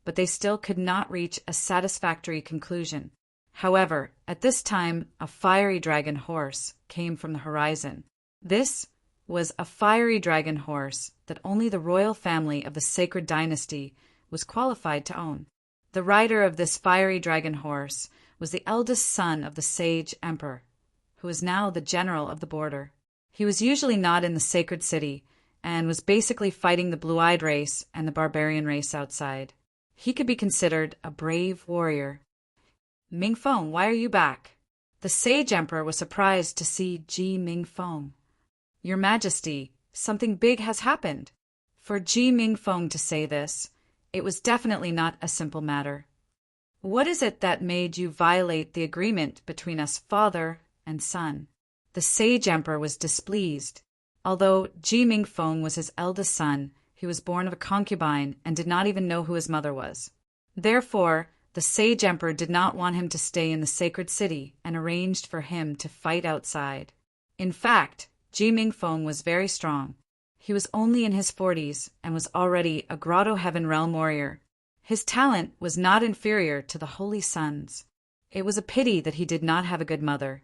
but they still could not reach a satisfactory conclusion. However, at this time, a fiery dragon horse came from the horizon. This was a fiery dragon horse that only the royal family of the sacred dynasty was qualified to own. The rider of this fiery dragon horse was the eldest son of the Sage Emperor, who is now the general of the border. He was usually not in the sacred city and was basically fighting the blue-eyed race and the barbarian race outside. He could be considered a brave warrior. Ming-Feng, why are you back? The Sage Emperor was surprised to see Ji Ming-Feng. Your Majesty, something big has happened. For Ji Ming-Feng to say this, it was definitely not a simple matter. What is it that made you violate the agreement between us father and son? The Sage Emperor was displeased. Although Ji Ming-Feng was his eldest son, he was born of a concubine and did not even know who his mother was. Therefore, the Sage Emperor did not want him to stay in the sacred city and arranged for him to fight outside. In fact, Ji Ming-Feng was very strong. He was only in his 40s and was already a Grotto Heaven Realm warrior. His talent was not inferior to the Holy Sun's. It was a pity that he did not have a good mother.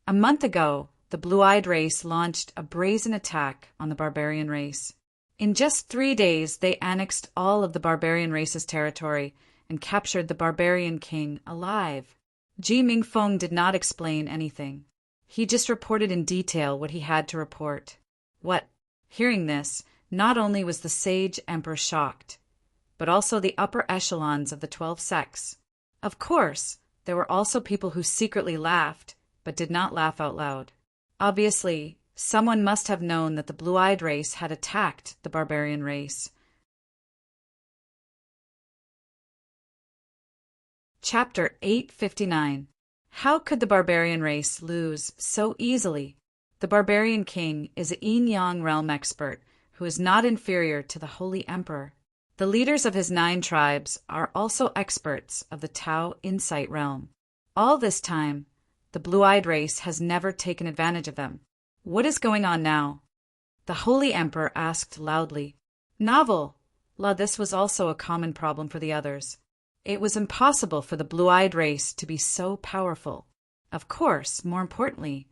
A month ago, the blue-eyed race launched a brazen attack on the barbarian race. In just 3 days, they annexed all of the barbarian race's territory and captured the barbarian king alive. Ji Ming-Feng did not explain anything. He just reported in detail what he had to report. Hearing this, not only was the Sage Emperor shocked, but also the upper echelons of the 12 sects. Of course, there were also people who secretly laughed, but did not laugh out loud. Obviously, someone must have known that the blue-eyed race had attacked the barbarian race. Chapter 859. How could the barbarian race lose so easily? The barbarian king is a yin-yang realm expert who is not inferior to the Holy Emperor. The leaders of his 9 tribes are also experts of the Tao Insight realm. All this time, the blue-eyed race has never taken advantage of them. What is going on now? The Holy Emperor asked loudly. Novel. This was also a common problem for the others. It was impossible for the blue-eyed race to be so powerful. Of course, more importantly,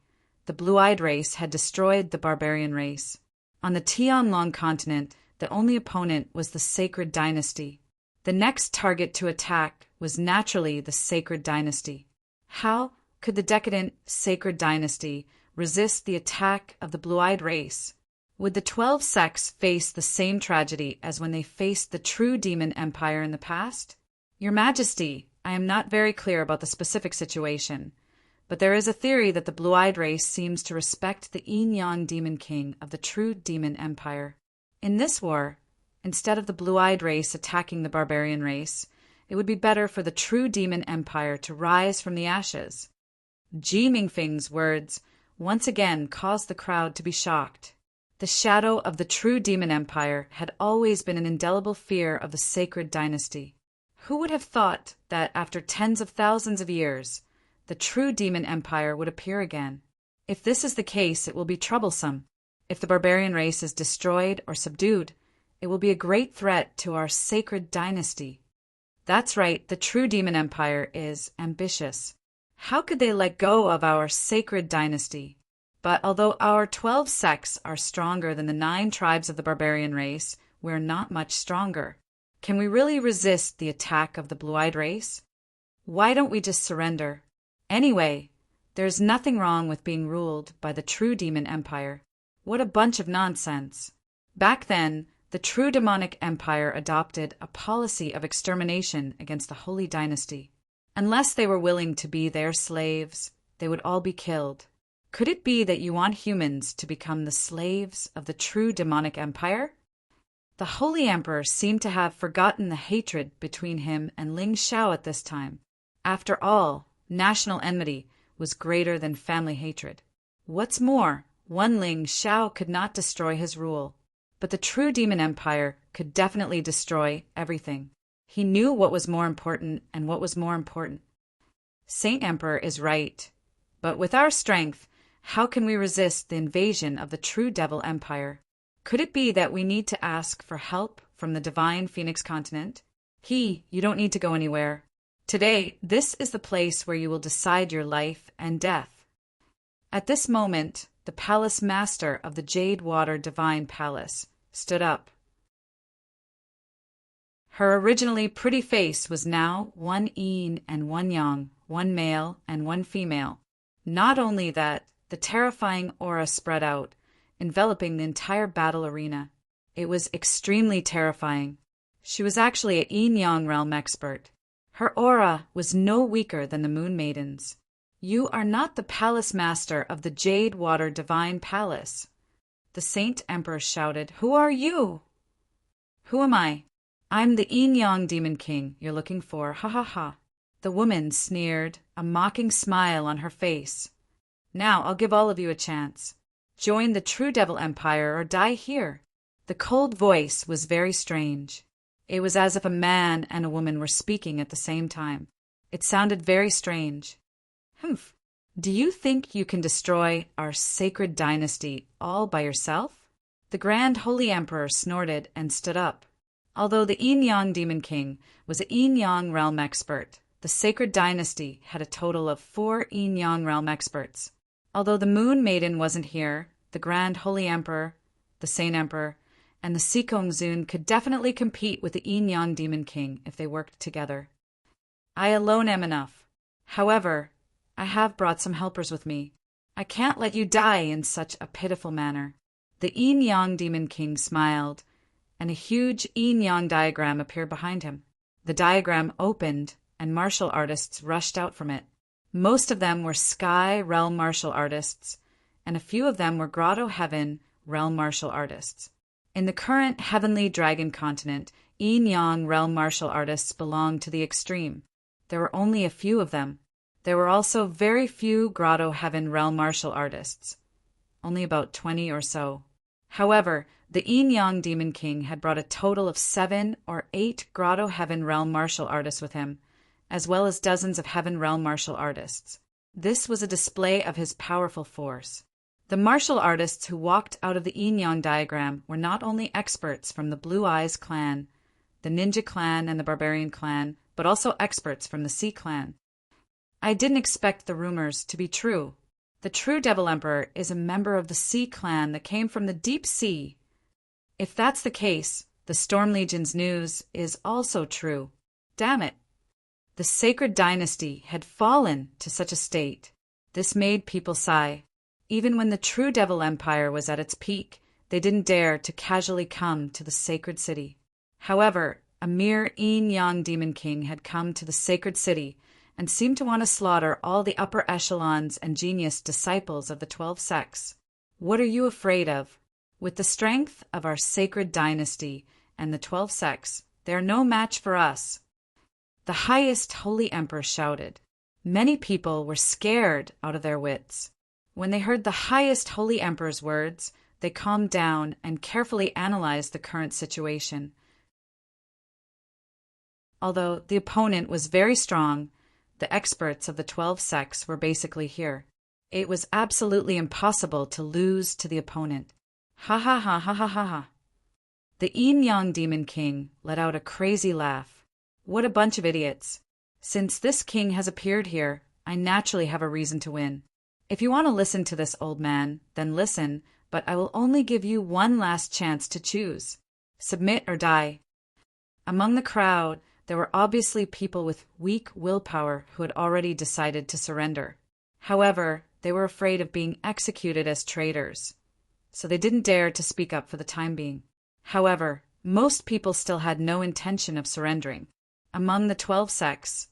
the blue-eyed race had destroyed the barbarian race. On the Tianlong continent, the only opponent was the Sacred Dynasty. The next target to attack was naturally the Sacred Dynasty. How could the decadent Sacred Dynasty resist the attack of the blue-eyed race? Would the 12 sects face the same tragedy as when they faced the true demon empire in the past? Your Majesty, I am not very clear about the specific situation, but there is a theory that the blue-eyed race seems to respect the yin-yang demon king of the true demon empire. In this war, instead of the blue-eyed race attacking the barbarian race, it would be better for the true demon empire to rise from the ashes. Ji Ming-Feng's words once again caused the crowd to be shocked. The shadow of the true demon empire had always been an indelible fear of the Sacred Dynasty. Who would have thought that after tens of thousands of years, the true demon empire would appear again? If this is the case, it will be troublesome. If the barbarian race is destroyed or subdued, it will be a great threat to our Sacred Dynasty. That's right, the true demon empire is ambitious. How could they let go of our Sacred Dynasty? But although our 12 sects are stronger than the 9 tribes of the barbarian race, we're not much stronger. Can we really resist the attack of the blue-eyed race? Why don't we just surrender? Anyway, there's nothing wrong with being ruled by the true demon empire. What a bunch of nonsense. Back then, the true demonic empire adopted a policy of extermination against the Holy Dynasty. Unless they were willing to be their slaves, they would all be killed. Could it be that you want humans to become the slaves of the true demonic empire? The Holy Emperor seemed to have forgotten the hatred between him and Ling Xiao at this time. After all, national enmity was greater than family hatred. What's more, one Ling Xiao could not destroy his rule, but the true demon empire could definitely destroy everything. He knew what was more important and what was more important. Saint Emperor is right, but with our strength, how can we resist the invasion of the true devil empire? Could it be that we need to ask for help from the divine Phoenix continent? You don't need to go anywhere. Today, this is the place where you will decide your life and death. At this moment, the palace master of the Jade Water Divine Palace stood up. Her originally pretty face was now one yin and one yang, one male and one female. Not only that, the terrifying aura spread out, enveloping the entire battle arena. It was extremely terrifying. She was actually a yin-yang realm expert. Her aura was no weaker than the Moon Maiden's. You are not the palace master of the Jade Water Divine Palace. The Saint Emperor shouted, "Who are you?" "Who am I? I'm the Yin-Yang Demon King you're looking for, ha ha ha." The woman sneered, a mocking smile on her face. "Now I'll give all of you a chance. Join the true devil empire or die here." The cold voice was very strange. It was as if a man and a woman were speaking at the same time. It sounded very strange. "Humph. Do you think you can destroy our sacred dynasty all by yourself?" The Grand Holy Emperor snorted and stood up. Although the Yin-Yang Demon King was a Yin-Yang realm expert, the sacred dynasty had a total of 4 Yin-Yang realm experts. Although the Moon Maiden wasn't here, the Grand Holy Emperor, the Saint Emperor, and the Sikong Zun could definitely compete with the Yin-Yang Demon King if they worked together. I alone am enough. However, I have brought some helpers with me. I can't let you die in such a pitiful manner. The Yin-Yang Demon King smiled, and a huge yin-yang diagram appeared behind him. The diagram opened, and martial artists rushed out from it. Most of them were Sky Realm martial artists, and a few of them were Grotto Heaven Realm martial artists. In the current Heavenly Dragon continent, yin-yang realm martial artists belonged to the extreme. There were only a few of them. There were also very few Grotto Heaven realm martial artists, only about 20 or so. However, the Yin-Yang Demon King had brought a total of 7 or 8 Grotto Heaven realm martial artists with him, as well as dozens of Heaven realm martial artists. This was a display of his powerful force. The martial artists who walked out of the yin-yang diagram were not only experts from the Blue Eyes clan, the Ninja clan, and the Barbarian clan, but also experts from the Sea clan. I didn't expect the rumors to be true. The true Devil Emperor is a member of the Sea clan that came from the deep sea. If that's the case, the Storm Legion's news is also true. Damn it. The sacred dynasty had fallen to such a state. This made people sigh. Even when the true Devil Empire was at its peak, they didn't dare to casually come to the sacred city. However, a mere Yin-Yang Demon King had come to the sacred city and seemed to want to slaughter all the upper echelons and genius disciples of the 12 sects. What are you afraid of? With the strength of our sacred dynasty and the 12 sects, they are no match for us. The highest Holy Emperor shouted. Many people were scared out of their wits. When they heard the highest Holy Emperor's words, they calmed down and carefully analyzed the current situation. Although the opponent was very strong, the experts of the 12 sects were basically here. It was absolutely impossible to lose to the opponent. Ha ha ha ha ha ha ha. The Yin-Yang Demon King let out a crazy laugh. What a bunch of idiots. Since this king has appeared here, I naturally have a reason to win. If you want to listen to this old man, then listen, but I will only give you one last chance to choose. Submit or die. Among the crowd, there were obviously people with weak willpower who had already decided to surrender. However, they were afraid of being executed as traitors, so they didn't dare to speak up for the time being. However, most people still had no intention of surrendering. Among the 12 sects,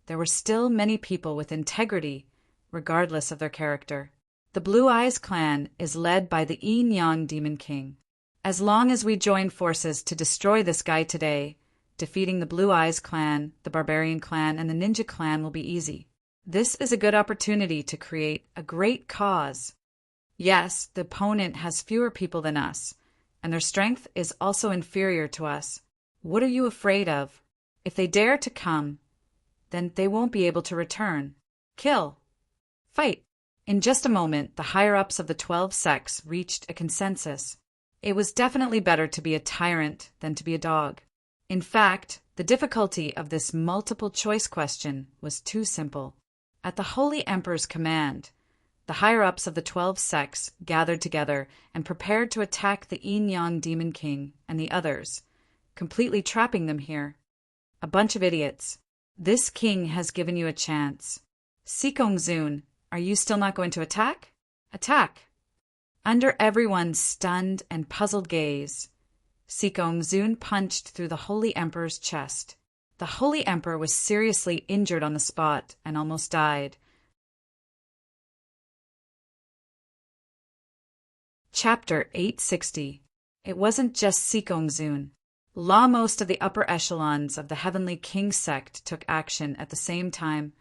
there were still many people with integrity, regardless of their character. The Blue Eyes clan is led by the Yin-Yang Demon King. As long as we join forces to destroy this guy today, defeating the Blue Eyes clan, the Barbarian clan, and the Ninja clan will be easy. This is a good opportunity to create a great cause. Yes, the opponent has fewer people than us, and their strength is also inferior to us. What are you afraid of? If they dare to come, then they won't be able to return. Kill. Fight. In just a moment, the higher-ups of the 12 sects reached a consensus. It was definitely better to be a tyrant than to be a dog. In fact, the difficulty of this multiple-choice question was too simple. At the Holy Emperor's command, the higher-ups of the 12 sects gathered together and prepared to attack the Yin-Yang Demon King and the others, completely trapping them here. A bunch of idiots. This king has given you a chance. Sikong-zun, are you still not going to attack? Attack! Under everyone's stunned and puzzled gaze, Sikong-zun punched through the Holy Emperor's chest. The Holy Emperor was seriously injured on the spot and almost died. Chapter 860. It wasn't just Sikong-zun. Most of the upper echelons of the Heavenly King sect took action at the same time,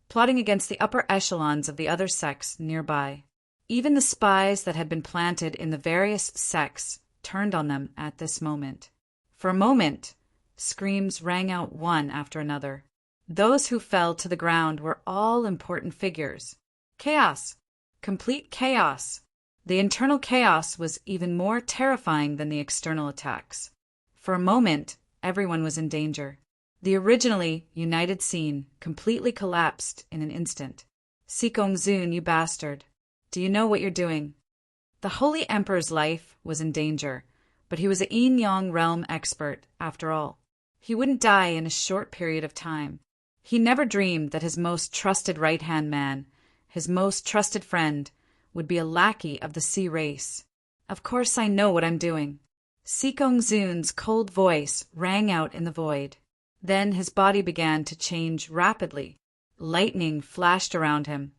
plotting against the upper echelons of the other sects nearby. Even the spies that had been planted in the various sects turned on them at this moment. For a moment, screams rang out one after another. Those who fell to the ground were all important figures. Chaos. Complete chaos. The internal chaos was even more terrifying than the external attacks. For a moment, everyone was in danger. The originally united scene completely collapsed in an instant. Sikong-zun, you bastard. Do you know what you're doing? The Holy Emperor's life was in danger, but he was a Yin-Yang realm expert, after all. He wouldn't die in a short period of time. He never dreamed that his most trusted right-hand man, his most trusted friend, would be a lackey of the sea race. Of course I know what I'm doing. Sikong-zun's cold voice rang out in the void. Then his body began to change rapidly. Lightning flashed around him,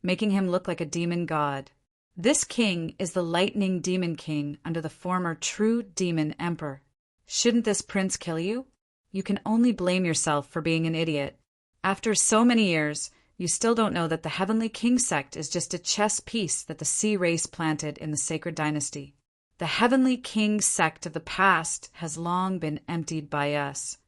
making him look like a demon god. This king is the Lightning Demon King under the former True Demon Emperor. Shouldn't this prince kill you? You can only blame yourself for being an idiot. After so many years, you still don't know that the Heavenly King sect is just a chess piece that the sea race planted in the sacred dynasty. The Heavenly King sect of the past has long been emptied by us.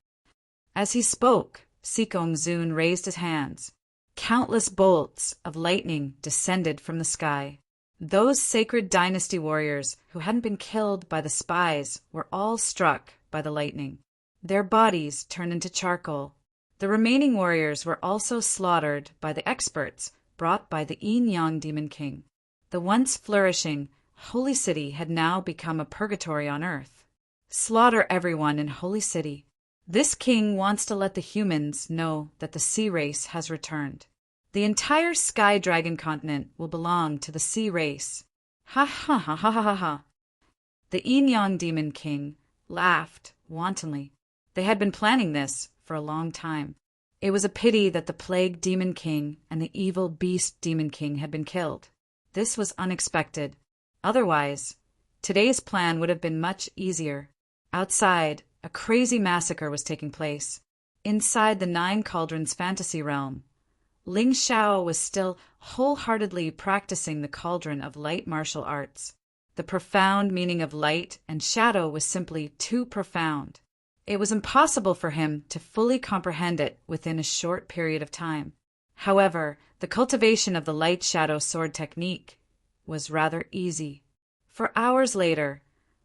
As he spoke, Sikong-zun raised his hands. Countless bolts of lightning descended from the sky. Those sacred dynasty warriors who hadn't been killed by the spies were all struck by the lightning. Their bodies turned into charcoal. The remaining warriors were also slaughtered by the experts brought by the Yin-Yang Demon King. The once flourishing Holy City had now become a purgatory on earth. Slaughter everyone in Holy City. This king wants to let the humans know that the sea race has returned. The entire Sky Dragon continent will belong to the sea race. Ha ha ha ha ha ha. The Yin-Yang Demon King laughed wantonly. They had been planning this for a long time. It was a pity that the Plague Demon King and the Evil Beast Demon King had been killed. This was unexpected. Otherwise, today's plan would have been much easier. Outside, a crazy massacre was taking place. Inside the Nine Cauldrons fantasy realm, Ling Xiao was still wholeheartedly practicing the cauldron of light martial arts. The profound meaning of light and shadow was simply too profound. It was impossible for him to fully comprehend it within a short period of time. However, the cultivation of the light-shadow sword technique was rather easy. For hours later,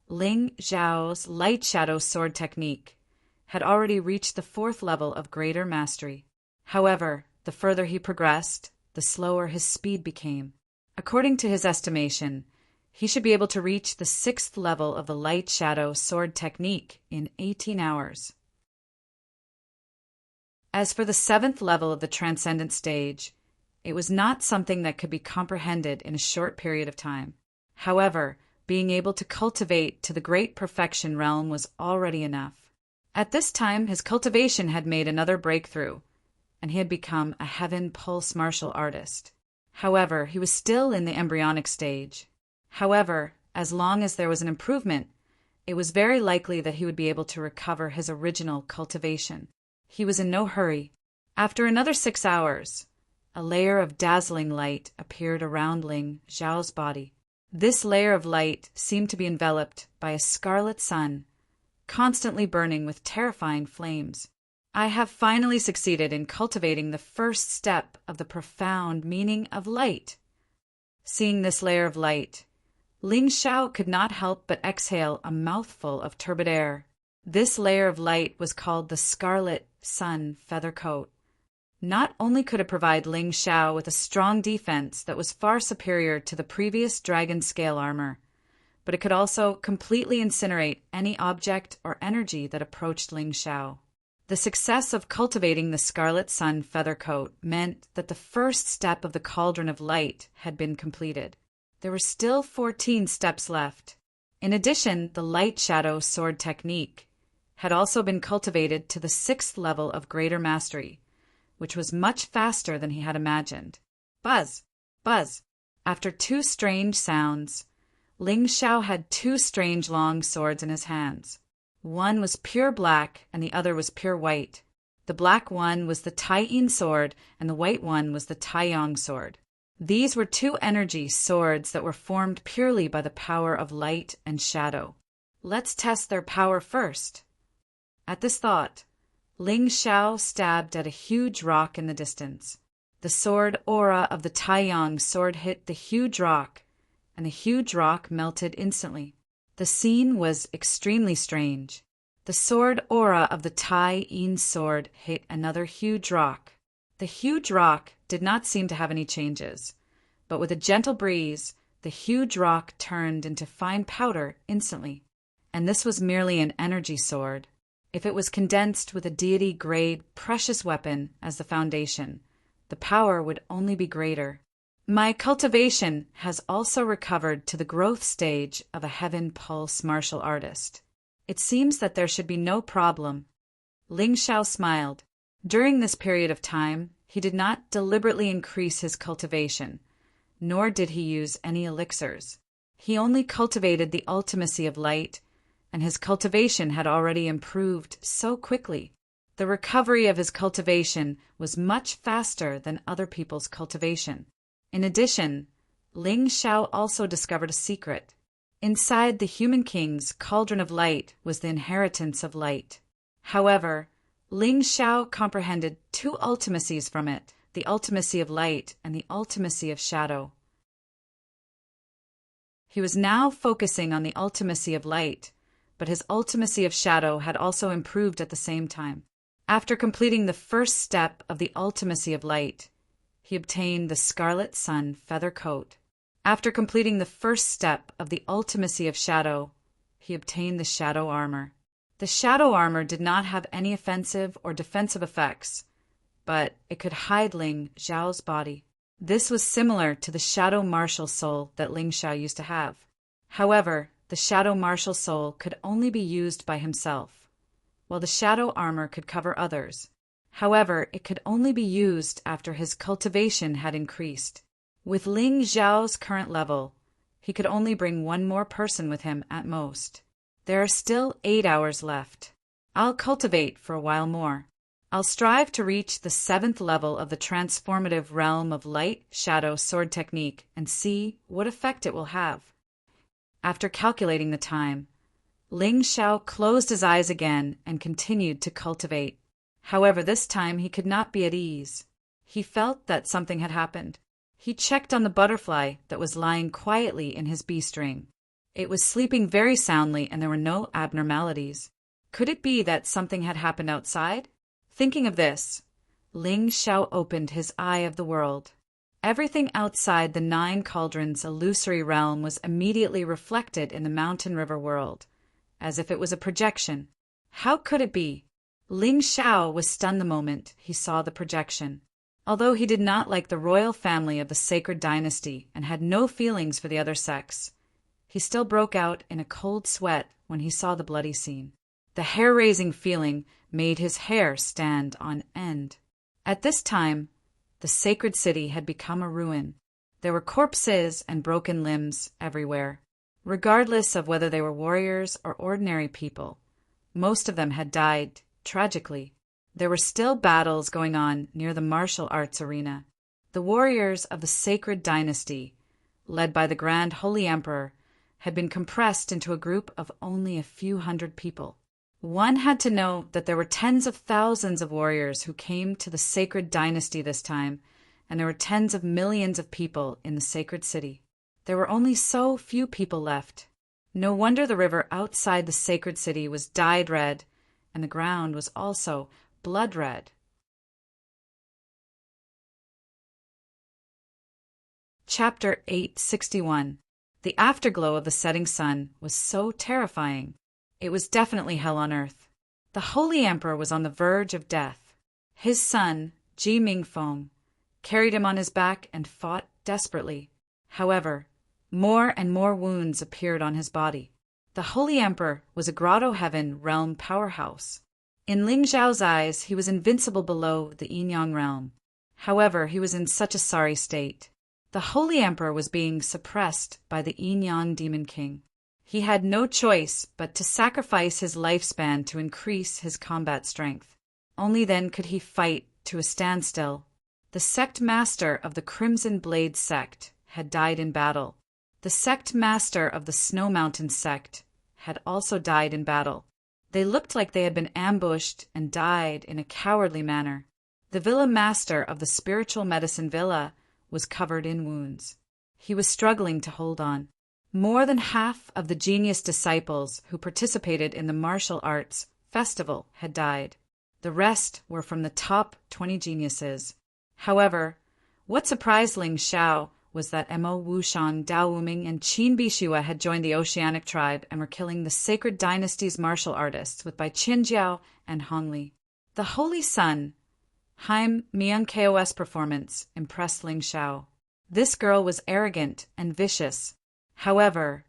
Ling Xiao's light-shadow sword technique had already reached the 4th level of greater mastery. However, the further he progressed, the slower his speed became. According to his estimation, he should be able to reach the 6th level of the light-shadow sword technique in 18 hours. As for the 7th level of the transcendent stage, it was not something that could be comprehended in a short period of time. However, being able to cultivate to the great perfection realm was already enough. At this time, his cultivation had made another breakthrough, and he had become a heaven pulse martial artist. However, he was still in the embryonic stage. However, as long as there was an improvement, it was very likely that he would be able to recover his original cultivation. He was in no hurry. After another 6 hours, a layer of dazzling light appeared around Ling Xiao's body. This layer of light seemed to be enveloped by a scarlet sun, constantly burning with terrifying flames. I have finally succeeded in cultivating the first step of the profound meaning of light. Seeing this layer of light, Ling Xiao could not help but exhale a mouthful of turbid air. This layer of light was called the Scarlet Sun Feather Coat. Not only could it provide Ling Xiao with a strong defense that was far superior to the previous dragon scale armor, but it could also completely incinerate any object or energy that approached Ling Xiao. The success of cultivating the Scarlet Sun Feather Coat meant that the first step of the Cauldron of Light had been completed. There were still 14 steps left. In addition, the Light Shadow Sword technique had also been cultivated to the 6th level of Greater Mastery, which was much faster than he had imagined. Buzz! Buzz! After 2 strange sounds, Ling Xiao had 2 strange long swords in his hands. One was pure black and the other was pure white. The black one was the Tai-Yin sword and the white one was the Tai-Yong sword. These were 2 energy swords that were formed purely by the power of light and shadow. Let's test their power first. At this thought, Ling Xiao stabbed at a huge rock in the distance. The sword aura of the Tai-Yong sword hit the huge rock, and the huge rock melted instantly. The scene was extremely strange. The sword aura of the Tai-Yin sword hit another huge rock. The huge rock did not seem to have any changes, but with a gentle breeze, the huge rock turned into fine powder instantly. And this was merely an energy sword. If it was condensed with a deity-grade precious weapon as the foundation, the power would only be greater. My cultivation has also recovered to the growth stage of a Heaven Pulse martial artist. It seems that there should be no problem. Ling Xiao smiled. During this period of time, he did not deliberately increase his cultivation, nor did he use any elixirs. He only cultivated the ultimacy of light, and his cultivation had already improved so quickly. The recovery of his cultivation was much faster than other people's cultivation. In addition, Ling Xiao also discovered a secret. Inside the human king's cauldron of light was the inheritance of light. However, Ling Xiao comprehended 2 ultimacies from it, the ultimacy of light and the ultimacy of shadow. He was now focusing on the ultimacy of light, but his ultimacy of shadow had also improved at the same time. After completing the first step of the ultimacy of light, he obtained the Scarlet Sun Feather Coat. After completing the first step of the ultimacy of shadow, he obtained the Shadow Armor. The Shadow Armor did not have any offensive or defensive effects, but it could hide Ling Xiao's body. This was similar to the Shadow Martial Soul that Ling Xiao used to have. However, the Shadow Martial Soul could only be used by himself, while the Shadow Armor could cover others. However, it could only be used after his cultivation had increased. With Ling Xiao's current level, he could only bring 1 more person with him at most. There are still 8 hours left. I'll cultivate for a while more. I'll strive to reach the 7th level of the transformative realm of light shadow sword technique and see what effect it will have. After calculating the time, Ling Xiao closed his eyes again and continued to cultivate. However, this time he could not be at ease. He felt that something had happened. He checked on the butterfly that was lying quietly in his bee string. It was sleeping very soundly and there were no abnormalities. Could it be that something had happened outside? Thinking of this, Ling Xiao opened his eye of the world. Everything outside the 9 cauldrons illusory realm was immediately reflected in the mountain river world, as if it was a projection. How could it be? Ling Xiao was stunned the moment he saw the projection. Although he did not like the royal family of the sacred dynasty and had no feelings for the other sex, he still broke out in a cold sweat when he saw the bloody scene. The hair-raising feeling made his hair stand on end. At this time, the sacred city had become a ruin. There were corpses and broken limbs everywhere. Regardless of whether they were warriors or ordinary people, most of them had died tragically. There were still battles going on near the martial arts arena. The warriors of the sacred dynasty, led by the Grand Holy Emperor, had been compressed into a group of only a few hundred people. One had to know that there were tens of thousands of warriors who came to the sacred dynasty this time, and there were tens of millions of people in the sacred city. There were only so few people left. No wonder the river outside the sacred city was dyed red, and the ground was also blood red. Chapter 861. The afterglow of the setting sun was so terrifying. It was definitely hell on earth. The Holy Emperor was on the verge of death. His son, Ji Mingfeng, carried him on his back and fought desperately. However, more and more wounds appeared on his body. The Holy Emperor was a Grotto Heaven realm powerhouse. In Ling Zhao's eyes, he was invincible below the Yin-Yang realm. However, he was in such a sorry state. The Holy Emperor was being suppressed by the Yin-Yang Demon King. He had no choice but to sacrifice his lifespan to increase his combat strength. Only then could he fight to a standstill. The sect master of the Crimson Blade sect had died in battle. The sect master of the Snow Mountain sect had also died in battle. They looked like they had been ambushed and died in a cowardly manner. The villa master of the Spiritual Medicine Villa was covered in wounds. He was struggling to hold on. More than half of the genius disciples who participated in the martial arts festival had died. The rest were from the top 20 geniuses. However, what surprised Ling Xiao was that Mo Wuxian, Dao Wuming, and Qin Bishua had joined the Oceanic tribe and were killing the sacred dynasty's martial artists with Bai Qinjiao and Hongli. The Holy Sun, Haim Mian KOS performance impressed Ling Xiao. This girl was arrogant and vicious. However,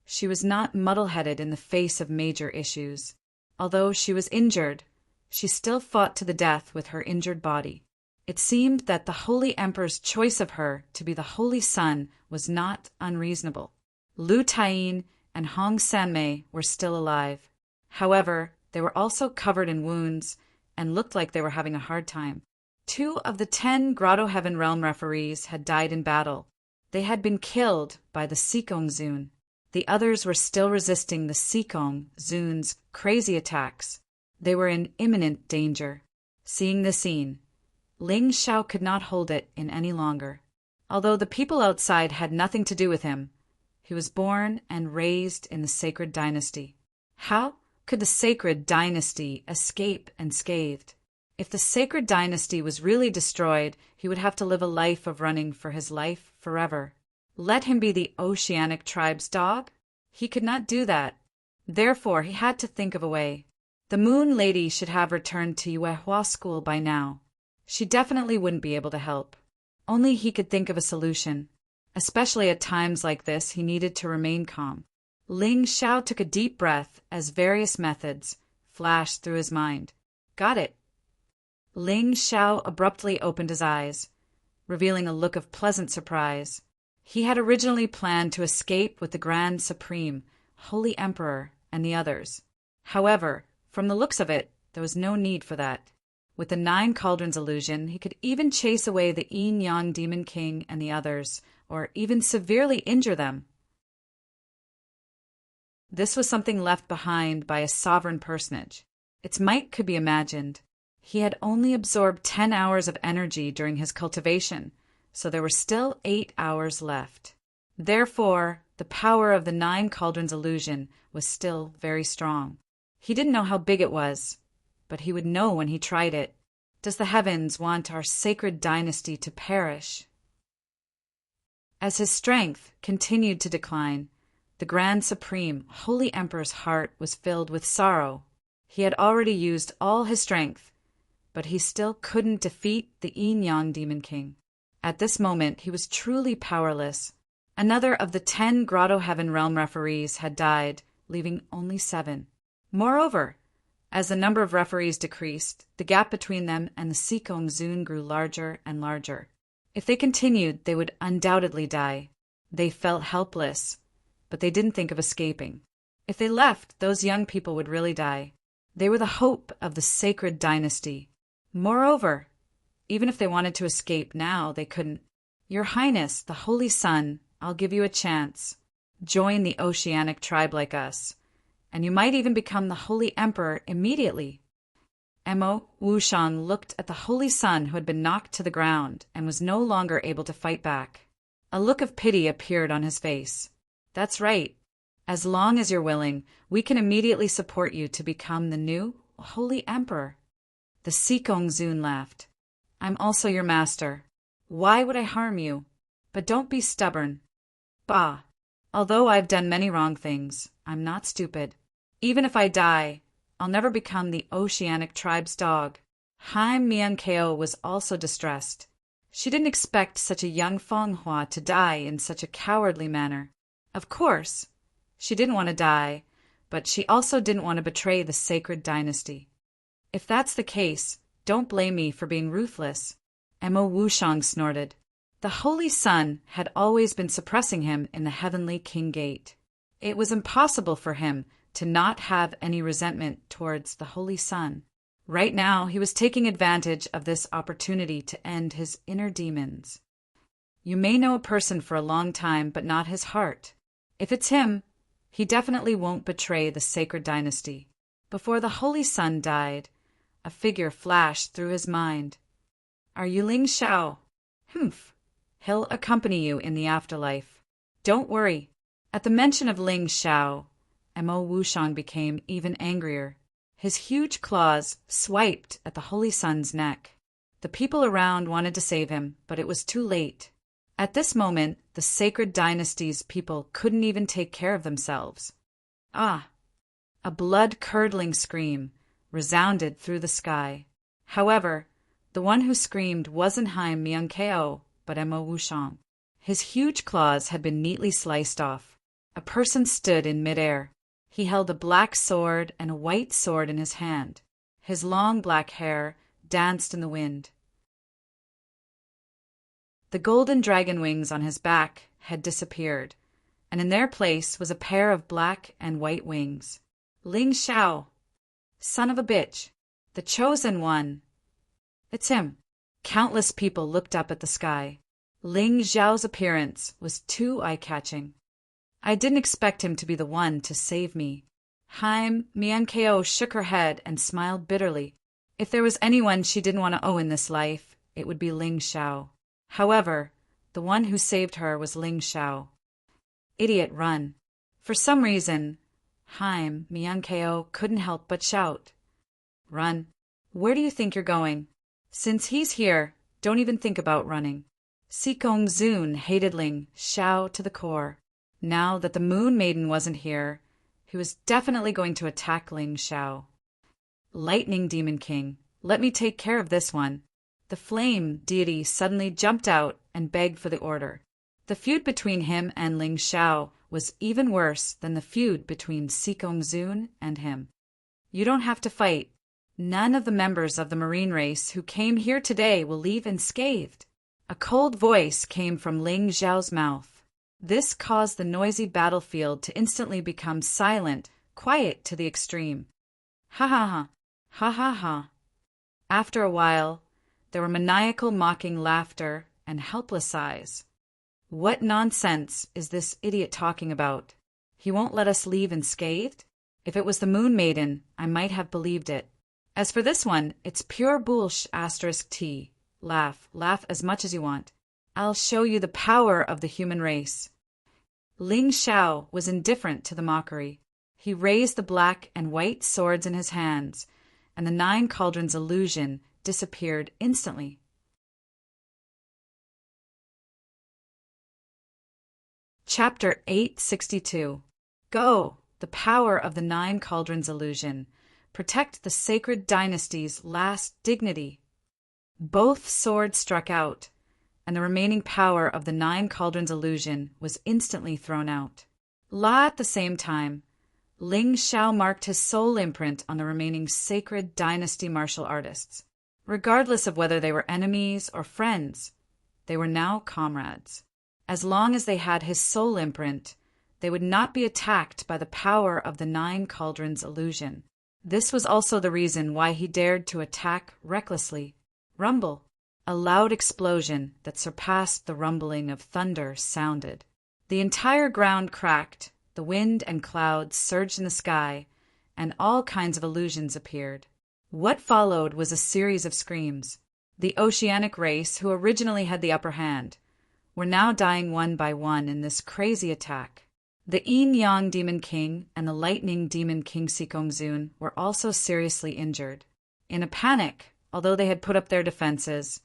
she was not muddle-headed in the face of major issues. Although she was injured, she still fought to the death with her injured body. It seemed that the Holy Emperor's choice of her to be the Holy Sun was not unreasonable. Lu Taiyin and Hong Sanmei were still alive. However, they were also covered in wounds and looked like they were having a hard time. 2 of the 10 Grotto Heaven Realm referees had died in battle. They had been killed by the Sikong Zun. The others were still resisting the Sikong Zun's crazy attacks. They were in imminent danger. Seeing the scene, Ling Xiao could not hold it in any longer. Although the people outside had nothing to do with him, he was born and raised in the sacred dynasty. How could the sacred dynasty escape unscathed? If the sacred dynasty was really destroyed, he would have to live a life of running for his life forever. Let him be the Oceanic tribe's dog? He could not do that. Therefore, he had to think of a way. The Moon Lady should have returned to Yuehua School by now. She definitely wouldn't be able to help. Only he could think of a solution. Especially at times like this, he needed to remain calm. Ling Xiao took a deep breath as various methods flashed through his mind. Got it. Ling Xiao abruptly opened his eyes, revealing a look of pleasant surprise. He had originally planned to escape with the Grand Supreme, Holy Emperor, and the others. However, from the looks of it, there was no need for that. With the 9 Cauldrons illusion, he could even chase away the Yin-Yang Demon King and the others, or even severely injure them. This was something left behind by a sovereign personage. Its might could be imagined. He had only absorbed 10 hours of energy during his cultivation, so there were still 8 hours left. Therefore, the power of the 9 Cauldrons illusion was still very strong. He didn't know how big it was, but he would know when he tried it. Does the heavens want our sacred dynasty to perish? As his strength continued to decline, the Grand Supreme, Holy Emperor's heart was filled with sorrow. He had already used all his strength, but he still couldn't defeat the Yin-Yang Demon King. At this moment, he was truly powerless. Another of the 10 Grotto Heaven Realm referees had died, leaving only 7. Moreover, as the number of referees decreased, the gap between them and the Sikong Zun grew larger and larger. If they continued, they would undoubtedly die. They felt helpless, but they didn't think of escaping. If they left, those young people would really die. They were the hope of the sacred dynasty. Moreover, Even if they wanted to escape now, they couldn't. Your Highness, the Holy Sun, I'll give you a chance. Join the oceanic tribe like us, and you might even become the Holy Emperor immediately. Mo Wushang looked at the Holy Sun, who had been knocked to the ground and was no longer able to fight back. A look of pity appeared on his face. That's right. As long as you're willing, we can immediately support you to become the new Holy Emperor. The Sikong Zun laughed. I'm also your master. Why would I harm you? But don't be stubborn. Bah! Although I've done many wrong things, I'm not stupid. Even if I die, I'll never become the oceanic tribe's dog. Haim Miankeo was also distressed. She didn't expect such a young Fenghua to die in such a cowardly manner. Of course, she didn't want to die, but she also didn't want to betray the sacred dynasty. If that's the case, don't blame me for being ruthless. Mo Wushang snorted. The Holy Sun had always been suppressing him in the Heavenly King Gate. It was impossible for him to not have any resentment towards the Holy Sun. Right now, he was taking advantage of this opportunity to end his inner demons. You may know a person for a long time, but not his heart. If it's him, he definitely won't betray the sacred dynasty. Before the Holy Sun died, a figure flashed through his mind. Are you Ling Xiao? Humph. He'll accompany you in the afterlife. Don't worry. At the mention of Ling Xiao, Mo Wushang became even angrier. His huge claws swiped at the Holy Sun's neck. The people around wanted to save him, but it was too late. At this moment, the sacred dynasty's people couldn't even take care of themselves. Ah! A blood-curdling scream resounded through the sky. However, the one who screamed wasn't Haim Miankeo, but Mo Wushang. His huge claws had been neatly sliced off. A person stood in midair. He held a black sword and a white sword in his hand. His long black hair danced in the wind. The golden dragon wings on his back had disappeared, and in their place was a pair of black and white wings. Ling Xiao! Son of a bitch! The chosen one! It's him! Countless people looked up at the sky. Ling Xiao's appearance was too eye-catching. I didn't expect him to be the one to save me. Haim Miankeo shook her head and smiled bitterly. If there was anyone she didn't want to owe in this life, it would be Ling Xiao. However, the one who saved her was Ling Xiao. Idiot, run. For some reason, Haim Miankeo couldn't help but shout. Run. Where do you think you're going? Since he's here, don't even think about running. Sikong Zun hated Ling Xiao to the core. Now that the Moon Maiden wasn't here, he was definitely going to attack Ling Xiao. Lightning Demon King, let me take care of this one. The flame deity suddenly jumped out and begged for the order. The feud between him and Ling Xiao was even worse than the feud between Sikong Zun and him. You don't have to fight. None of the members of the marine race who came here today will leave unscathed. A cold voice came from Ling Xiao's mouth. This caused the noisy battlefield to instantly become silent, quiet to the extreme. Ha ha ha, ha ha ha. After a while, there were maniacal mocking laughter and helpless sighs. What nonsense is this idiot talking about? He won't let us leave unscathed? If it was the Moon Maiden, I might have believed it. As for this one, it's pure bullsh**t. Laugh as much as you want. I'll show you the power of the human race. Ling Xiao was indifferent to the mockery. He raised the black and white swords in his hands, and the 9 cauldrons illusion disappeared instantly. Chapter 862. Go! The power of the 9 cauldrons illusion. Protect the sacred dynasty's last dignity. Both swords struck out, and the remaining power of the 9 cauldrons illusion was instantly thrown out. At the same time, Ling Xiao marked his soul imprint on the remaining sacred dynasty martial artists. Regardless of whether they were enemies or friends, they were now comrades. As long as they had his soul imprint, they would not be attacked by the power of the 9 cauldrons illusion. This was also the reason why he dared to attack recklessly. Rumble. A loud explosion that surpassed the rumbling of thunder sounded. The entire ground cracked, the wind and clouds surged in the sky, and all kinds of illusions appeared. What followed was a series of screams. The oceanic race, who originally had the upper hand, were now dying one by one in this crazy attack. The Yin-Yang Demon King and the Lightning Demon King Sikongzun were also seriously injured. In a panic, although they had put up their defenses,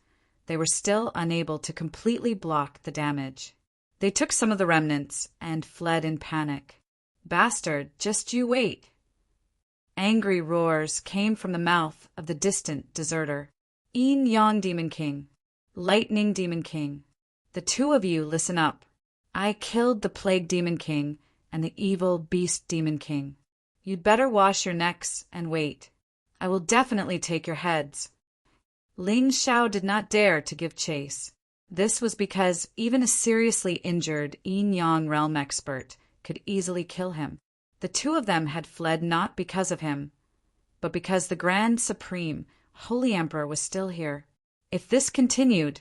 they were still unable to completely block the damage. They took some of the remnants and fled in panic. "Bastard, just you wait!" Angry roars came from the mouth of the distant deserter. "Yin-Yang Demon King, Lightning Demon King, the two of you listen up. I killed the Plague Demon King and the Evil Beast Demon King. You'd better wash your necks and wait. I will definitely take your heads." Ling Xiao did not dare to give chase. This was because even a seriously injured Yin-Yang realm expert could easily kill him. The two of them had fled not because of him, but because the Grand Supreme Holy Emperor was still here. If this continued,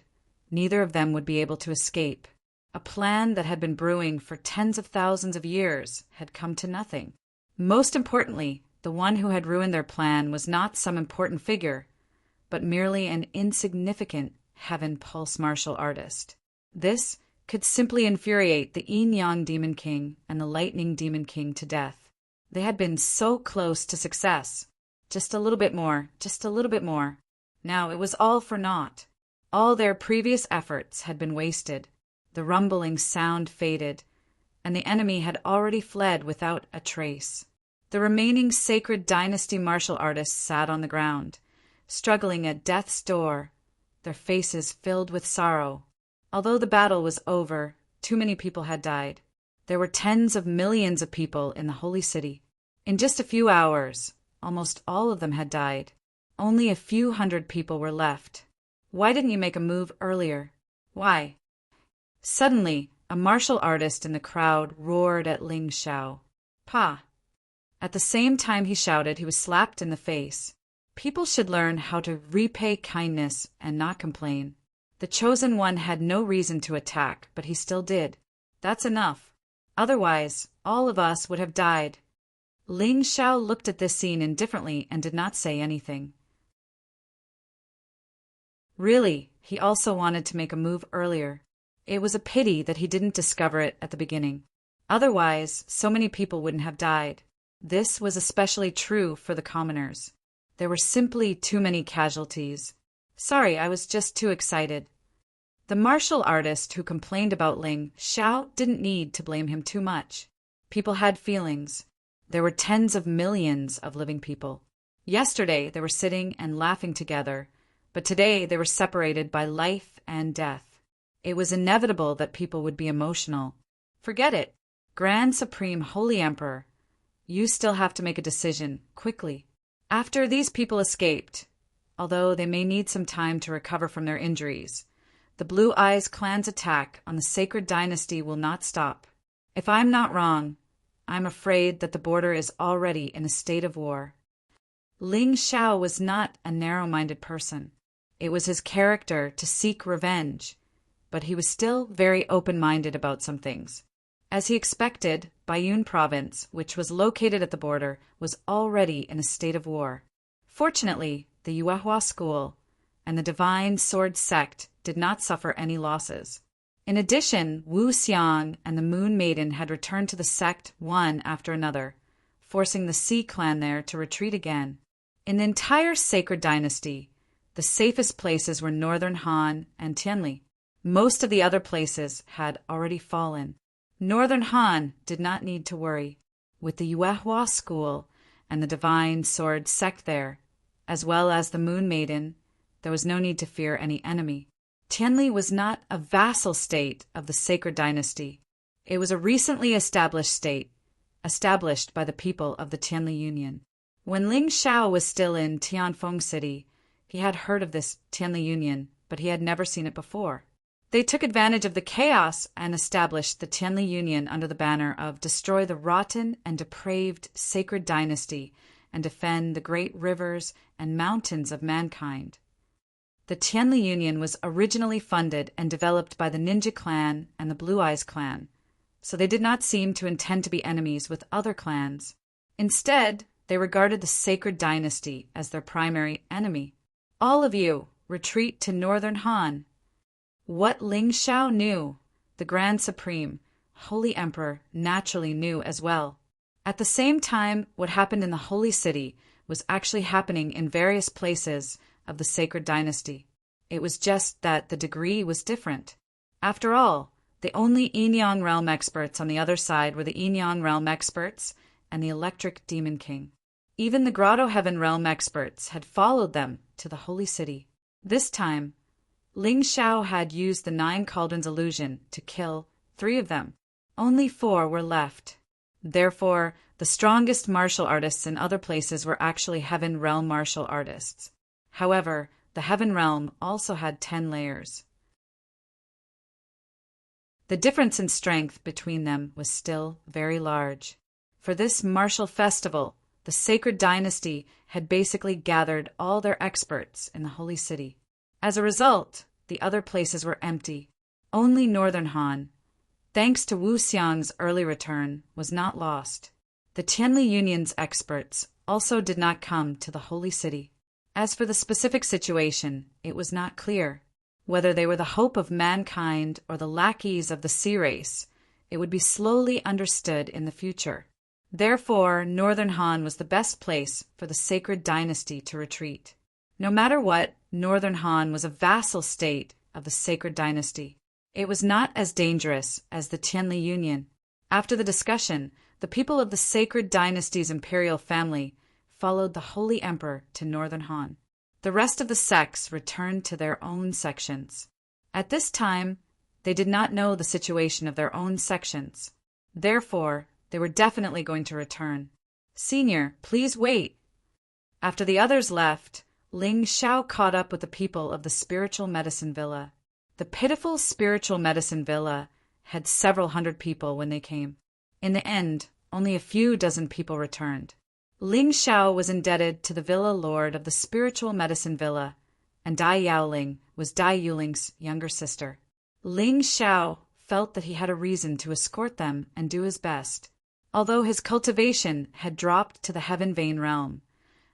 neither of them would be able to escape. A plan that had been brewing for tens of thousands of years had come to nothing. Most importantly, the one who had ruined their plan was not some important figure, but merely an insignificant Heaven Pulse martial artist. This could simply infuriate the Yin-Yang Demon King and the Lightning Demon King to death. They had been so close to success. Just a little bit more, just a little bit more. Now it was all for naught. All their previous efforts had been wasted. The rumbling sound faded, and the enemy had already fled without a trace. The remaining Sacred Dynasty martial artists sat on the ground, struggling at death's door, their faces filled with sorrow. Although the battle was over, too many people had died. There were tens of millions of people in the Holy City. In just a few hours, almost all of them had died. Only a few hundred people were left. Why didn't you make a move earlier? Why? Suddenly, a martial artist in the crowd roared at Ling Xiao. "Pa!" At the same time he shouted, he was slapped in the face. People should learn how to repay kindness and not complain. The Chosen One had no reason to attack, but he still did. That's enough. Otherwise, all of us would have died. Ling Xiao looked at this scene indifferently and did not say anything. Really, he also wanted to make a move earlier. It was a pity that he didn't discover it at the beginning. Otherwise, so many people wouldn't have died. This was especially true for the commoners. There were simply too many casualties. "Sorry, I was just too excited." The martial artist who complained about Ling Xiao didn't need to blame him too much. People had feelings. There were tens of millions of living people. Yesterday they were sitting and laughing together, but today they were separated by life and death. It was inevitable that people would be emotional. Forget it. Grand Supreme Holy Emperor, you still have to make a decision, quickly. After these people escaped, although they may need some time to recover from their injuries, the Blue Eyes clan's attack on the Sacred Dynasty will not stop. If I'm not wrong, I'm afraid that the border is already in a state of war. Ling Xiao was not a narrow-minded person. It was his character to seek revenge, but he was still very open-minded about some things. As he expected, Baiyun Province, which was located at the border, was already in a state of war. Fortunately, the Yuehua School and the Divine Sword Sect did not suffer any losses. In addition, Wu Xiang and the Moon Maiden had returned to the sect one after another, forcing the Sea clan there to retreat again. In the entire Sacred Dynasty, the safest places were Northern Han and Tianli. Most of the other places had already fallen. Northern Han did not need to worry. With the Yuehua School and the Divine Sword Sect there, as well as the Moon Maiden, there was no need to fear any enemy. Tianli was not a vassal state of the Sacred Dynasty. It was a recently established state, established by the people of the Tianli Union. When Ling Xiao was still in Tianfeng City, he had heard of this Tianli Union, but he had never seen it before. They took advantage of the chaos and established the Tianli Union under the banner of destroy the rotten and depraved Sacred Dynasty and defend the great rivers and mountains of mankind. The Tianli Union was originally funded and developed by the Ninja Clan and the Blue Eyes Clan, so they did not seem to intend to be enemies with other clans. Instead, they regarded the Sacred Dynasty as their primary enemy. All of you, retreat to Northern Han. What Ling Shao knew, the Grand Supreme, Holy Emperor, naturally knew as well. At the same time, what happened in the Holy City was actually happening in various places of the Sacred Dynasty. It was just that the degree was different. After all, the only Yin-Yang Realm experts on the other side were the Yin-Yang Realm experts and the Electric Demon King. Even the Grotto Heaven Realm experts had followed them to the Holy City. This time, Ling Shao had used the 9 Cauldrons illusion to kill 3 of them. Only 4 were left. Therefore, the strongest martial artists in other places were actually Heaven Realm martial artists. However, the Heaven Realm also had 10 layers. The difference in strength between them was still very large. For this martial festival, the Sacred Dynasty had basically gathered all their experts in the Holy City. As a result, the other places were empty. Only Northern Han, thanks to Wu Xiang's early return, was not lost. The Tianli Union's experts also did not come to the Holy City. As for the specific situation, it was not clear. Whether they were the hope of mankind or the lackeys of the sea race, it would be slowly understood in the future. Therefore, Northern Han was the best place for the Sacred Dynasty to retreat. No matter what, Northern Han was a vassal state of the Sacred Dynasty. It was not as dangerous as the Tianli Union. After the discussion, the people of the Sacred Dynasty's imperial family followed the Holy Emperor to Northern Han. The rest of the sects returned to their own sections. At this time, they did not know the situation of their own sections. Therefore, they were definitely going to return. Senior, please wait. After the others left, Ling Shao caught up with the people of the Spiritual Medicine Villa. The pitiful Spiritual Medicine Villa had several hundred people when they came. In the end, only a few dozen people returned. Ling Shao was indebted to the Villa Lord of the Spiritual Medicine Villa, and Dai Yaoling was Dai Yuling's younger sister. Ling Shao felt that he had a reason to escort them and do his best. Although his cultivation had dropped to the Heaven Vein realm,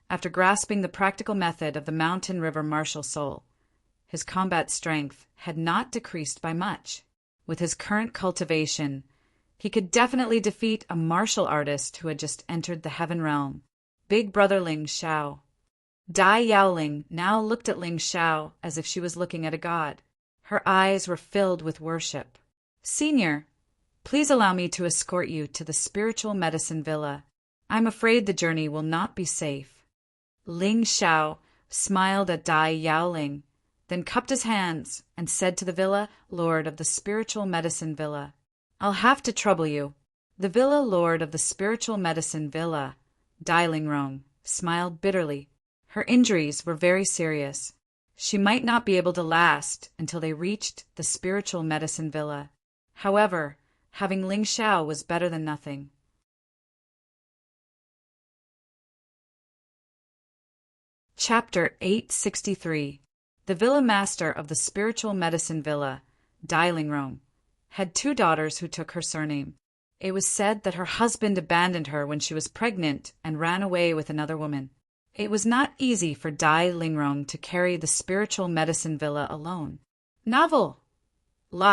after grasping the practical method of the Mountain River Martial Soul, his combat strength had not decreased by much. With his current cultivation, he could definitely defeat a martial artist who had just entered the Heaven Realm, Big Brother Ling Shao. Dai Yaoling now looked at Ling Shao as if she was looking at a god. Her eyes were filled with worship. Senior, please allow me to escort you to the Spiritual Medicine Villa. I'm afraid the journey will not be safe. Ling Shao smiled at Dai Yaoling, then cupped his hands and said to the Villa Lord of the Spiritual Medicine Villa, I'll have to trouble you. The Villa Lord of the Spiritual Medicine Villa, Dai Lingrong, smiled bitterly. Her injuries were very serious. She might not be able to last until they reached the Spiritual Medicine Villa. However, having Ling Shao was better than nothing. Chapter 863. The Villa Master of the Spiritual Medicine Villa, Dai Lingrong, had 2 daughters who took her surname. It was said that her husband abandoned her when she was pregnant and ran away with another woman. It was not easy for Dai Lingrong to carry the Spiritual Medicine Villa alone. Novel!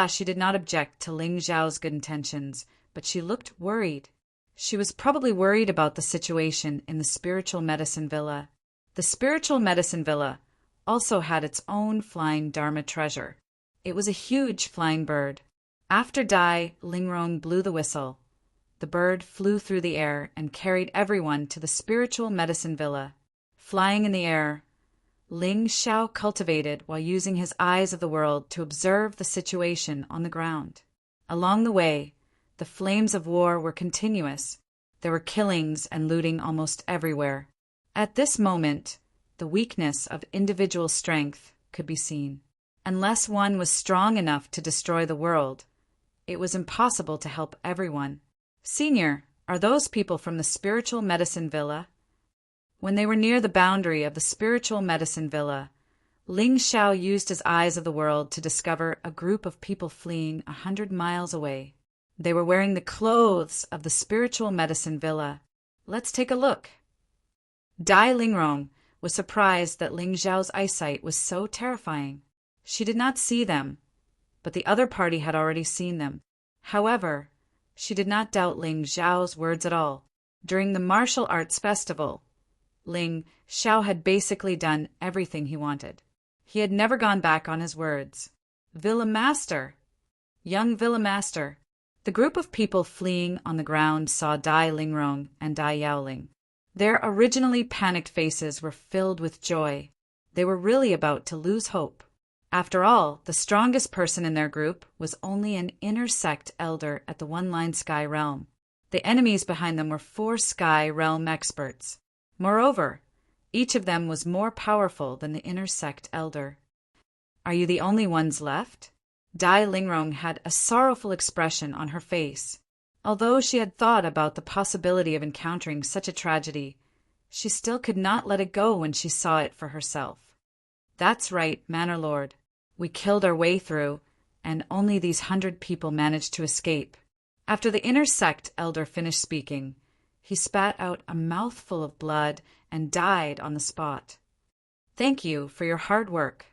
She did not object to Ling Zhao's good intentions, but she looked worried. She was probably worried about the situation in the Spiritual Medicine Villa. The Spiritual Medicine Villa also had its own flying Dharma treasure. It was a huge flying bird. After Dai Lingrong blew the whistle, the bird flew through the air and carried everyone to the Spiritual Medicine Villa. Flying in the air, Ling Shao cultivated while using his eyes of the world to observe the situation on the ground. Along the way, the flames of war were continuous. There were killings and looting almost everywhere. At this moment, the weakness of individual strength could be seen. Unless one was strong enough to destroy the world, it was impossible to help everyone. Senior, are those people from the Spiritual Medicine Villa? When they were near the boundary of the Spiritual Medicine Villa, Ling Xiao used his eyes of the world to discover a group of people fleeing 100 miles away. They were wearing the clothes of the spiritual medicine villa. Let's take a look. Dai Lingrong was surprised that Ling Xiao's eyesight was so terrifying. She did not see them, but the other party had already seen them. However, she did not doubt Ling Xiao's words at all. During the martial arts festival, Ling Xiao had basically done everything he wanted. He had never gone back on his words. Villa Master! Young Villa Master! The group of people fleeing on the ground saw Dai Lingrong and Dai Yaoling. Their originally panicked faces were filled with joy. They were really about to lose hope. After all, the strongest person in their group was only an inner sect elder at the One-Line Sky Realm. The enemies behind them were 4 Sky Realm experts. Moreover, each of them was more powerful than the inner sect elder. Are you the only ones left? Dai Lingrong had a sorrowful expression on her face. Although she had thought about the possibility of encountering such a tragedy, she still could not let it go when she saw it for herself. That's right, Manor Lord. We killed our way through, and only these 100 people managed to escape. After the inner sect elder finished speaking, he spat out a mouthful of blood and died on the spot. Thank you for your hard work.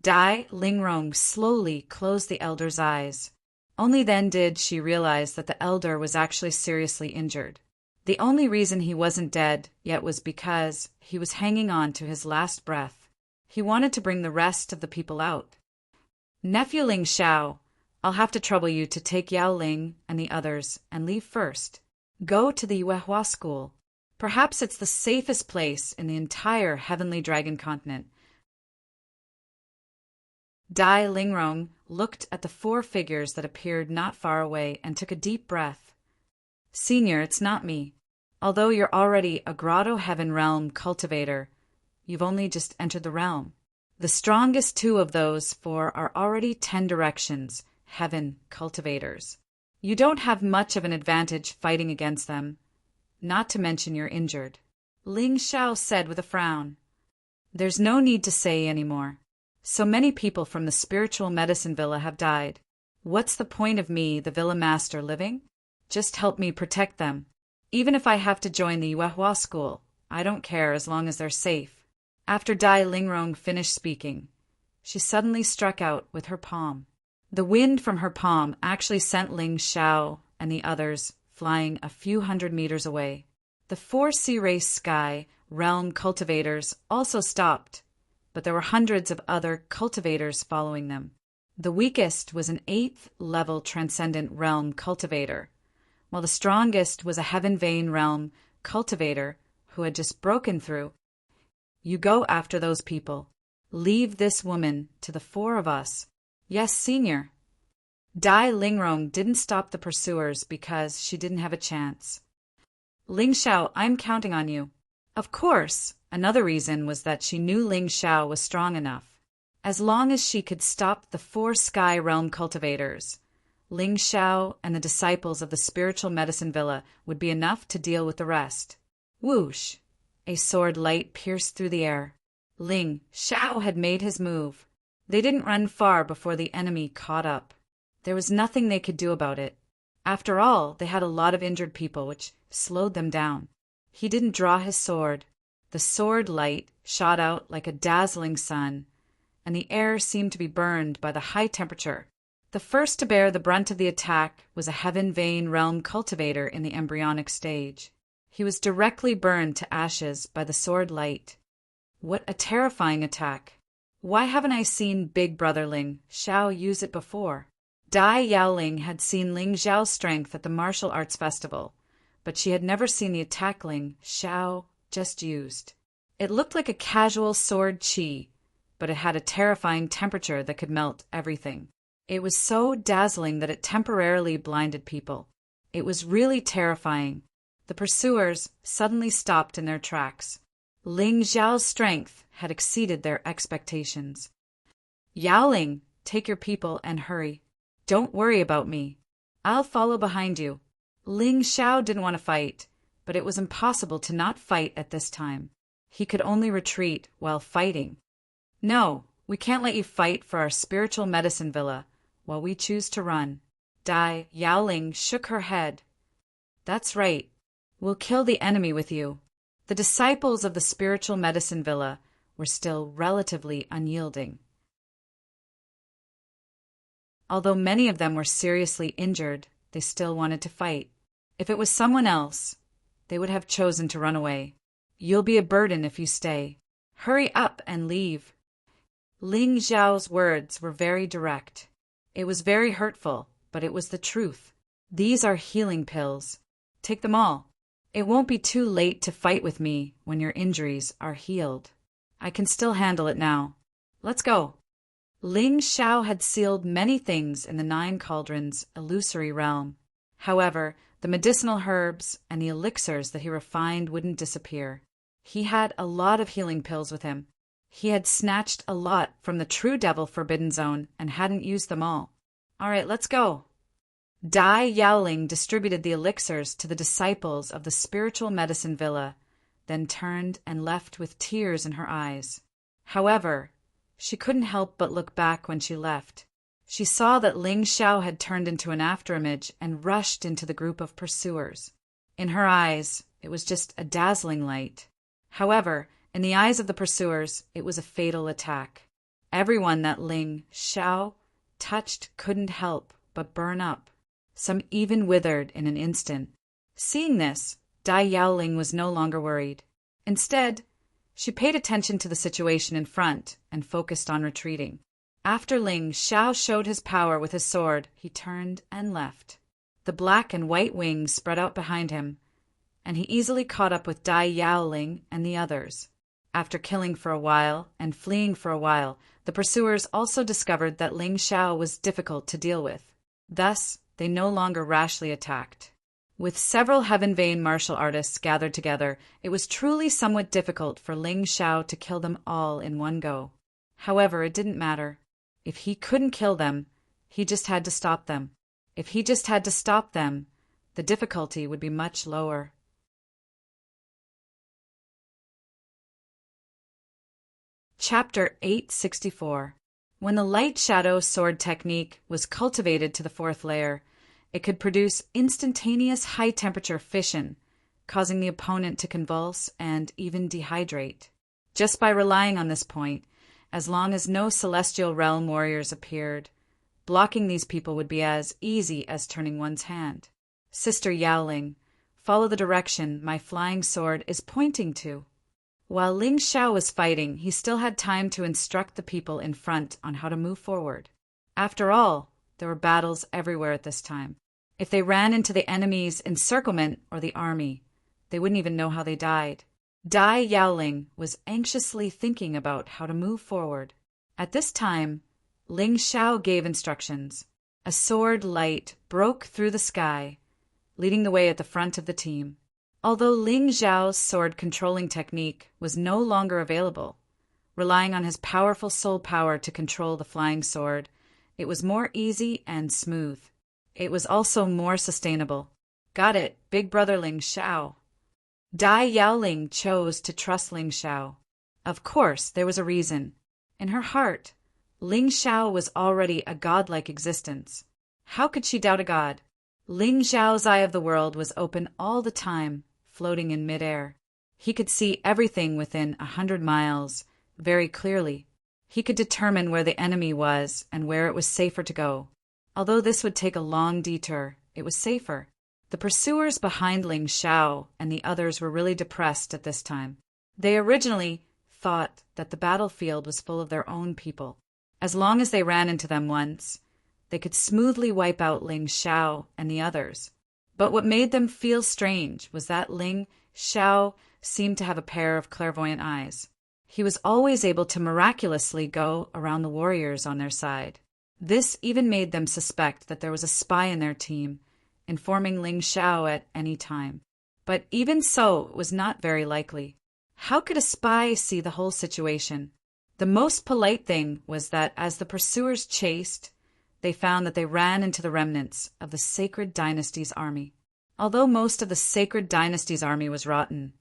Dai Lingrong slowly closed the elder's eyes. Only then did she realize that the elder was actually seriously injured. The only reason he wasn't dead yet was because he was hanging on to his last breath. He wanted to bring the rest of the people out. Nephew Ling Xiao, I'll have to trouble you to take Yao Ling and the others and leave first. Go to the Yuehua school. Perhaps it's the safest place in the entire Heavenly Dragon continent. Dai Lingrong looked at the 4 figures that appeared not far away and took a deep breath. Senior, it's not me. Although you're already a Grotto Heaven Realm cultivator, you've only just entered the realm. The strongest 2 of those 4 are already 10 directions, Heaven cultivators. You don't have much of an advantage fighting against them, not to mention you're injured. Ling Xiao said with a frown. There's no need to say anymore. So many people from the spiritual medicine villa have died. What's the point of me, the villa master, living? Just help me protect them. Even if I have to join the Yuehua school, I don't care as long as they're safe. After Dai Lingrong finished speaking, she suddenly struck out with her palm. The wind from her palm actually sent Ling Xiao and the others flying a few 100 meters away. The 4 Sea Race Sky Realm cultivators also stopped, but there were hundreds of other cultivators following them. The weakest was an 8th level Transcendent Realm cultivator, while the strongest was a Heaven Vein Realm cultivator who had just broken through. You go after those people. Leave this woman to the 4 of us. Yes, Senior. Dai Lingrong didn't stop the pursuers because she didn't have a chance. Ling Xiao, I'm counting on you. Of course, another reason was that she knew Ling Xiao was strong enough. As long as she could stop the 4 Sky Realm cultivators, Ling Xiao and the disciples of the spiritual medicine villa would be enough to deal with the rest. Whoosh! A sword light pierced through the air. Ling Xiao had made his move. They didn't run far before the enemy caught up. There was nothing they could do about it. After all, they had a lot of injured people, which slowed them down. He didn't draw his sword. The sword light shot out like a dazzling sun, and the air seemed to be burned by the high temperature. The first to bear the brunt of the attack was a Heaven Vein Realm cultivator in the embryonic stage. He was directly burned to ashes by the sword light. What a terrifying attack! Why haven't I seen Big Brother Ling Xiao use it before? Dai Yaoling had seen Ling Xiao's strength at the martial arts festival, but she had never seen the attack Ling Xiao just used. It looked like a casual sword chi, but it had a terrifying temperature that could melt everything. It was so dazzling that it temporarily blinded people. It was really terrifying. The pursuers suddenly stopped in their tracks. Ling Xiao's strength had exceeded their expectations. Yaoling, take your people and hurry. Don't worry about me. I'll follow behind you. Ling Xiao didn't want to fight, but it was impossible to not fight at this time. He could only retreat while fighting. No, We can't let you fight for our spiritual medicine villa while we choose to run. Dai Yaoling shook her head. That's right. We'll kill the enemy with you. The disciples of the spiritual medicine villa were still relatively unyielding. Although many of them were seriously injured, they still wanted to fight. If it was someone else, they would have chosen to run away. You'll be a burden if you stay. Hurry up and leave. Ling Zhao's words were very direct. It was very hurtful, but it was the truth. These are healing pills. Take them all. It won't be too late to fight with me when your injuries are healed. I can still handle it now. Let's go. Ling Xiao had sealed many things in the 9 cauldrons illusory realm. However, the medicinal herbs and the elixirs that he refined wouldn't disappear. He had a lot of healing pills with him. He had snatched a lot from the True Devil Forbidden Zone and hadn't used them all. All right, let's go. Dai Yaoling distributed the elixirs to the disciples of the spiritual medicine villa, then turned and left with tears in her eyes. However, she couldn't help but look back when she left. She saw that Ling Xiao had turned into an afterimage and rushed into the group of pursuers. In her eyes, it was just a dazzling light. However, in the eyes of the pursuers, it was a fatal attack. Everyone that Ling Xiao touched couldn't help but burn up. Some even withered in an instant. Seeing this, Dai Yaoling was no longer worried. Instead, she paid attention to the situation in front and focused on retreating. After Ling Xiao showed his power with his sword, he turned and left. The black and white wings spread out behind him, and he easily caught up with Dai Yaoling and the others. After killing for a while and fleeing for a while, the pursuers also discovered that Ling Xiao was difficult to deal with. Thus, they no longer rashly attacked. With several Heaven Vein martial artists gathered together, it was truly somewhat difficult for Ling Xiao to kill them all in one go. However, it didn't matter. If he couldn't kill them, he just had to stop them. If he just had to stop them, the difficulty would be much lower. Chapter 864. When the light shadow sword technique was cultivated to the 4th layer, it could produce instantaneous high-temperature fission, causing the opponent to convulse and even dehydrate. Just by relying on this point, as long as no celestial realm warriors appeared, blocking these people would be as easy as turning one's hand. Sister Yaoling, follow the direction my flying sword is pointing to. While Ling Xiao was fighting, he still had time to instruct the people in front on how to move forward. After all, there were battles everywhere at this time. If they ran into the enemy's encirclement or the army, they wouldn't even know how they died. Dai Yaoling was anxiously thinking about how to move forward. At this time, Ling Xiao gave instructions. A sword light broke through the sky, leading the way at the front of the team. Although Ling Xiao's sword controlling technique was no longer available, relying on his powerful soul power to control the flying sword, it was more easy and smooth. It was also more sustainable. Got it, big brother Ling Xiao. Dai Yaoling chose to trust Ling Xiao. Of course, there was a reason. In her heart, Ling Xiao was already a godlike existence. How could she doubt a god? Ling Xiao's eye of the world was open all the time, floating in midair. He could see everything within 100 miles, very clearly. He could determine where the enemy was and where it was safer to go. Although this would take a long detour, it was safer. The pursuers behind Ling Xiao and the others were really depressed at this time. They originally thought that the battlefield was full of their own people. As long as they ran into them once, they could smoothly wipe out Ling Xiao and the others. But what made them feel strange was that Ling Xiao seemed to have a pair of clairvoyant eyes. He was always able to miraculously go around the warriors on their side. This even made them suspect that there was a spy in their team, informing Ling Xiao at any time. But even so, it was not very likely. How could a spy see the whole situation? The most polite thing was that as the pursuers chased, they found that they ran into the remnants of the Sacred Dynasty's army. Although most of the Sacred Dynasty's army was rotten,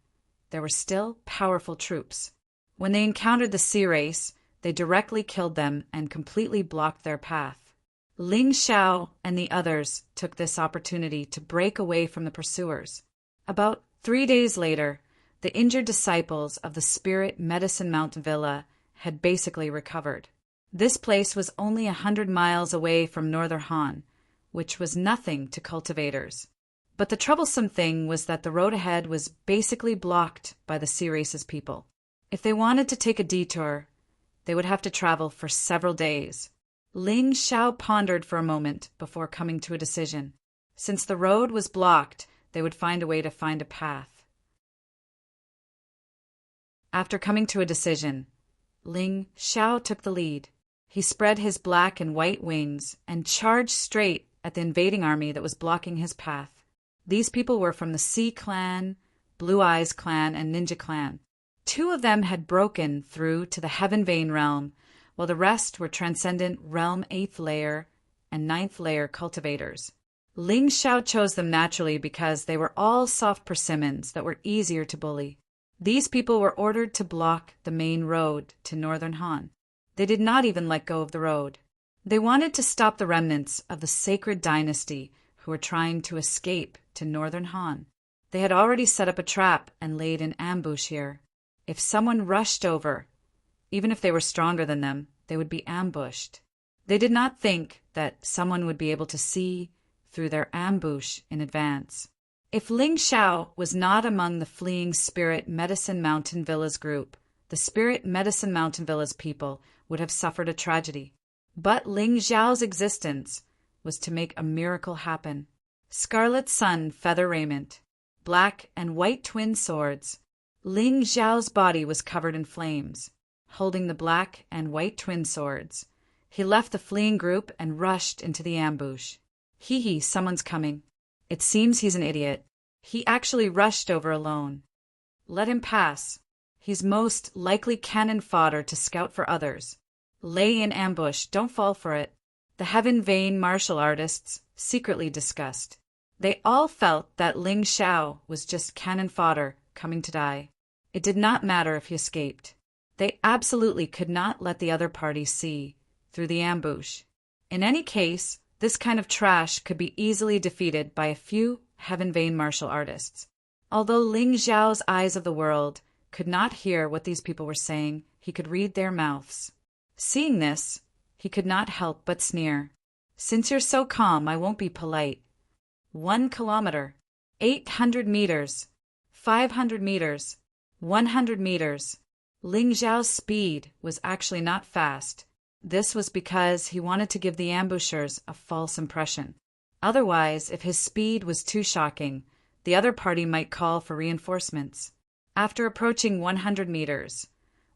there were still powerful troops. When they encountered the sea race, they directly killed them and completely blocked their path. Ling Xiao and the others took this opportunity to break away from the pursuers. About 3 days later, the injured disciples of the Spirit Medicine Mountain Villa had basically recovered. This place was only 100 miles away from Northern Han, which was nothing to cultivators. But the troublesome thing was that the road ahead was basically blocked by the Sea Race's people. If they wanted to take a detour, they would have to travel for several days. Ling Xiao pondered for a moment before coming to a decision. Since the road was blocked, they would find a way to find a path. After coming to a decision, Ling Xiao took the lead. He spread his black and white wings and charged straight at the invading army that was blocking his path. These people were from the Sea Clan, Blue Eyes Clan, and Ninja Clan. 2 of them had broken through to the Heaven Vein realm, while the rest were Transcendent Realm 8th layer and 9th layer cultivators. Ling Xiao chose them naturally because they were all soft persimmons that were easier to bully. These people were ordered to block the main road to Northern Han. They did not even let go of the road. They wanted to stop the remnants of the sacred dynasty who were trying to escape to Northern Han. They had already set up a trap and laid an ambush here. If someone rushed over, even if they were stronger than them, they would be ambushed. They did not think that someone would be able to see through their ambush in advance. If Ling Xiao was not among the fleeing Spirit Medicine Mountain Villa's group, the Spirit Medicine Mountain Villa's people would have suffered a tragedy. But Ling Xiao's existence was to make a miracle happen. Scarlet Sun feather raiment, black and white twin swords. Ling Xiao's body was covered in flames. Holding the black and white twin swords, he left the fleeing group and rushed into the ambush. Hee, someone's coming. It seems he's an idiot. He actually rushed over alone. Let him pass. He's most likely cannon fodder to scout for others. Lay in ambush, don't fall for it. The Heaven Vein martial artists secretly discussed. They all felt that Ling Xiao was just cannon fodder coming to die. It did not matter if he escaped. They absolutely could not let the other party see through the ambush. In any case, this kind of trash could be easily defeated by a few Heaven Vein martial artists. Although Ling Xiao's eyes of the world could not hear what these people were saying, he could read their mouths. Seeing this, he could not help but sneer. Since you're so calm, I won't be polite. 1 kilometer, 800 meters, 500 meters, 100 meters. Ling Xiao's speed was actually not fast. This was because he wanted to give the ambushers a false impression. Otherwise, if his speed was too shocking, the other party might call for reinforcements. After approaching 100 meters,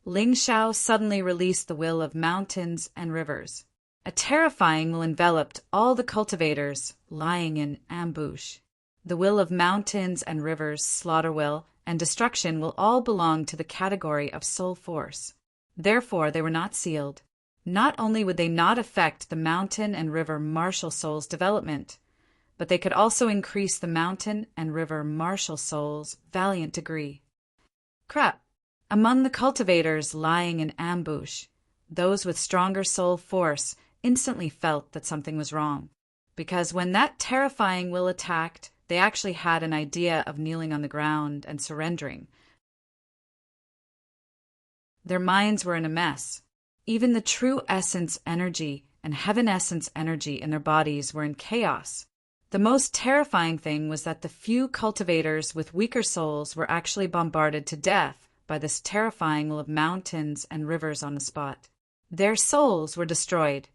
Ling Xiao suddenly released the will of mountains and rivers. A terrifying will enveloped all the cultivators lying in ambush. The will of mountains and rivers, slaughter will, and destruction will all belong to the category of soul force. Therefore, they were not sealed. Not only would they not affect the mountain and river martial soul's development, but they could also increase the mountain and river martial soul's valiant degree. Crap! Among the cultivators lying in ambush, those with stronger soul force instantly felt that something was wrong, because when that terrifying will attacked, they actually had an idea of kneeling on the ground and surrendering. Their minds were in a mess. Even the true essence energy and heaven essence energy in their bodies were in chaos. The most terrifying thing was that the few cultivators with weaker souls were actually bombarded to death by this terrifying will of mountains and rivers on the spot. Their souls were destroyed.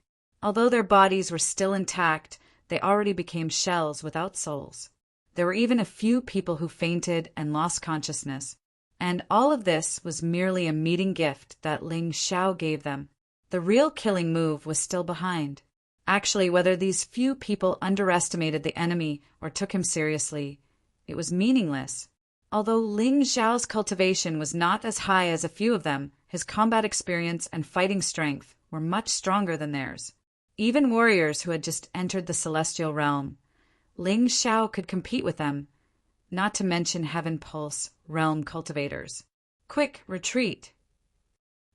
Although their bodies were still intact, they already became shells without souls. There were even a few people who fainted and lost consciousness. And all of this was merely a meeting gift that Ling Xiao gave them. The real killing move was still behind. Actually, whether these few people underestimated the enemy or took him seriously, it was meaningless. Although Ling Xiao's cultivation was not as high as a few of them, his combat experience and fighting strength were much stronger than theirs. Even warriors who had just entered the celestial realm, Ling Xiao could compete with them, not to mention Heaven Pulse realm cultivators. Quick, retreat!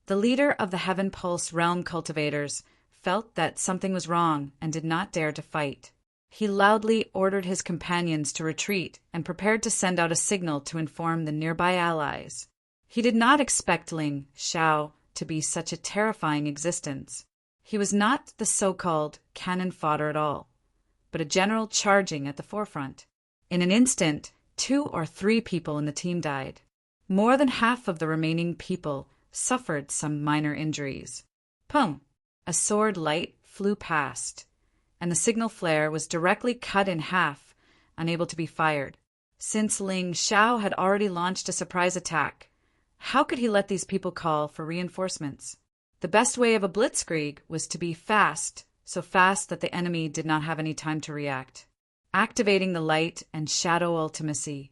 The leader of the Heaven Pulse realm cultivators felt that something was wrong and did not dare to fight. He loudly ordered his companions to retreat and prepared to send out a signal to inform the nearby allies. He did not expect Ling Xiao to be such a terrifying existence. He was not the so-called cannon fodder at all, but a general charging at the forefront. In an instant, 2 or 3 people in the team died. More than half of the remaining people suffered some minor injuries. Pum! A sword light flew past, and the signal flare was directly cut in half, unable to be fired. Since Ling Xiao had already launched a surprise attack, how could he let these people call for reinforcements? The best way of a blitzkrieg was to be fast, so fast that the enemy did not have any time to react. Activating the light and shadow ultimacy,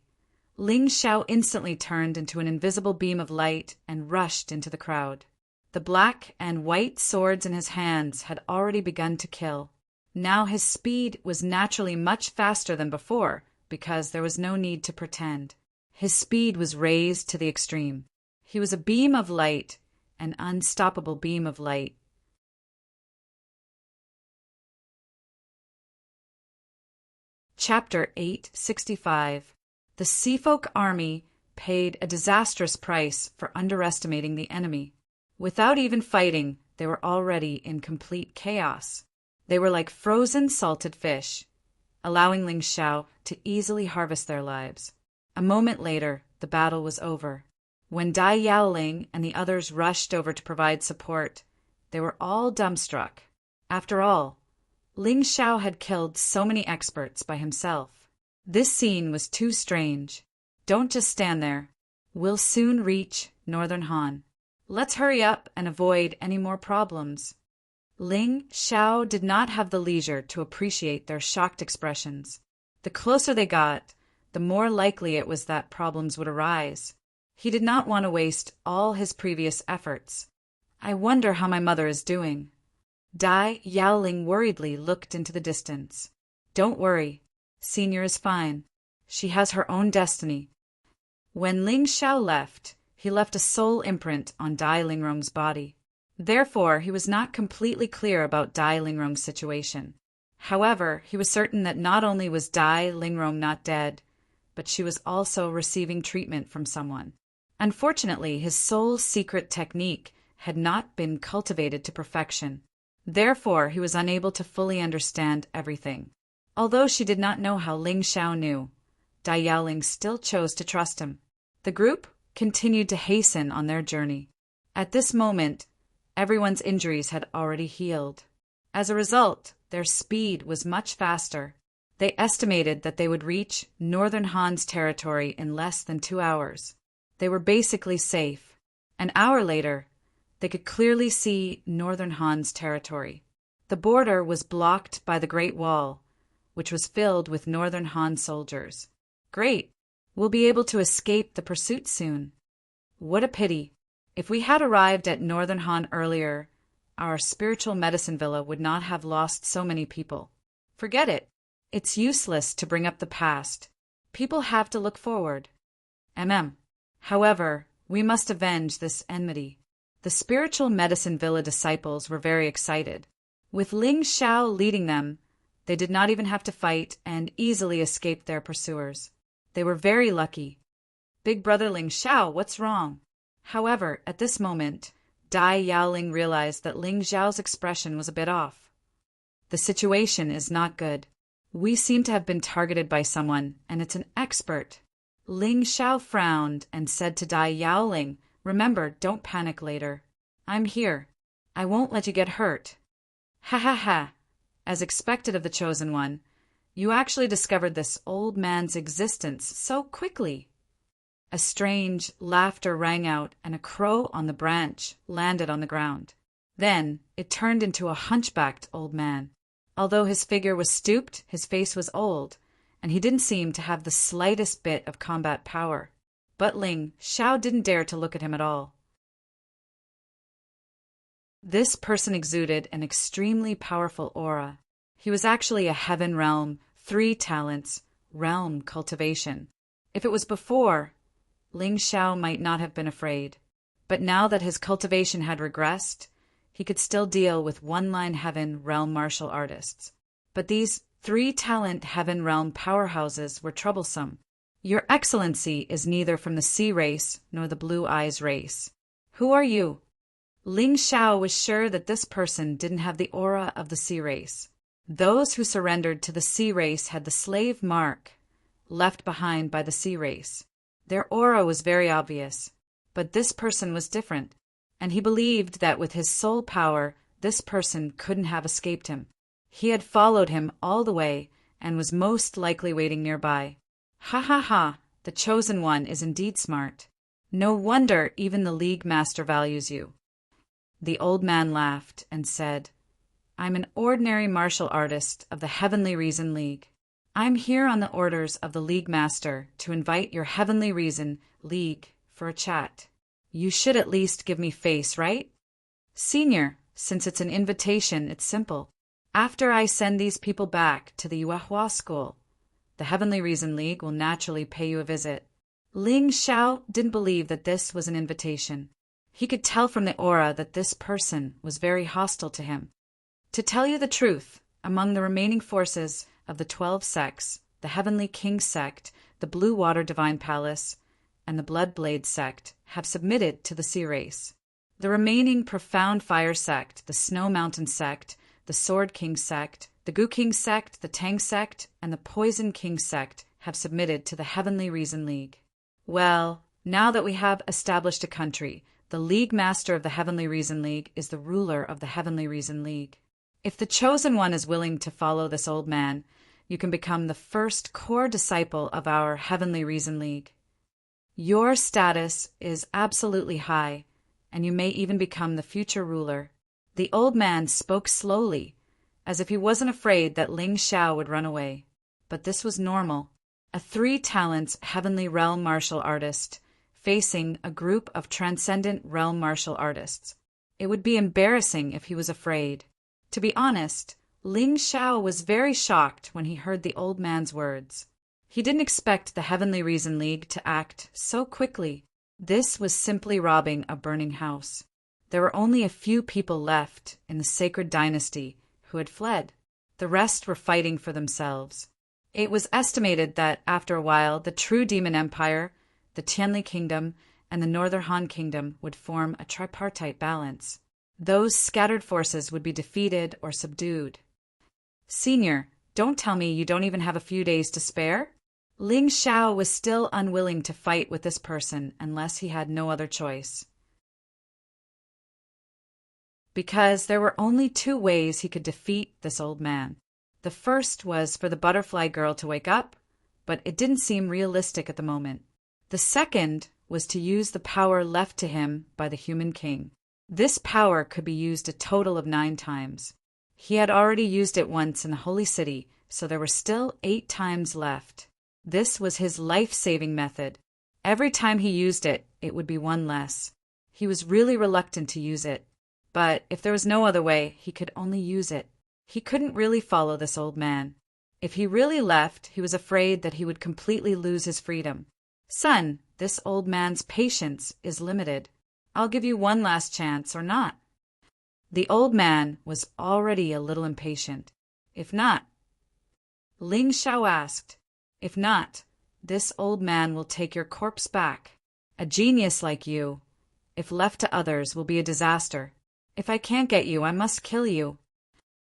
Ling Xiao instantly turned into an invisible beam of light and rushed into the crowd. The black and white swords in his hands had already begun to kill. Now his speed was naturally much faster than before, because there was no need to pretend. His speed was raised to the extreme. He was a beam of light, an unstoppable beam of light. Chapter 865. The Seafolk army paid a disastrous price for underestimating the enemy. Without even fighting, they were already in complete chaos. They were like frozen salted fish, allowing Ling Xiao to easily harvest their lives. A moment later, the battle was over. When Dai Yaoling and the others rushed over to provide support, they were all dumbstruck. After all, Ling Xiao had killed so many experts by himself. This scene was too strange. Don't just stand there. We'll soon reach Northern Han. Let's hurry up and avoid any more problems. Ling Xiao did not have the leisure to appreciate their shocked expressions. The closer they got, the more likely it was that problems would arise. He did not want to waste all his previous efforts. I wonder how my mother is doing. Dai Yaoling worriedly looked into the distance. Don't worry. Senior is fine. She has her own destiny. When Ling Xiao left, he left a soul imprint on Dai Lingrong's body. Therefore, he was not completely clear about Dai Lingrong's situation. However, he was certain that not only was Dai Lingrong not dead, but she was also receiving treatment from someone. Unfortunately, his soul's secret technique had not been cultivated to perfection. Therefore, he was unable to fully understand everything. Although she did not know how Ling Xiao knew, Dai Yaoling still chose to trust him. The group continued to hasten on their journey. At this moment, everyone's injuries had already healed. As a result, their speed was much faster. They estimated that they would reach Northern Han's territory in less than 2 hours. They were basically safe. An hour later, they could clearly see Northern Han's territory. The border was blocked by the Great Wall, which was filled with Northern Han soldiers. Great! We'll be able to escape the pursuit soon. What a pity. If we had arrived at Northern Han earlier, our spiritual medicine villa would not have lost so many people. Forget it. It's useless to bring up the past. People have to look forward. However, we must avenge this enmity. The spiritual medicine villa disciples were very excited. With Ling Xiao leading them, they did not even have to fight and easily escaped their pursuers. They were very lucky. Big brother Ling Xiao, what's wrong? However, at this moment, Dai Yaoling realized that Ling Xiao's expression was a bit off. The situation is not good. We seem to have been targeted by someone, and it's an expert. Ling Xiao frowned and said to Dai Yaoling, remember, don't panic later. I'm here. I won't let you get hurt. Ha ha ha. As expected of the Chosen One, you actually discovered this old man's existence so quickly. A strange laughter rang out, and a crow on the branch landed on the ground. Then it turned into a hunchbacked old man. Although his figure was stooped, his face was old, and he didn't seem to have the slightest bit of combat power. But Ling Xiao didn't dare to look at him at all. This person exuded an extremely powerful aura. He was actually a heaven realm, 3 talents, realm cultivation. If it was before, Ling Xiao might not have been afraid. But now that his cultivation had regressed, he could still deal with one-line heaven realm martial artists. But these 3-talent heaven realm powerhouses were troublesome. Your Excellency is neither from the sea race nor the blue eyes race. Who are you? Ling Xiao was sure that this person didn't have the aura of the sea race. Those who surrendered to the sea race had the slave mark left behind by the sea race. Their aura was very obvious, but this person was different, and he believed that with his soul power, this person couldn't have escaped him. He had followed him all the way and was most likely waiting nearby. Ha ha ha, the chosen one is indeed smart. No wonder even the League Master values you. The old man laughed and said, I'm an ordinary martial artist of the Heavenly Reason League. I'm here on the orders of the League Master to invite your Heavenly Reason League for a chat. You should at least give me face, right? Senior, since it's an invitation, it's simple. After I send these people back to the Yuehua school, the Heavenly Reason League will naturally pay you a visit. Ling Xiao didn't believe that this was an invitation. He could tell from the aura that this person was very hostile to him. To tell you the truth, among the remaining forces of the 12 sects, the Heavenly King sect, the Blue Water Divine Palace, and the Blood Blade sect have submitted to the Sea Race. The remaining Profound Fire sect, the Snow Mountain sect, the Sword King sect, the Gu King sect, the Tang sect, and the Poison King sect have submitted to the Heavenly Reason League. Well, now that we have established a country, the League Master of the Heavenly Reason League is the ruler of the Heavenly Reason League. If the Chosen One is willing to follow this old man, you can become the first core disciple of our Heavenly Reason League. Your status is absolutely high, and you may even become the future ruler. The old man spoke slowly, as if he wasn't afraid that Ling Xiao would run away. But this was normal. A 3-talents Heavenly Realm martial artist facing a group of transcendent realm martial artists. It would be embarrassing if he was afraid. To be honest, Ling Xiao was very shocked when he heard the old man's words. He didn't expect the Heavenly Reason League to act so quickly. This was simply robbing a burning house. There were only a few people left in the sacred dynasty who had fled. The rest were fighting for themselves. It was estimated that after a while, the true Demon Empire, the Tianli Kingdom, and the Northern Han Kingdom would form a tripartite balance. Those scattered forces would be defeated or subdued. Senior, don't tell me you don't even have a few days to spare? Ling Xiao was still unwilling to fight with this person unless he had no other choice. Because there were only 2 ways he could defeat this old man. The first was for the butterfly girl to wake up, but it didn't seem realistic at the moment. The second was to use the power left to him by the human king. This power could be used a total of 9 times. He had already used it once in the Holy City, so there were still 8 times left. This was his life-saving method. Every time he used it, it would be 1 less. He was really reluctant to use it, but if there was no other way, he could only use it. He couldn't really follow this old man. If he really left, he was afraid that he would completely lose his freedom. Son, this old man's patience is limited. I'll give you 1 last chance, or not. The old man was already a little impatient. If not, Ling Xiao asked, if not, this old man will take your corpse back. A genius like you, if left to others, will be a disaster. If I can't get you, I must kill you.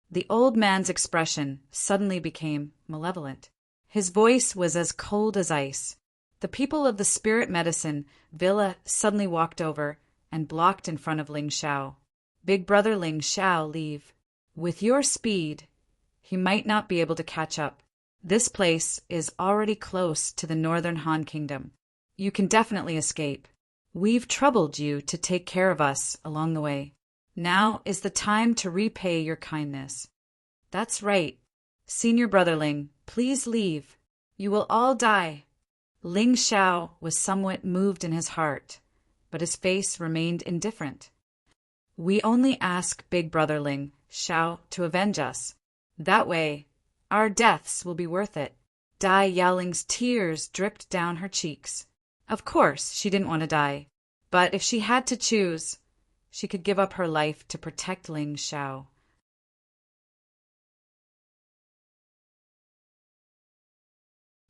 The old man's expression suddenly became malevolent. His voice was as cold as ice. The people of the spirit medicine villa suddenly walked over and blocked in front of Ling Xiao. Big brother Ling Xiao, leave. With your speed, he might not be able to catch up. This place is already close to the Northern Han Kingdom. You can definitely escape. We've troubled you to take care of us along the way. Now is the time to repay your kindness. That's right. Senior brother Ling, please leave. You will all die. Ling Xiao was somewhat moved in his heart, but his face remained indifferent. We only ask big brother Ling Xiao to avenge us. That way, our deaths will be worth it. Dai Yaoling's tears dripped down her cheeks. Of course, she didn't want to die. But if she had to choose, she could give up her life to protect Ling Xiao.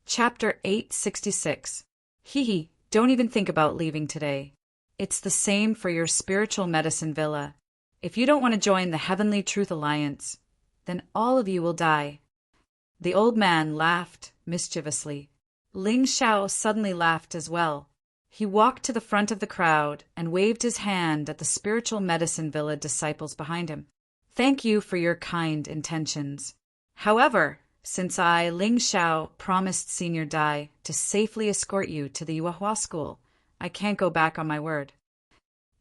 Chapter 866. Hee, don't even think about leaving today. It's the same for your spiritual medicine villa. If you don't want to join the Heavenly Truth Alliance, then all of you will die. The old man laughed mischievously. Ling Xiao suddenly laughed as well. He walked to the front of the crowd and waved his hand at the spiritual medicine villa disciples behind him. Thank you for your kind intentions. However, since I, Ling Xiao, promised Senior Dai to safely escort you to the Yuehua school, I can't go back on my word.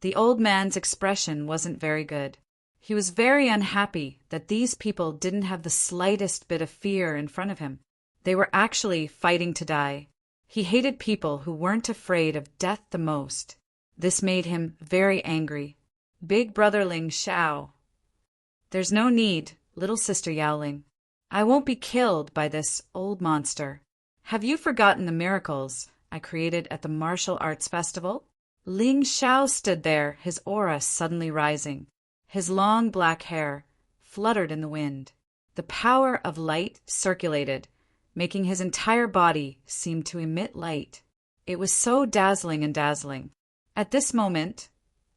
The old man's expression wasn't very good. He was very unhappy that these people didn't have the slightest bit of fear in front of him. They were actually fighting to die. He hated people who weren't afraid of death the most. This made him very angry. Big brother Ling Xiao. There's no need, little sister Yaoling. I won't be killed by this old monster. Have you forgotten the miracles I created at the martial arts festival? Ling Xiao stood there, his aura suddenly rising. His long black hair fluttered in the wind. The power of light circulated, making his entire body seem to emit light. It was so dazzling and dazzling. At this moment,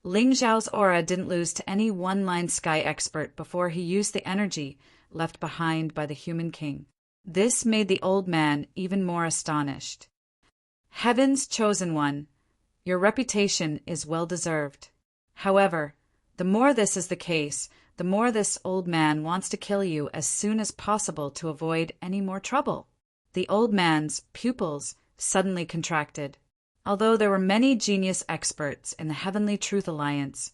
Ling Xiao's aura didn't lose to any one-line sky expert before he used the energy left behind by the human king. This made the old man even more astonished. Heaven's chosen one, your reputation is well deserved. However, the more this is the case, the more this old man wants to kill you as soon as possible to avoid any more trouble. The old man's pupils suddenly contracted. Although there were many genius experts in the Heavenly Truth Alliance,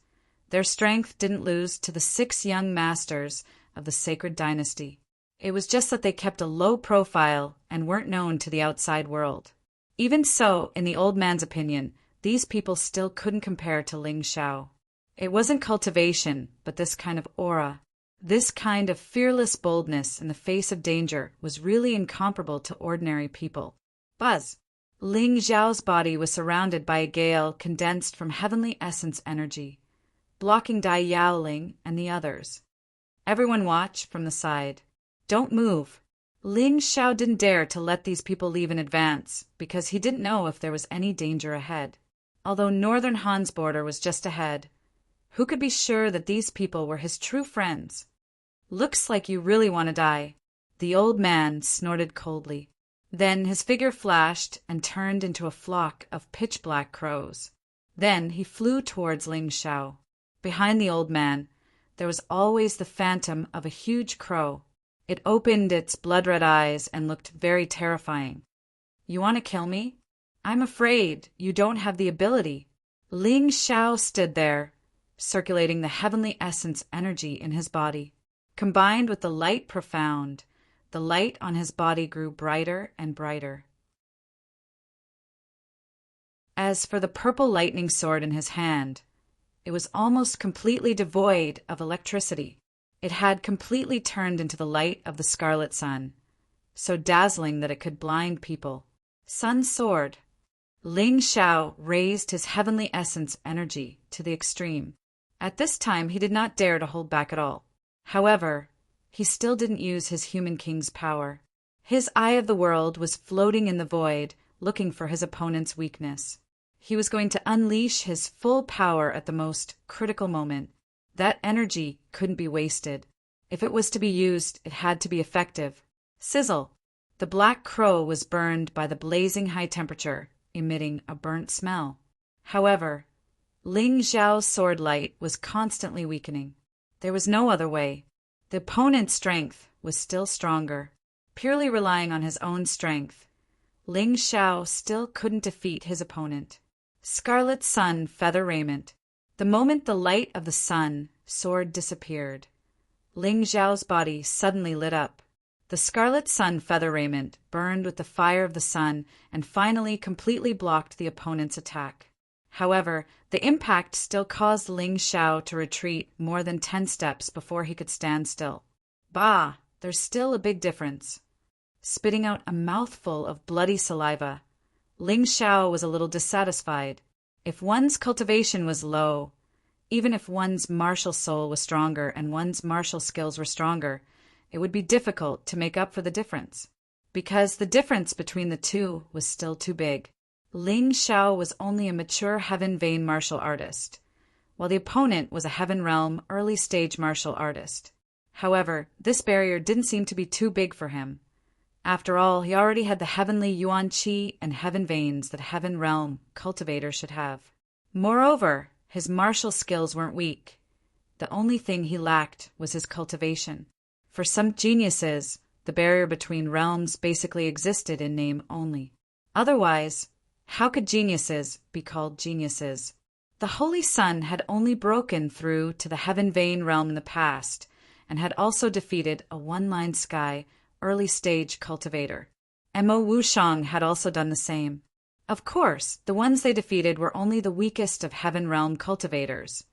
their strength didn't lose to the 6 young masters of the sacred dynasty. It was just that they kept a low profile and weren't known to the outside world. Even so, in the old man's opinion, these people still couldn't compare to Ling Xiao. It wasn't cultivation, but this kind of aura. This kind of fearless boldness in the face of danger was really incomparable to ordinary people. Buzz. Ling Xiao's body was surrounded by a gale condensed from heavenly essence energy, blocking Dai Yaoling and the others. Everyone watch from the side. Don't move. Ling Xiao didn't dare to let these people leave in advance because he didn't know if there was any danger ahead. Although northern Han's border was just ahead, who could be sure that these people were his true friends? Looks like you really want to die. The old man snorted coldly. Then his figure flashed and turned into a flock of pitch-black crows. Then he flew towards Ling Xiao. Behind the old man, there was always the phantom of a huge crow. It opened its blood-red eyes and looked very terrifying. You want to kill me? I'm afraid you don't have the ability. Ling Xiao stood there, circulating the heavenly essence energy in his body. Combined with the light profound, the light on his body grew brighter and brighter. As for the purple lightning sword in his hand, it was almost completely devoid of electricity. It had completely turned into the light of the scarlet sun, so dazzling that it could blind people. Sun sword. Ling Xiao raised his heavenly essence energy to the extreme. At this time, he did not dare to hold back at all. However, he still didn't use his human king's power. His eye of the world was floating in the void, looking for his opponent's weakness. He was going to unleash his full power at the most critical moment. That energy couldn't be wasted. If it was to be used, it had to be effective. Sizzle! The black crow was burned by the blazing high temperature, emitting a burnt smell. However, Ling Xiao's sword light was constantly weakening. There was no other way. The opponent's strength was still stronger. Purely relying on his own strength, Ling Xiao still couldn't defeat his opponent. Scarlet Sun Feather Raiment. The moment the light of the sun sword disappeared, Ling Xiao's body suddenly lit up. The Scarlet Sun Feather Raiment burned with the fire of the sun and finally completely blocked the opponent's attack. However, the impact still caused Ling Xiao to retreat more than 10 steps before he could stand still. Bah! There's still a big difference. Spitting out a mouthful of bloody saliva, Ling Xiao was a little dissatisfied. If one's cultivation was low, even if one's martial soul was stronger and one's martial skills were stronger, it would be difficult to make up for the difference, because the difference between the two was still too big. Ling Xiao was only a mature Heaven Vein martial artist, while the opponent was a Heaven Realm early-stage martial artist. However, this barrier didn't seem to be too big for him. After all, he already had the heavenly Yuan Qi and Heaven Veins that Heaven Realm cultivators should have. Moreover, his martial skills weren't weak. The only thing he lacked was his cultivation. For some geniuses, the barrier between realms basically existed in name only. Otherwise, how could geniuses be called geniuses? The Holy Sun had only broken through to the Heaven Vein realm in the past, and had also defeated a one-line sky early-stage cultivator. Mo Wushang had also done the same. Of course, the ones they defeated were only the weakest of Heaven Realm cultivators,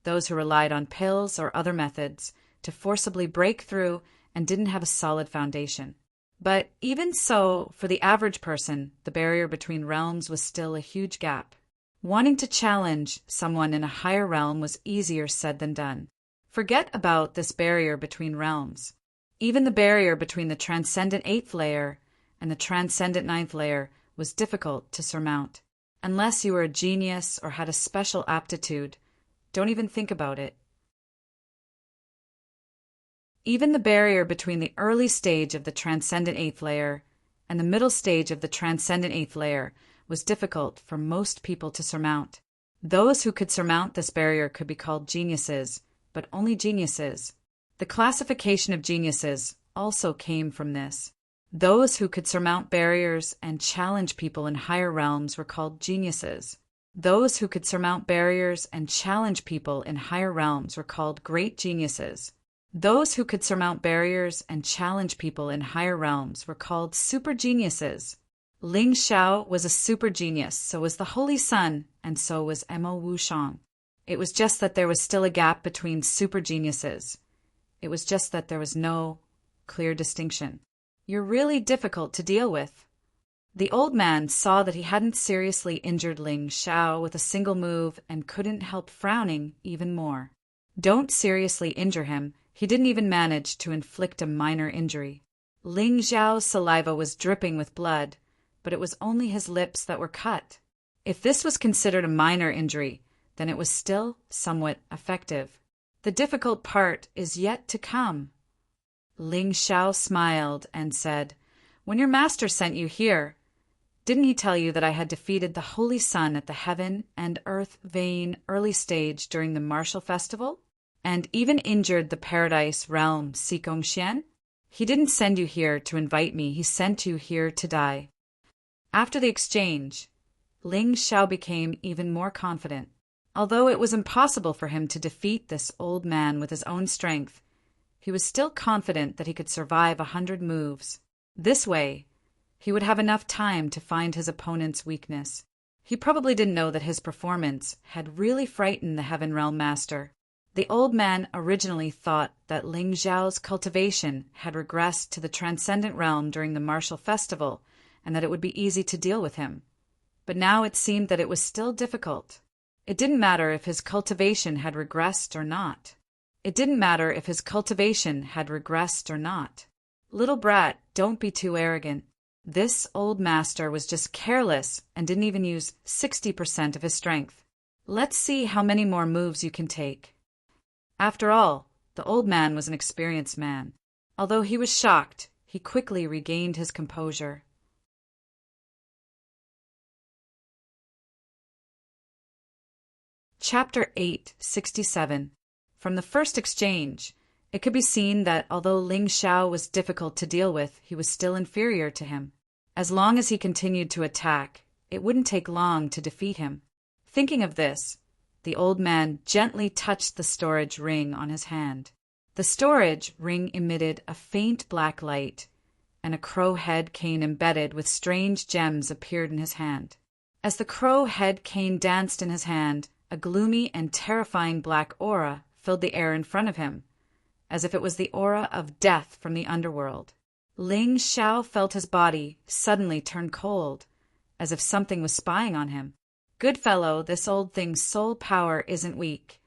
those who relied on pills or other methods to forcibly break through and didn't have a solid foundation. But even so, for the average person, the barrier between realms was still a huge gap. Wanting to challenge someone in a higher realm was easier said than done. Forget about this barrier between realms. Even the barrier between the transcendent 8th layer and the transcendent 9th layer was difficult to surmount. Unless you were a genius or had a special aptitude, don't even think about it. Even the barrier between the early stage of the transcendent 8th layer and the middle stage of the transcendent 8th layer was difficult for most people to surmount. Those who could surmount this barrier could be called geniuses, but only geniuses. The classification of geniuses also came from this. Those who could surmount barriers and challenge people in higher realms were called geniuses. Those who could surmount barriers and challenge people in higher realms were called great geniuses. Those who could surmount barriers and challenge people in higher realms were called super geniuses. Ling Xiao was a super genius, so was the Holy Sun, and so was Mo Wushang. It was just that there was still a gap between super geniuses. It was just that there was no clear distinction. You're really difficult to deal with. The old man saw that he hadn't seriously injured Ling Xiao with a single move and couldn't help frowning even more. Don't seriously injure him. He didn't even manage to inflict a minor injury. Ling Xiao's saliva was dripping with blood, but it was only his lips that were cut. If this was considered a minor injury, then it was still somewhat effective. The difficult part is yet to come. Ling Xiao smiled and said, "When your master sent you here, didn't he tell you that I had defeated the Holy Sun at the Heaven and Earth Vein early stage during the martial festival? And even injured the Paradise Realm Xigong Xian? He didn't send you here to invite me, he sent you here to die." After the exchange, Ling Xiao became even more confident. Although it was impossible for him to defeat this old man with his own strength, he was still confident that he could survive 100 moves. This way, he would have enough time to find his opponent's weakness. He probably didn't know that his performance had really frightened the Heaven Realm Master. The old man originally thought that Ling Xiao's cultivation had regressed to the Transcendent Realm during the martial festival, and that it would be easy to deal with him. But now it seemed that it was still difficult. It didn't matter if his cultivation had regressed or not. It didn't matter if his cultivation had regressed or not. Little brat, don't be too arrogant. This old master was just careless and didn't even use 60% of his strength. Let's see how many more moves you can take. After all, the old man was an experienced man. Although he was shocked, he quickly regained his composure. Chapter 867. From the first exchange, it could be seen that although Ling Xiao was difficult to deal with, he was still inferior to him. As long as he continued to attack, it wouldn't take long to defeat him. Thinking of this, the old man gently touched the storage ring on his hand. The storage ring emitted a faint black light, and a crow head cane embedded with strange gems appeared in his hand. As the crow head cane danced in his hand, a gloomy and terrifying black aura filled the air in front of him, as if it was the aura of death from the underworld. Ling Xiao felt his body suddenly turn cold, as if something was spying on him. Good fellow, this old thing's soul power isn't weak,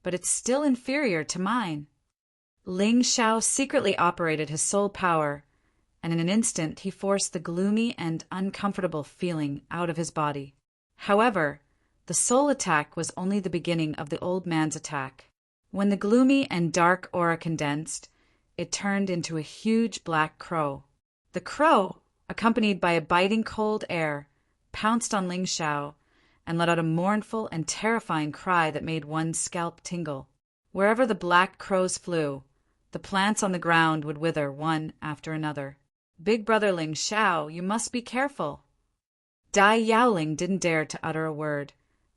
but it's still inferior to mine. Ling Xiao secretly operated his soul power, and in an instant he forced the gloomy and uncomfortable feeling out of his body. However, the soul attack was only the beginning of the old man's attack. When the gloomy and dark aura condensed, it turned into a huge black crow. The crow, accompanied by a biting cold air, pounced on Ling Xiao and let out a mournful and terrifying cry that made one's scalp tingle. Wherever the black crows flew, the plants on the ground would wither one after another. Big brother Ling Xiao, you must be careful. Dai Yaoling didn't dare to utter a word,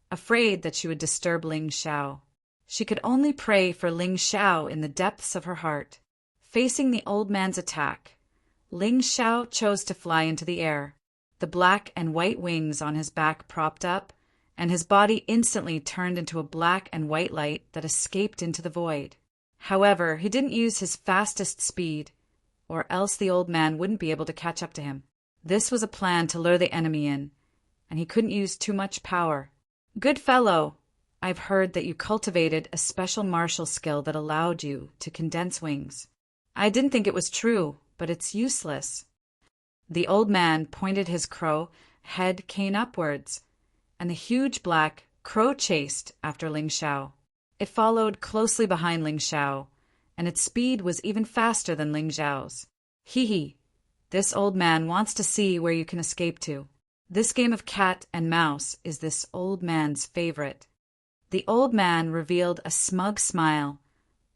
afraid that she would disturb Ling Xiao. She could only pray for Ling Xiao in the depths of her heart. Facing the old man's attack, Ling Xiao chose to fly into the air, the black and white wings on his back propped up, and his body instantly turned into a black and white light that escaped into the void. However, he didn't use his fastest speed, or else the old man wouldn't be able to catch up to him. This was a plan to lure the enemy in, and he couldn't use too much power. Good fellow, I've heard that you cultivated a special martial skill that allowed you to condense wings. I didn't think it was true, but it's useless. The old man pointed his crow head cane upwards, and the huge black crow chased after Ling Xiao. It followed closely behind Ling Xiao, and its speed was even faster than Ling Xiao's. Hee, this old man wants to see where you can escape to. This game of cat and mouse is this old man's favorite. The old man revealed a smug smile,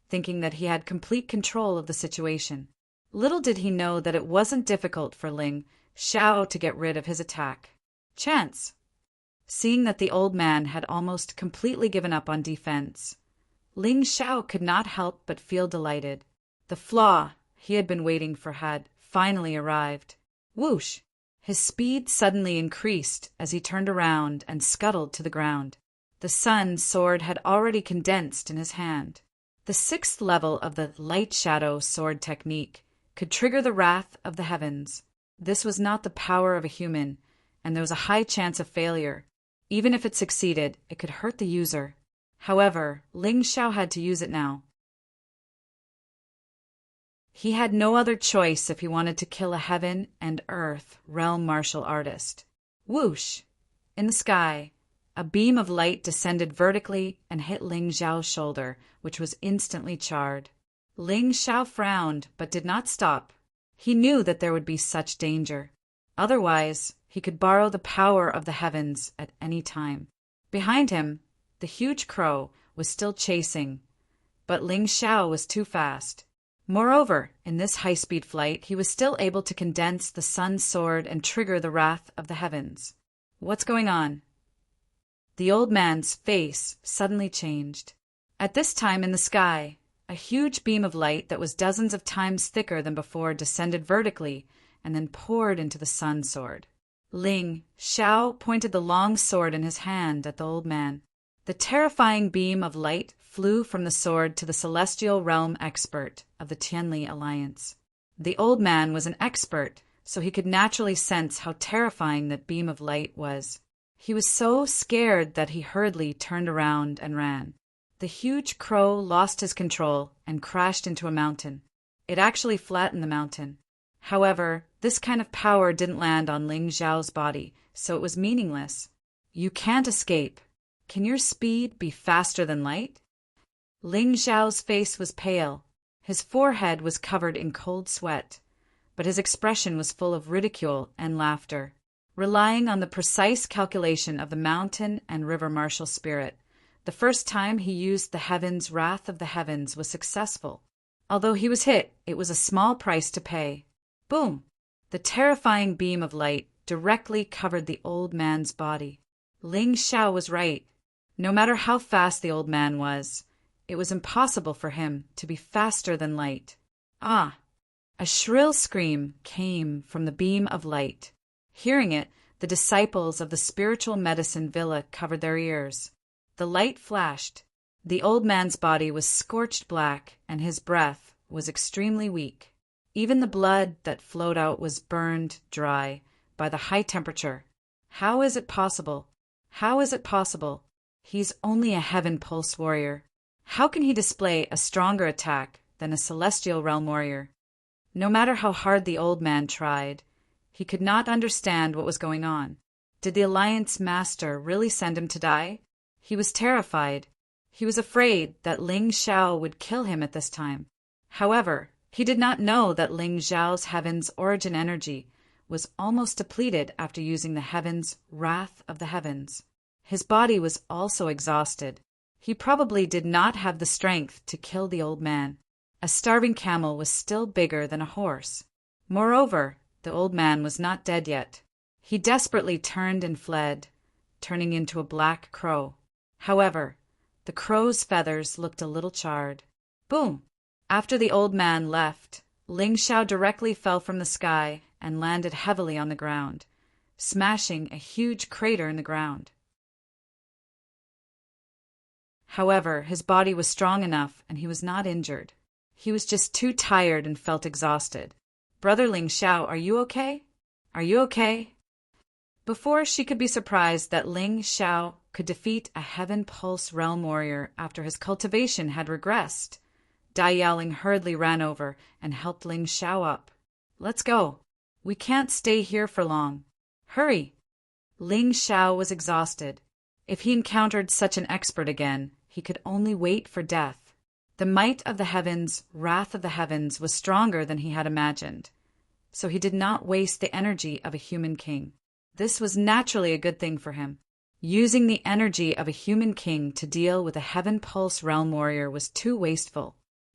thinking that he had complete control of the situation. Little did he know that it wasn't difficult for Ling Xiao to get rid of his attack. Chance. Seeing that the old man had almost completely given up on defense, Ling Xiao could not help but feel delighted. The flaw he had been waiting for had finally arrived. Whoosh! His speed suddenly increased as he turned around and scuttled to the ground. The sun sword had already condensed in his hand. The 6th level of the light shadow sword technique could trigger the wrath of the heavens. This was not the power of a human, and there was a high chance of failure. Even if it succeeded, it could hurt the user. However, Ling Xiao had to use it now. He had no other choice if he wanted to kill a heaven and earth realm martial artist. Whoosh! In the sky, a beam of light descended vertically and hit Ling Xiao's shoulder, which was instantly charred. Ling Xiao frowned, but did not stop. He knew that there would be such danger. Otherwise, he could borrow the power of the heavens at any time. Behind him, the huge crow was still chasing, but Ling Xiao was too fast. Moreover, in this high-speed flight, he was still able to condense the sun sword and trigger the wrath of the heavens. What's going on? The old man's face suddenly changed. At this time in the sky, a huge beam of light that was dozens of times thicker than before descended vertically and then poured into the sun sword. Ling Xiao pointed the long sword in his hand at the old man. The terrifying beam of light flew from the sword to the celestial realm expert of the Tianli Alliance. The old man was an expert, so he could naturally sense how terrifying that beam of light was. He was so scared that he hurriedly turned around and ran. The huge crow lost his control and crashed into a mountain. It actually flattened the mountain. However, this kind of power didn't land on Ling Xiao's body, so it was meaningless. You can't escape. Can your speed be faster than light? Ling Xiao's face was pale. His forehead was covered in cold sweat, but his expression was full of ridicule and laughter. Relying on the precise calculation of the mountain and river martial spirit, the first time he used the heavens' wrath of the heavens was successful. Although he was hit, it was a small price to pay. Boom! The terrifying beam of light directly covered the old man's body. Ling Xiao was right. No matter how fast the old man was, it was impossible for him to be faster than light. Ah! A shrill scream came from the beam of light. Hearing it, the disciples of the spiritual medicine villa covered their ears. The light flashed. The old man's body was scorched black, and his breath was extremely weak. Even the blood that flowed out was burned dry by the high temperature. How is it possible? How is it possible? He's only a heaven pulse warrior. How can he display a stronger attack than a celestial realm warrior? No matter how hard the old man tried, he could not understand what was going on. Did the Alliance Master really send him to die? He was terrified. He was afraid that Ling Xiao would kill him at this time. However, he did not know that Ling Xiao's heaven's origin energy was almost depleted after using the heaven's wrath of the heavens. His body was also exhausted. He probably did not have the strength to kill the old man. A starving camel was still bigger than a horse. Moreover, the old man was not dead yet. He desperately turned and fled, turning into a black crow. However, the crow's feathers looked a little charred. Boom! After the old man left, Ling Xiao directly fell from the sky and landed heavily on the ground, smashing a huge crater in the ground. However, his body was strong enough and he was not injured. He was just too tired and felt exhausted. Brother Ling Xiao, are you okay? Are you okay? Before she could be surprised that Ling Xiao could defeat a heaven pulse realm warrior after his cultivation had regressed, Dai Yaoling hurriedly ran over and helped Ling Xiao up. Let's go. We can't stay here for long. Hurry! Ling Xiao was exhausted. If he encountered such an expert again, he could only wait for death. The might of the heavens, wrath of the heavens, was stronger than he had imagined, so he did not waste the energy of a human king. This was naturally a good thing for him. Using the energy of a human king to deal with a heaven pulse realm warrior was too wasteful.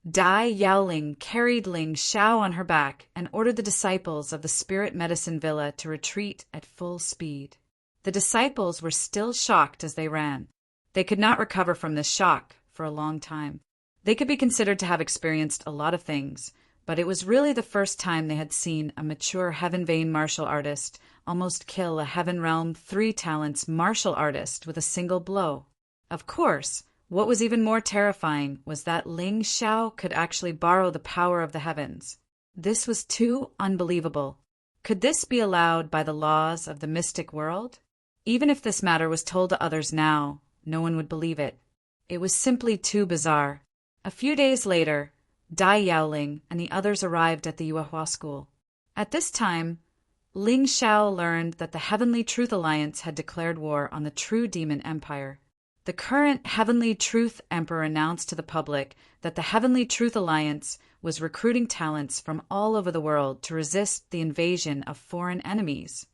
Dai Yaoling carried Ling Xiao on her back and ordered the disciples of the Spirit Medicine Villa to retreat at full speed. The disciples were still shocked as they ran. They could not recover from this shock for a long time. They could be considered to have experienced a lot of things, but it was really the first time they had seen a mature Heaven Vein martial artist almost kill a Heaven Realm 3 talents martial artist with a single blow. Of course, what was even more terrifying was that Ling Xiao could actually borrow the power of the heavens. This was too unbelievable. Could this be allowed by the laws of the mystic world? Even if this matter was told to others now, no one would believe it. It was simply too bizarre. A few days later, Dai Yaoling and the others arrived at the Yuehua school. At this time, Ling Xiao learned that the Heavenly Truth Alliance had declared war on the True Demon Empire. The current Heavenly Truth Emperor announced to the public that the Heavenly Truth Alliance was recruiting talents from all over the world to resist the invasion of foreign enemies.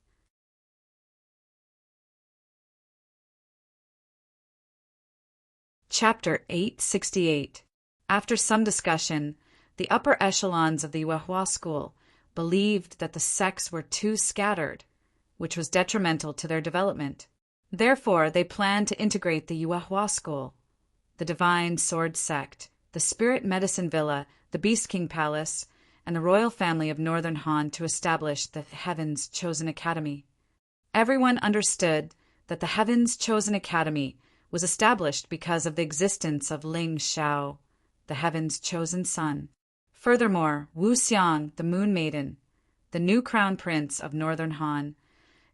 Chapter 868. After some discussion, the upper echelons of the Yuehua school believed that the sects were too scattered, which was detrimental to their development. Therefore, they planned to integrate the Yuehua school, the Divine Sword Sect, the Spirit Medicine Villa, the Beast King Palace, and the royal family of Northern Han to establish the Heaven's Chosen Academy. Everyone understood that the Heaven's Chosen Academy was established because of the existence of Ling Xiao, the Heaven's chosen son. Furthermore, Wu Xiang, the Moon Maiden, the new crown prince of Northern Han,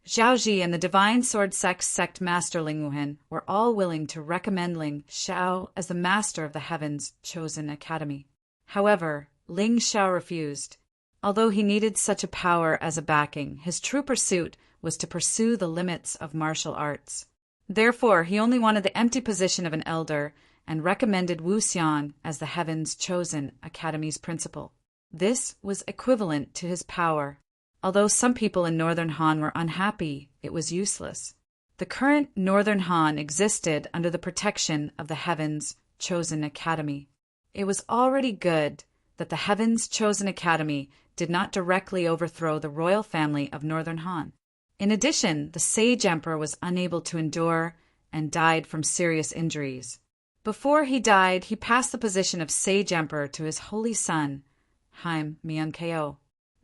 Zhao Ji and the Divine Sword Sect Master Ling Wuhen were all willing to recommend Ling Xiao as the master of the Heaven's Chosen Academy. However, Ling Xiao refused. Although he needed such a power as a backing, his true pursuit was to pursue the limits of martial arts. Therefore, he only wanted the empty position of an elder and recommended Wu Xiang as the Heaven's Chosen Academy's principal. This was equivalent to his power. Although some people in Northern Han were unhappy, it was useless. The current Northern Han existed under the protection of the Heaven's Chosen Academy. It was already good that the Heaven's Chosen Academy did not directly overthrow the royal family of Northern Han. In addition, the Sage Emperor was unable to endure and died from serious injuries. Before he died, he passed the position of Sage Emperor to his holy son, Haim Myung-ko.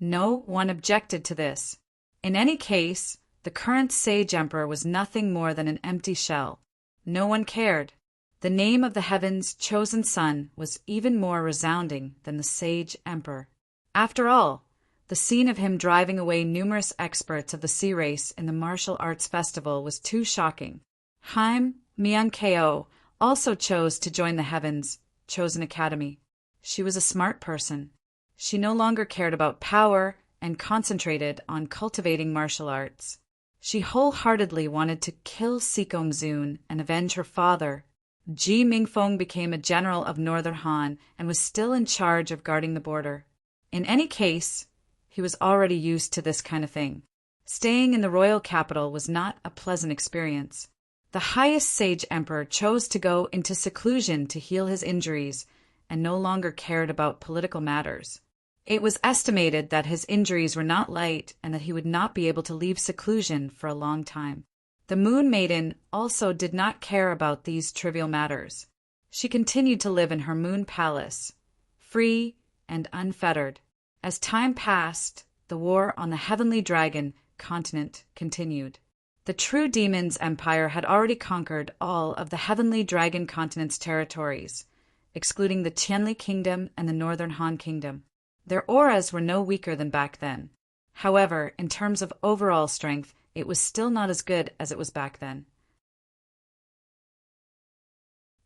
No one objected to this. In any case, the current Sage Emperor was nothing more than an empty shell. No one cared. The name of the Heaven's chosen son was even more resounding than the Sage Emperor. After all, the scene of him driving away numerous experts of the sea race in the martial arts festival was too shocking. Haim Myung-ko also chose to join the Heaven's Chosen Academy. She was a smart person. She no longer cared about power and concentrated on cultivating martial arts. She wholeheartedly wanted to kill Sikong-zun and avenge her father. Ji Mingfeng became a general of Northern Han and was still in charge of guarding the border. In any case, he was already used to this kind of thing. Staying in the royal capital was not a pleasant experience. The highest sage emperor chose to go into seclusion to heal his injuries and no longer cared about political matters. It was estimated that his injuries were not light and that he would not be able to leave seclusion for a long time. The Moon Maiden also did not care about these trivial matters. She continued to live in her moon palace, free and unfettered. As time passed, the war on the Heavenly Dragon continent continued. The True Demon's empire had already conquered all of the Heavenly Dragon continent's territories, excluding the Qianli Kingdom and the Northern Han Kingdom. Their auras were no weaker than back then. However, in terms of overall strength, it was still not as good as it was back then.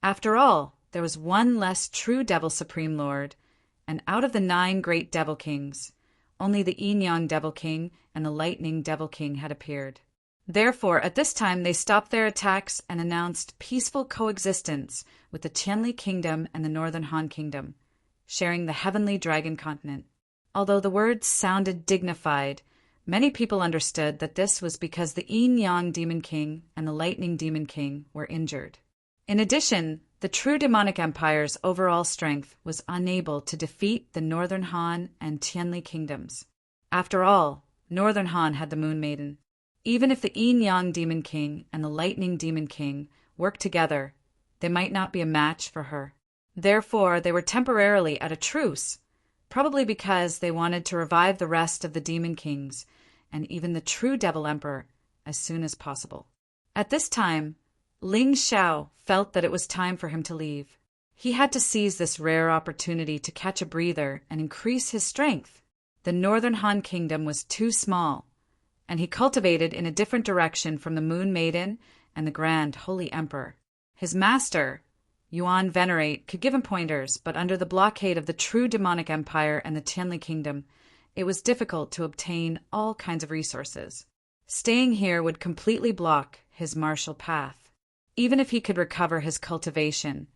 After all, there was one less true Devil Supreme Lord, and out of the 9 great Devil Kings, only the Yin-Yang Devil King and the Lightning Devil King had appeared. Therefore, at this time they stopped their attacks and announced peaceful coexistence with the Qianli Kingdom and the Northern Han Kingdom, sharing the Heavenly Dragon continent. Although the words sounded dignified, many people understood that this was because the Yin-Yang Demon King and the Lightning Demon King were injured. In addition, the True Demonic Empire's overall strength was unable to defeat the Northern Han and Qianli kingdoms. After all, Northern Han had the Moon Maiden. Even if the Yin-Yang Demon King and the Lightning Demon King worked together, they might not be a match for her. Therefore, they were temporarily at a truce, probably because they wanted to revive the rest of the Demon Kings and even the true Devil Emperor as soon as possible. At this time, Ling Xiao felt that it was time for him to leave. He had to seize this rare opportunity to catch a breather and increase his strength. The Northern Han Kingdom was too small, and he cultivated in a different direction from the Moon Maiden and the Grand Holy Emperor. His master, Yuan Venerate, could give him pointers, but under the blockade of the True Demonic Empire and the Qianli Kingdom, it was difficult to obtain all kinds of resources. Staying here would completely block his martial path. Even if he could recover his cultivation,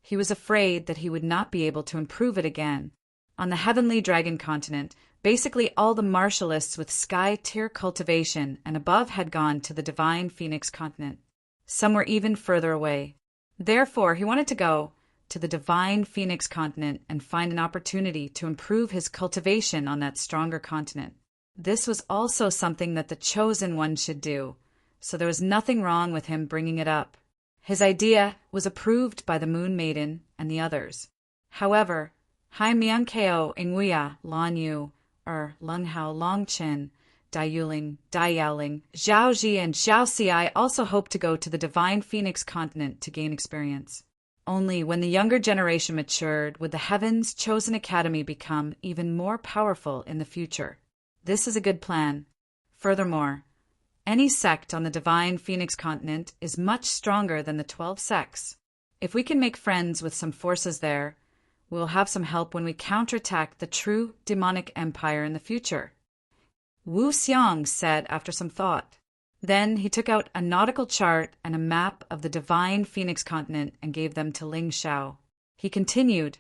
he was afraid that he would not be able to improve it again. On the Heavenly Dragon continent, basically all the martialists with sky-tier cultivation and above had gone to the Divine Phoenix continent. Some were even further away. Therefore, he wanted to go to the Divine Phoenix continent and find an opportunity to improve his cultivation on that stronger continent. This was also something that the Chosen One should do, so there was nothing wrong with him bringing it up. His idea was approved by the Moon Maiden and the others. However, Hai Myung-ko, Nguya, Lan Yu, Lung Hao, Long Chen, Dai Yuling, Dai Yaoling, Zhao Ji, and Zhao Xi also hoped to go to the Divine Phoenix continent to gain experience. Only when the younger generation matured would the Heaven's Chosen Academy become even more powerful in the future. This is a good plan. Furthermore, any sect on the Divine Phoenix continent is much stronger than the 12 sects. If we can make friends with some forces there, we will have some help when we counterattack the True Demonic Empire in the future. Wu Xiang said after some thought. Then he took out a nautical chart and a map of the Divine Phoenix continent and gave them to Ling Xiao. He continued,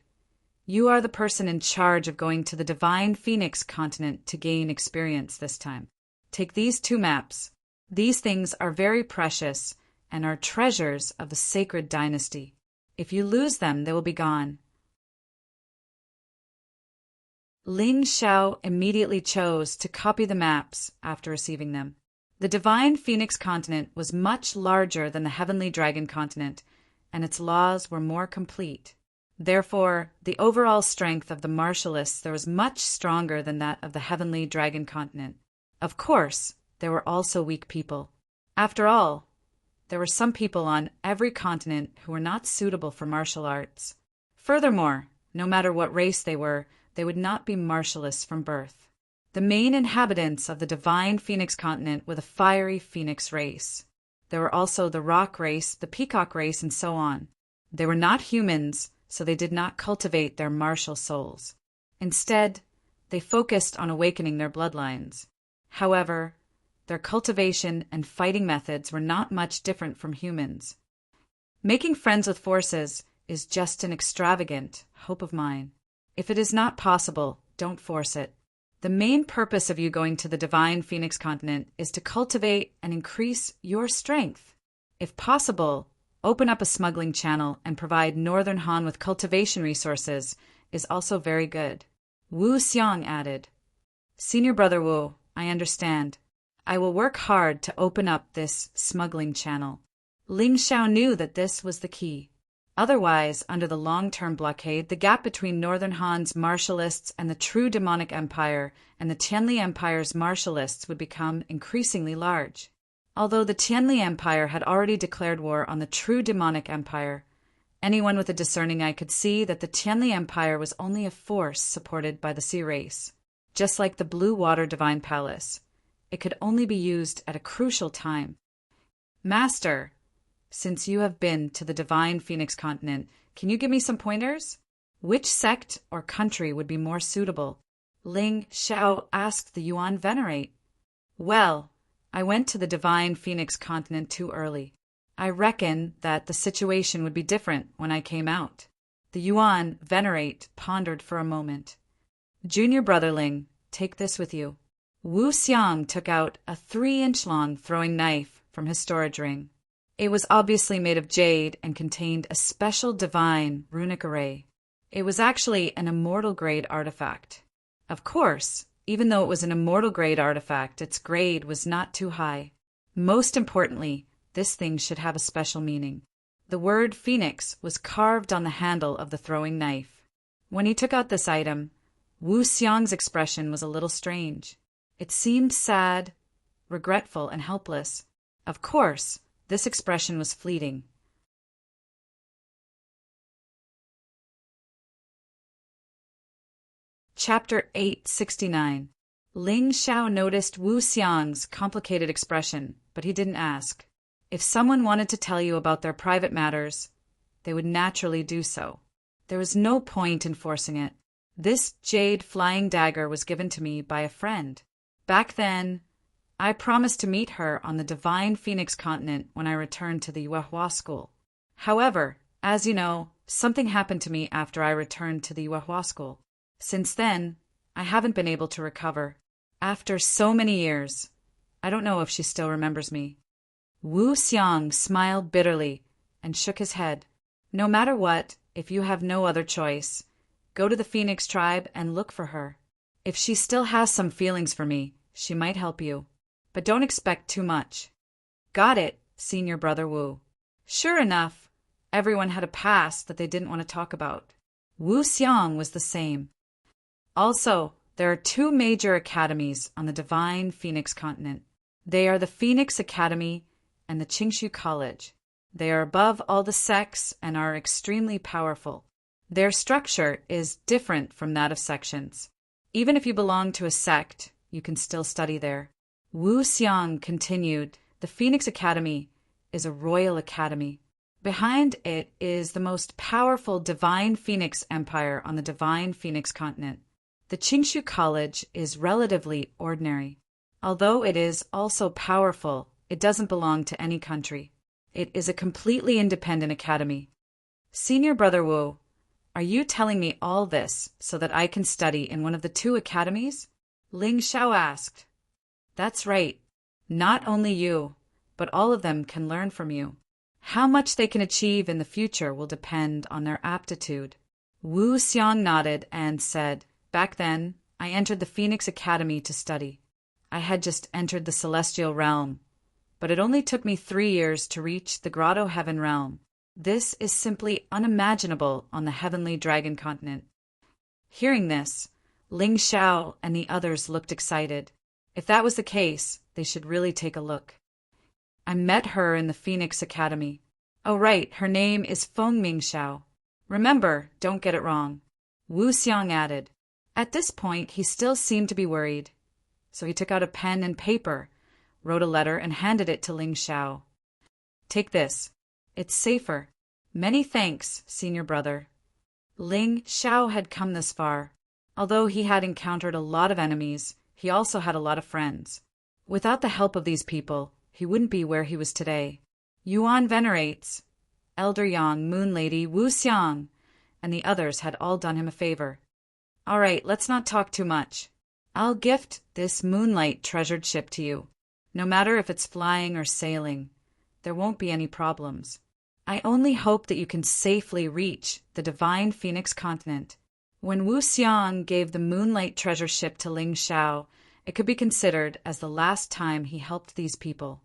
"You are the person in charge of going to the Divine Phoenix continent to gain experience this time. Take these 2 maps. These things are very precious and are treasures of the sacred dynasty. If you lose them, they will be gone." Ling Xiao immediately chose to copy the maps after receiving them. The Divine Phoenix continent was much larger than the Heavenly Dragon continent, and its laws were more complete. Therefore, the overall strength of the martialists there was much stronger than that of the Heavenly Dragon continent. Of course, there were also weak people. After all, there were some people on every continent who were not suitable for martial arts. Furthermore, no matter what race they would not be martialists from birth. The main inhabitants of the Divine Phoenix continent were the fiery Phoenix race. There were also the rock race, the peacock race, and so on. They were not humans, so they did not cultivate their martial souls. Instead, they focused on awakening their bloodlines. However, their cultivation and fighting methods were not much different from humans. Making friends with forces is just an extravagant hope of mine. If it is not possible, don't force it. The main purpose of you going to the Divine Phoenix continent is to cultivate and increase your strength. If possible, open up a smuggling channel and provide Northern Han with cultivation resources is also very good. Wu Xiang added. Senior Brother Wu, I understand. I will work hard to open up this smuggling channel. Ling Xiao knew that this was the key. Otherwise, under the long-term blockade, the gap between Northern Han's martialists and the true demonic empire and the Tianli Empire's martialists would become increasingly large. Although the Tianli Empire had already declared war on the true demonic empire, anyone with a discerning eye could see that the Tianli Empire was only a force supported by the sea race. Just like the Blue Water Divine Palace, it could only be used at a crucial time. Master, since you have been to the Divine Phoenix continent, can you give me some pointers? Which sect or country would be more suitable? Ling Xiao asked the Yuan Venerate. Well, I went to the Divine Phoenix continent too early. I reckon that the situation would be different when I came out. The Yuan Venerate pondered for a moment. Junior Brother Ling, take this with you. Wu Xiang took out a 3-inch long throwing knife from his storage ring. It was obviously made of jade and contained a special divine runic array. It was actually an immortal grade artifact. Of course, even though it was an immortal grade artifact, its grade was not too high. Most importantly, this thing should have a special meaning. The word Phoenix was carved on the handle of the throwing knife. When he took out this item, Wu Xiang's expression was a little strange. It seemed sad, regretful, and helpless. Of course, this expression was fleeting. Chapter 869. Ling Xiao noticed Wu Xiang's complicated expression, but he didn't ask. If someone wanted to tell you about their private matters, they would naturally do so. There was no point in forcing it. This jade flying dagger was given to me by a friend. Back then, I promised to meet her on the Divine Phoenix continent when I returned to the Yuehua school. However, as you know, something happened to me after I returned to the Yuehua school. Since then, I haven't been able to recover. After so many years, I don't know if she still remembers me. Wu Xiang smiled bitterly and shook his head. No matter what, if you have no other choice, go to the Phoenix tribe and look for her. If she still has some feelings for me, she might help you. But don't expect too much. Got it, Senior Brother Wu. Sure enough, everyone had a past that they didn't want to talk about. Wu Xiang was the same. Also, there are 2 major academies on the Divine Phoenix continent. They are the Phoenix Academy and the Qingshu College. They are above all the sects and are extremely powerful. Their structure is different from that of sections. Even if you belong to a sect, you can still study there. Wu Xiang continued, the Phoenix Academy is a royal academy. Behind it is the most powerful Divine Phoenix Empire on the Divine Phoenix continent. The Qingshu College is relatively ordinary. Although it is also powerful, it doesn't belong to any country. It is a completely independent academy. Senior Brother Wu, are you telling me all this so that I can study in one of the 2 academies? Ling Xiao asked. That's right. Not only you, but all of them can learn from you. How much they can achieve in the future will depend on their aptitude. Wu Xiang nodded and said, Back then, I entered the Phoenix Academy to study. I had just entered the celestial realm, but it only took me 3 years to reach the Grotto Heaven realm. This is simply unimaginable on the Heavenly Dragon continent. Hearing this, Ling Xiao and the others looked excited. If that was the case, they should really take a look. I met her in the Phoenix Academy. Oh right, her name is Feng Ming Xiao. Remember, don't get it wrong. Wu Xiang added. At this point, he still seemed to be worried. So he took out a pen and paper, wrote a letter, and handed it to Ling Xiao. Take this. It's safer. Many thanks, senior brother. Ling Xiao had come this far. Although he had encountered a lot of enemies, he also had a lot of friends. Without the help of these people, he wouldn't be where he was today. Yuan venerates. Elder Yang, Moon Lady, Wu Xiang, and the others had all done him a favor. All right, let's not talk too much. I'll gift this moonlight treasured ship to you. No matter if it's flying or sailing, there won't be any problems. I only hope that you can safely reach the divine Phoenix continent. When Wu Xiang gave the moonlight treasure ship to Ling Xiao, it could be considered as the last time he helped these people.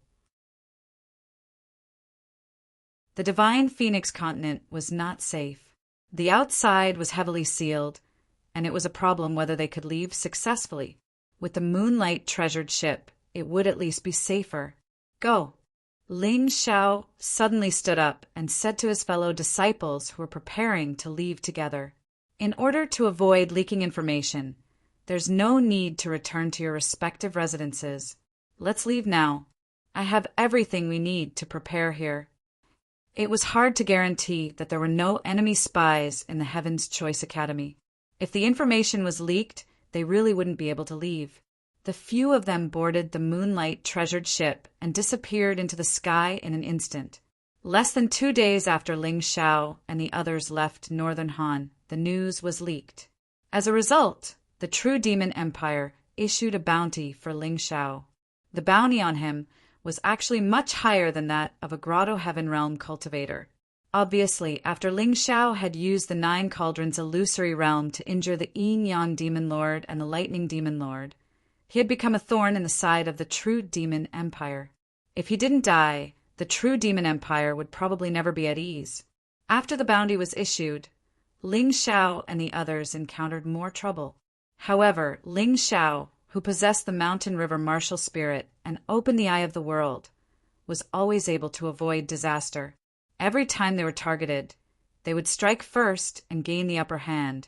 The divine Phoenix continent was not safe. The outside was heavily sealed, and it was a problem whether they could leave successfully. With the moonlight treasured ship, it would at least be safer. Go. Ling Xiao suddenly stood up and said to his fellow disciples who were preparing to leave together, in order to avoid leaking information, there's no need to return to your respective residences. Let's leave now. I have everything we need to prepare here. It was hard to guarantee that there were no enemy spies in the Heaven's Choice Academy. If the information was leaked, they really wouldn't be able to leave. The few of them boarded the moonlight treasured ship and disappeared into the sky in an instant. Less than 2 days after Ling Xiao and the others left Northern Han, the news was leaked. As a result, the True Demon Empire issued a bounty for Ling Xiao. The bounty on him was actually much higher than that of a Grotto Heaven Realm cultivator. Obviously, after Ling Xiao had used the 9 Cauldrons illusory realm to injure the Yin Yang Demon Lord and the Lightning Demon Lord, he had become a thorn in the side of the True Demon Empire. If he didn't die, the True Demon Empire would probably never be at ease. After the bounty was issued, Ling Xiao and the others encountered more trouble. However, Ling Xiao, who possessed the Mountain River martial spirit and opened the eye of the world, was always able to avoid disaster. Every time they were targeted, they would strike first and gain the upper hand,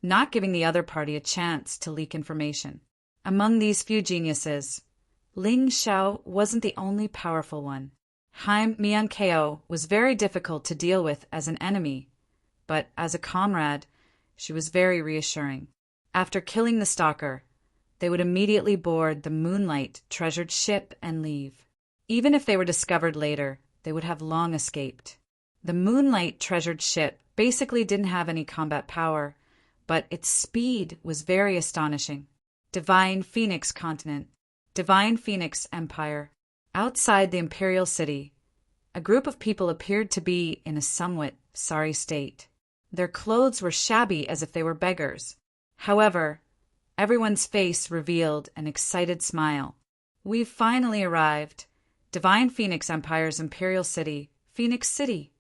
not giving the other party a chance to leak information. Among these few geniuses, Ling Xiao wasn't the only powerful one. Haim Miankeo was very difficult to deal with as an enemy, but as a comrade, she was very reassuring. After killing the stalker, they would immediately board the moonlight treasured ship and leave. Even if they were discovered later, they would have long escaped. The moonlight treasured ship basically didn't have any combat power, but its speed was very astonishing. Divine Phoenix Continent, Divine Phoenix Empire. Outside the Imperial City, a group of people appeared to be in a somewhat sorry state. Their clothes were shabby as if they were beggars. However, everyone's face revealed an excited smile. We've finally arrived. Divine Phoenix Empire's Imperial City, Phoenix City.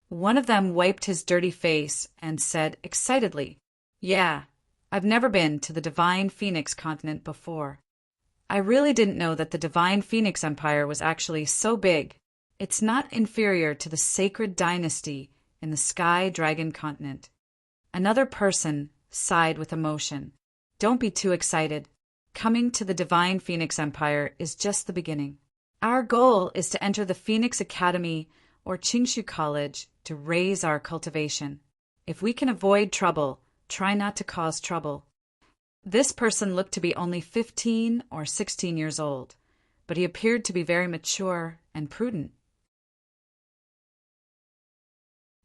One of them wiped his dirty face and said excitedly, "Yeah, I've never been to the Divine Phoenix continent before. I really didn't know that the Divine Phoenix Empire was actually so big. It's not inferior to the Sacred Dynasty in the Sky Dragon continent." Another person sighed with emotion. Don't be too excited. Coming to the Divine Phoenix Empire is just the beginning. Our goal is to enter the Phoenix Academy or Qingshu College to raise our cultivation. If we can avoid trouble, try not to cause trouble. This person looked to be only 15 or 16 years old, but he appeared to be very mature and prudent.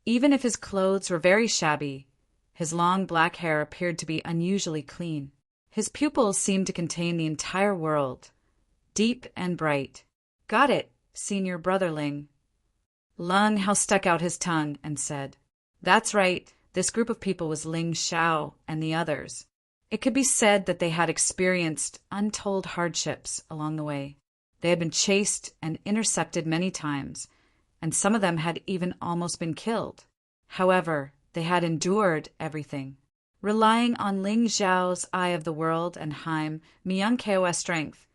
Even if his clothes were very shabby, his long black hair appeared to be unusually clean. His pupils seemed to contain the entire world, deep and bright. Got it, Senior Brotherling. Lung Hao stuck out his tongue and said, "That's right, this group of people was Ling Xiao and the others." It could be said that they had experienced untold hardships along the way. They had been chased and intercepted many times, and some of them had even almost been killed. However, they had endured everything. Relying on Ling Xiao's eye of the world and Haim Miankeo's strength,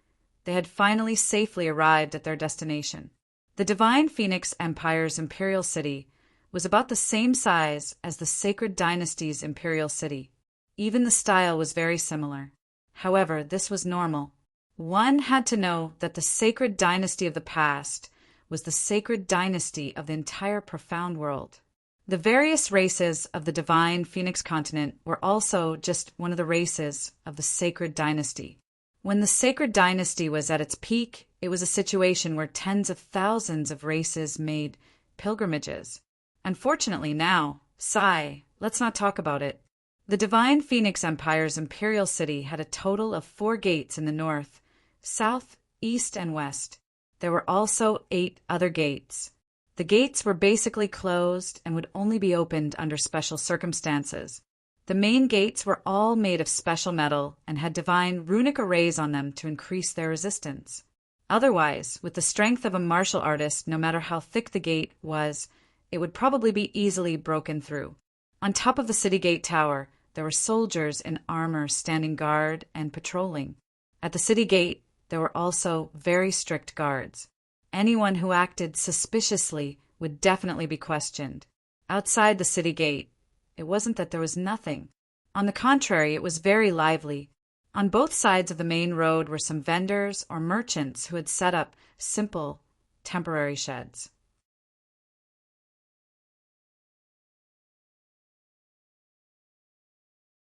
they had finally safely arrived at their destination. The Divine Phoenix Empire's Imperial City was about the same size as the Sacred Dynasty's Imperial City. Even the style was very similar. However, this was normal. One had to know that the Sacred Dynasty of the past was the sacred dynasty of the entire profound world. The various races of the divine Phoenix continent were also just one of the races of the sacred dynasty. When the sacred dynasty was at its peak, it was a situation where tens of thousands of races made pilgrimages. Unfortunately now, sigh, let's not talk about it. The divine Phoenix Empire's imperial city had a total of 4 gates in the north, south, east, and west. There were also 8 other gates. The gates were basically closed and would only be opened under special circumstances. The main gates were all made of special metal and had divine runic arrays on them to increase their resistance. Otherwise, with the strength of a martial artist, no matter how thick the gate was, it would probably be easily broken through. On top of the city gate tower, there were soldiers in armor standing guard and patrolling. At the city gate, there were also very strict guards. Anyone who acted suspiciously would definitely be questioned. Outside the city gate, it wasn't that there was nothing. On the contrary, it was very lively. On both sides of the main road were some vendors or merchants who had set up simple, temporary sheds.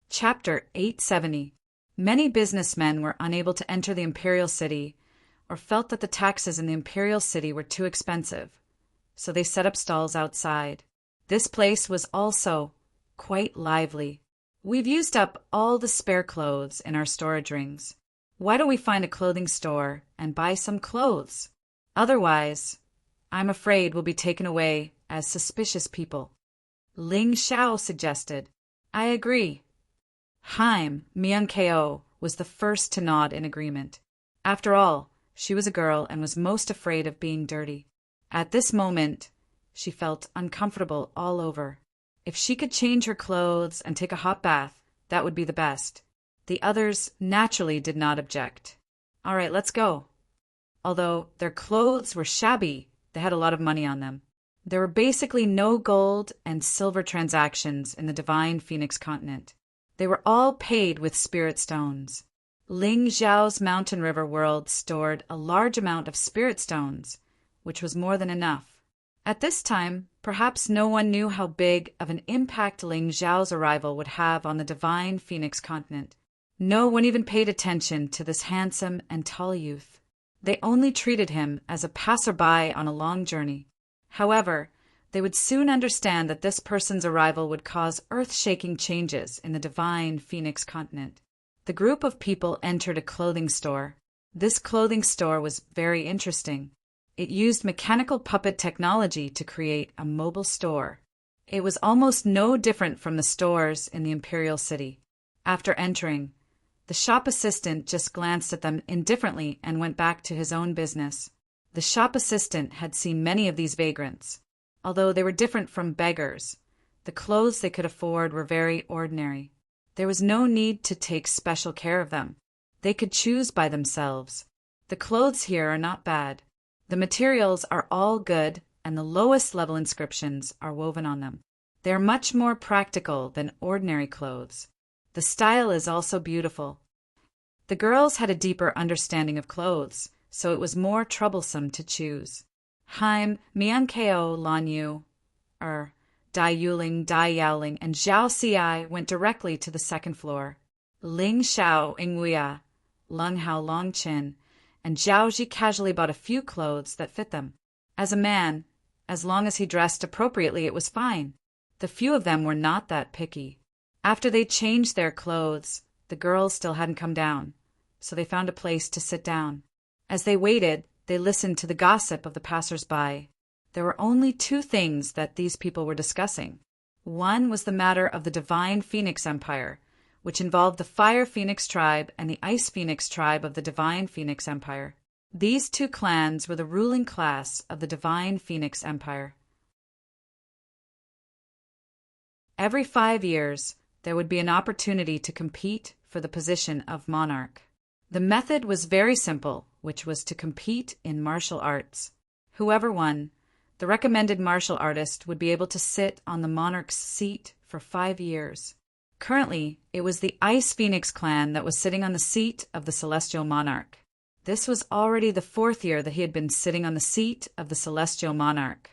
Chapter 870. Many businessmen were unable to enter the imperial city or felt that the taxes in the imperial city were too expensive, so they set up stalls outside. This place was also quite lively. We've used up all the spare clothes in our storage rings. Why don't we find a clothing store and buy some clothes? Otherwise, I'm afraid we'll be taken away as suspicious people. Ling Xiao suggested. I agree. Haim Myung-ko was the first to nod in agreement. After all, she was a girl and was most afraid of being dirty. At this moment, she felt uncomfortable all over. If she could change her clothes and take a hot bath, that would be the best. The others naturally did not object. All right, let's go. Although their clothes were shabby, they had a lot of money on them. There were basically no gold and silver transactions in the divine Phoenix continent. They were all paid with spirit stones. Ling Xiao's mountain river world stored a large amount of spirit stones, which was more than enough. At this time, perhaps no one knew how big of an impact Ling Xiao's arrival would have on the divine Phoenix continent. No one even paid attention to this handsome and tall youth. They only treated him as a passerby on a long journey. However, they would soon understand that this person's arrival would cause earth-shaking changes in the divine Phoenix continent. The group of people entered a clothing store. This clothing store was very interesting. It used mechanical puppet technology to create a mobile store. It was almost no different from the stores in the imperial city. After entering, the shop assistant just glanced at them indifferently and went back to his own business. The shop assistant had seen many of these vagrants. Although they were different from beggars, the clothes they could afford were very ordinary. There was no need to take special care of them. They could choose by themselves. The clothes here are not bad. The materials are all good, and the lowest level inscriptions are woven on them. They are much more practical than ordinary clothes. The style is also beautiful. The girls had a deeper understanding of clothes, so it was more troublesome to choose. Haim, Myung-ko, Lan Yu, Dai Yuling, Dai Yaoling, and Zhao Xi went directly to the second floor. Ling Xiao, Ingwia, Lung Hao Longqin, and Zhao Ji casually bought a few clothes that fit them. As a man, as long as he dressed appropriately, it was fine. The few of them were not that picky. After they changed their clothes, the girls still hadn't come down, so they found a place to sit down. As they waited, they listened to the gossip of the passers-by. There were only 2 things that these people were discussing. One was the matter of the divine Phoenix Empire, which involved the Fire Phoenix tribe and the Ice Phoenix tribe of the divine Phoenix Empire. These 2 clans were the ruling class of the divine Phoenix Empire. Every 5 years, there would be an opportunity to compete for the position of monarch. The method was very simple, which was to compete in martial arts. Whoever won, the recommended martial artist would be able to sit on the monarch's seat for 5 years. Currently, it was the Ice Phoenix clan that was sitting on the seat of the celestial monarch. This was already the 4th year that he had been sitting on the seat of the celestial monarch.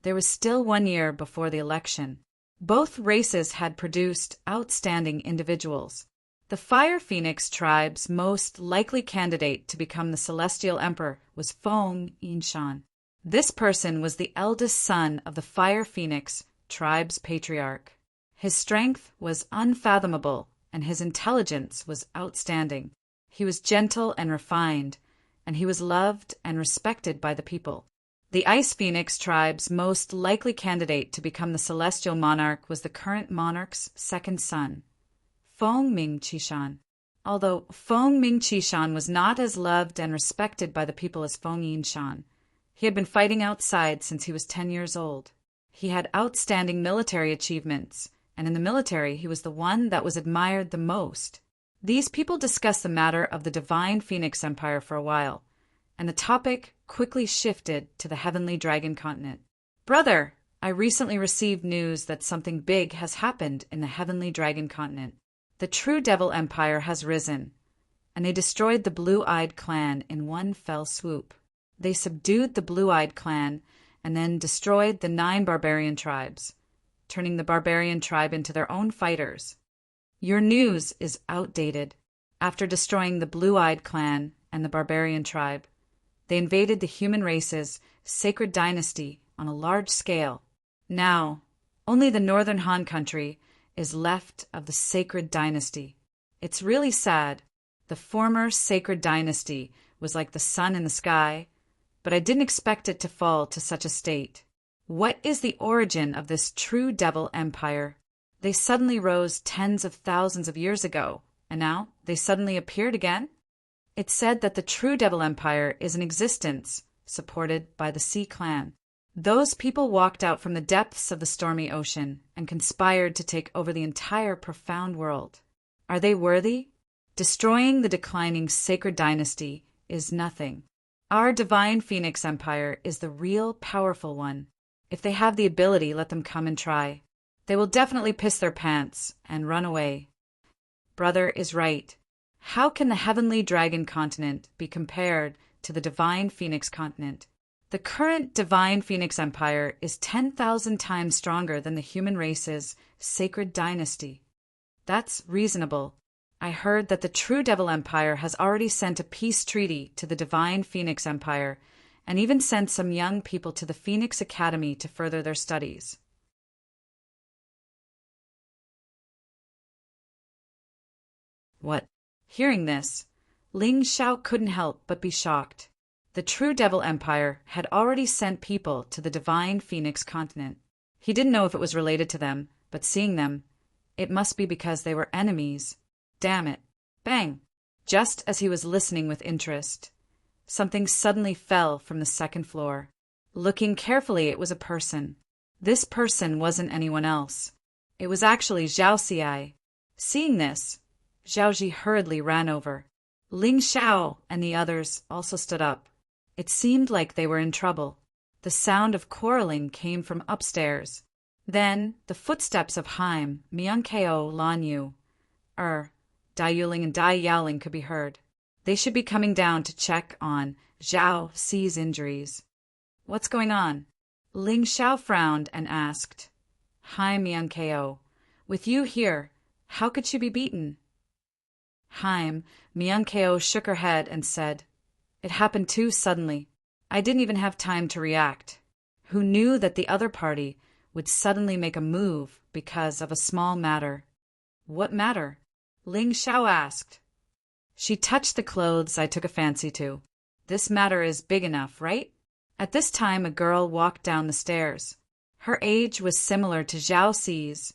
There was still 1 year before the election. Both races had produced outstanding individuals. The Fire Phoenix tribe's most likely candidate to become the celestial emperor was Feng Yinshan. This person was the eldest son of the Fire Phoenix tribe's patriarch. His strength was unfathomable, and his intelligence was outstanding. He was gentle and refined, and he was loved and respected by the people. The Ice Phoenix tribe's most likely candidate to become the celestial monarch was the current monarch's second son, Feng Ming-Qishan. Although Feng Ming-Qishan was not as loved and respected by the people as Feng Yinshan, he had been fighting outside since he was 10 years old. He had outstanding military achievements, and in the military he was the one that was admired the most. These people discussed the matter of the Divine Phoenix Empire for a while, and the topic quickly shifted to the Heavenly Dragon Continent. "Brother, I recently received news that something big has happened in the Heavenly Dragon Continent. The True Devil Empire has risen, and they destroyed the Blue-Eyed Clan in one fell swoop. They subdued the Blue-Eyed Clan and then destroyed the 9 barbarian tribes, turning the barbarian tribe into their own fighters. Your news is outdated. After destroying the Blue-Eyed Clan and the barbarian tribe, they invaded the human race's sacred dynasty on a large scale. Now, only the Northern Han country is left of the sacred dynasty. It's really sad. The former sacred dynasty was like the sun in the sky, but I didn't expect it to fall to such a state. What is the origin of this true devil empire? They suddenly rose tens of thousands of years ago, and now they suddenly appeared again? It's said that the true devil empire is in existence, supported by the Sea Clan. Those people walked out from the depths of the stormy ocean and conspired to take over the entire profound world. Are they worthy? Destroying the declining sacred dynasty is nothing. Our Divine Phoenix Empire is the real powerful one. If they have the ability, let them come and try. They will definitely piss their pants and run away." Brother is right. How can the Heavenly Dragon Continent be compared to the Divine Phoenix Continent? The current Divine Phoenix Empire is 10,000 times stronger than the human race's sacred dynasty. That's reasonable. I heard that the True Devil Empire has already sent a peace treaty to the Divine Phoenix Empire and even sent some young people to the Phoenix Academy to further their studies. What? Hearing this, Ling Xiao couldn't help but be shocked. The True Devil Empire had already sent people to the Divine Phoenix Continent. He didn't know if it was related to them, but seeing them, it must be because they were enemies. Damn it. Bang! Just as he was listening with interest, something suddenly fell from the second floor. Looking carefully, it was a person. This person wasn't anyone else. It was actually Zhao Xiai. Seeing this, Zhao Ji hurriedly ran over. Ling Xiao and the others also stood up. It seemed like they were in trouble. The sound of quarreling came from upstairs. Then the footsteps of Haim, Myung-Keo, Lan Yu, Dai Yuling and Dai Yaoling could be heard. They should be coming down to check on Zhao Xi's injuries. What's going on? Ling Xiao frowned and asked. Haim Myung-Keo, with you here, how could she be beaten? Haim Myung-Keo shook her head and said, It happened too suddenly. I didn't even have time to react. Who knew that the other party would suddenly make a move because of a small matter? What matter? Ling Xiao asked. She touched the clothes I took a fancy to. This matter is big enough, right? At this time, a girl walked down the stairs. Her age was similar to Zhao Xi's,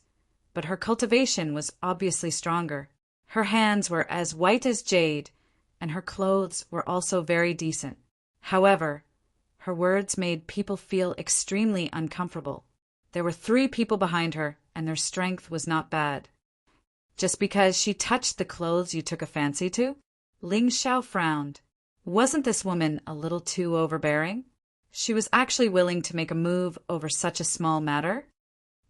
but her cultivation was obviously stronger. Her hands were as white as jade, and her clothes were also very decent. However, her words made people feel extremely uncomfortable. There were 3 people behind her, and their strength was not bad. Just because she touched the clothes you took a fancy to? Ling Xiao frowned. Wasn't this woman a little too overbearing? She was actually willing to make a move over such a small matter?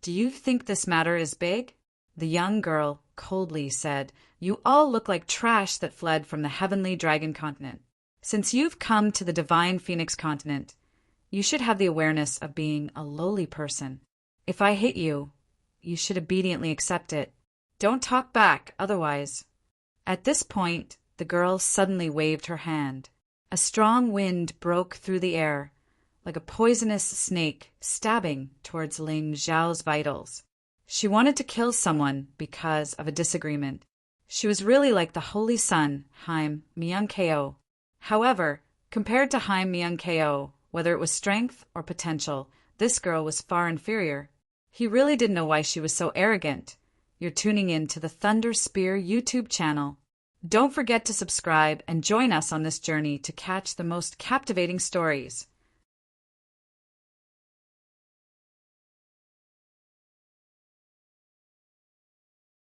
Do you think this matter is big? The young girl coldly said, You all look like trash that fled from the Heavenly Dragon Continent. Since you've come to the divine Phoenix continent, you should have the awareness of being a lowly person. If I hit you, you should obediently accept it. Don't talk back, otherwise. At this point, the girl suddenly waved her hand. A strong wind broke through the air, like a poisonous snake stabbing towards Ling Zhao's vitals. She wanted to kill someone because of a disagreement. She was really like the holy son, Haim Myung-ko. However, compared to Haim Myung-ko, whether it was strength or potential, this girl was far inferior. He really didn't know why she was so arrogant. You're tuning in to the Thunder Spear YouTube channel. Don't forget to subscribe and join us on this journey to catch the most captivating stories.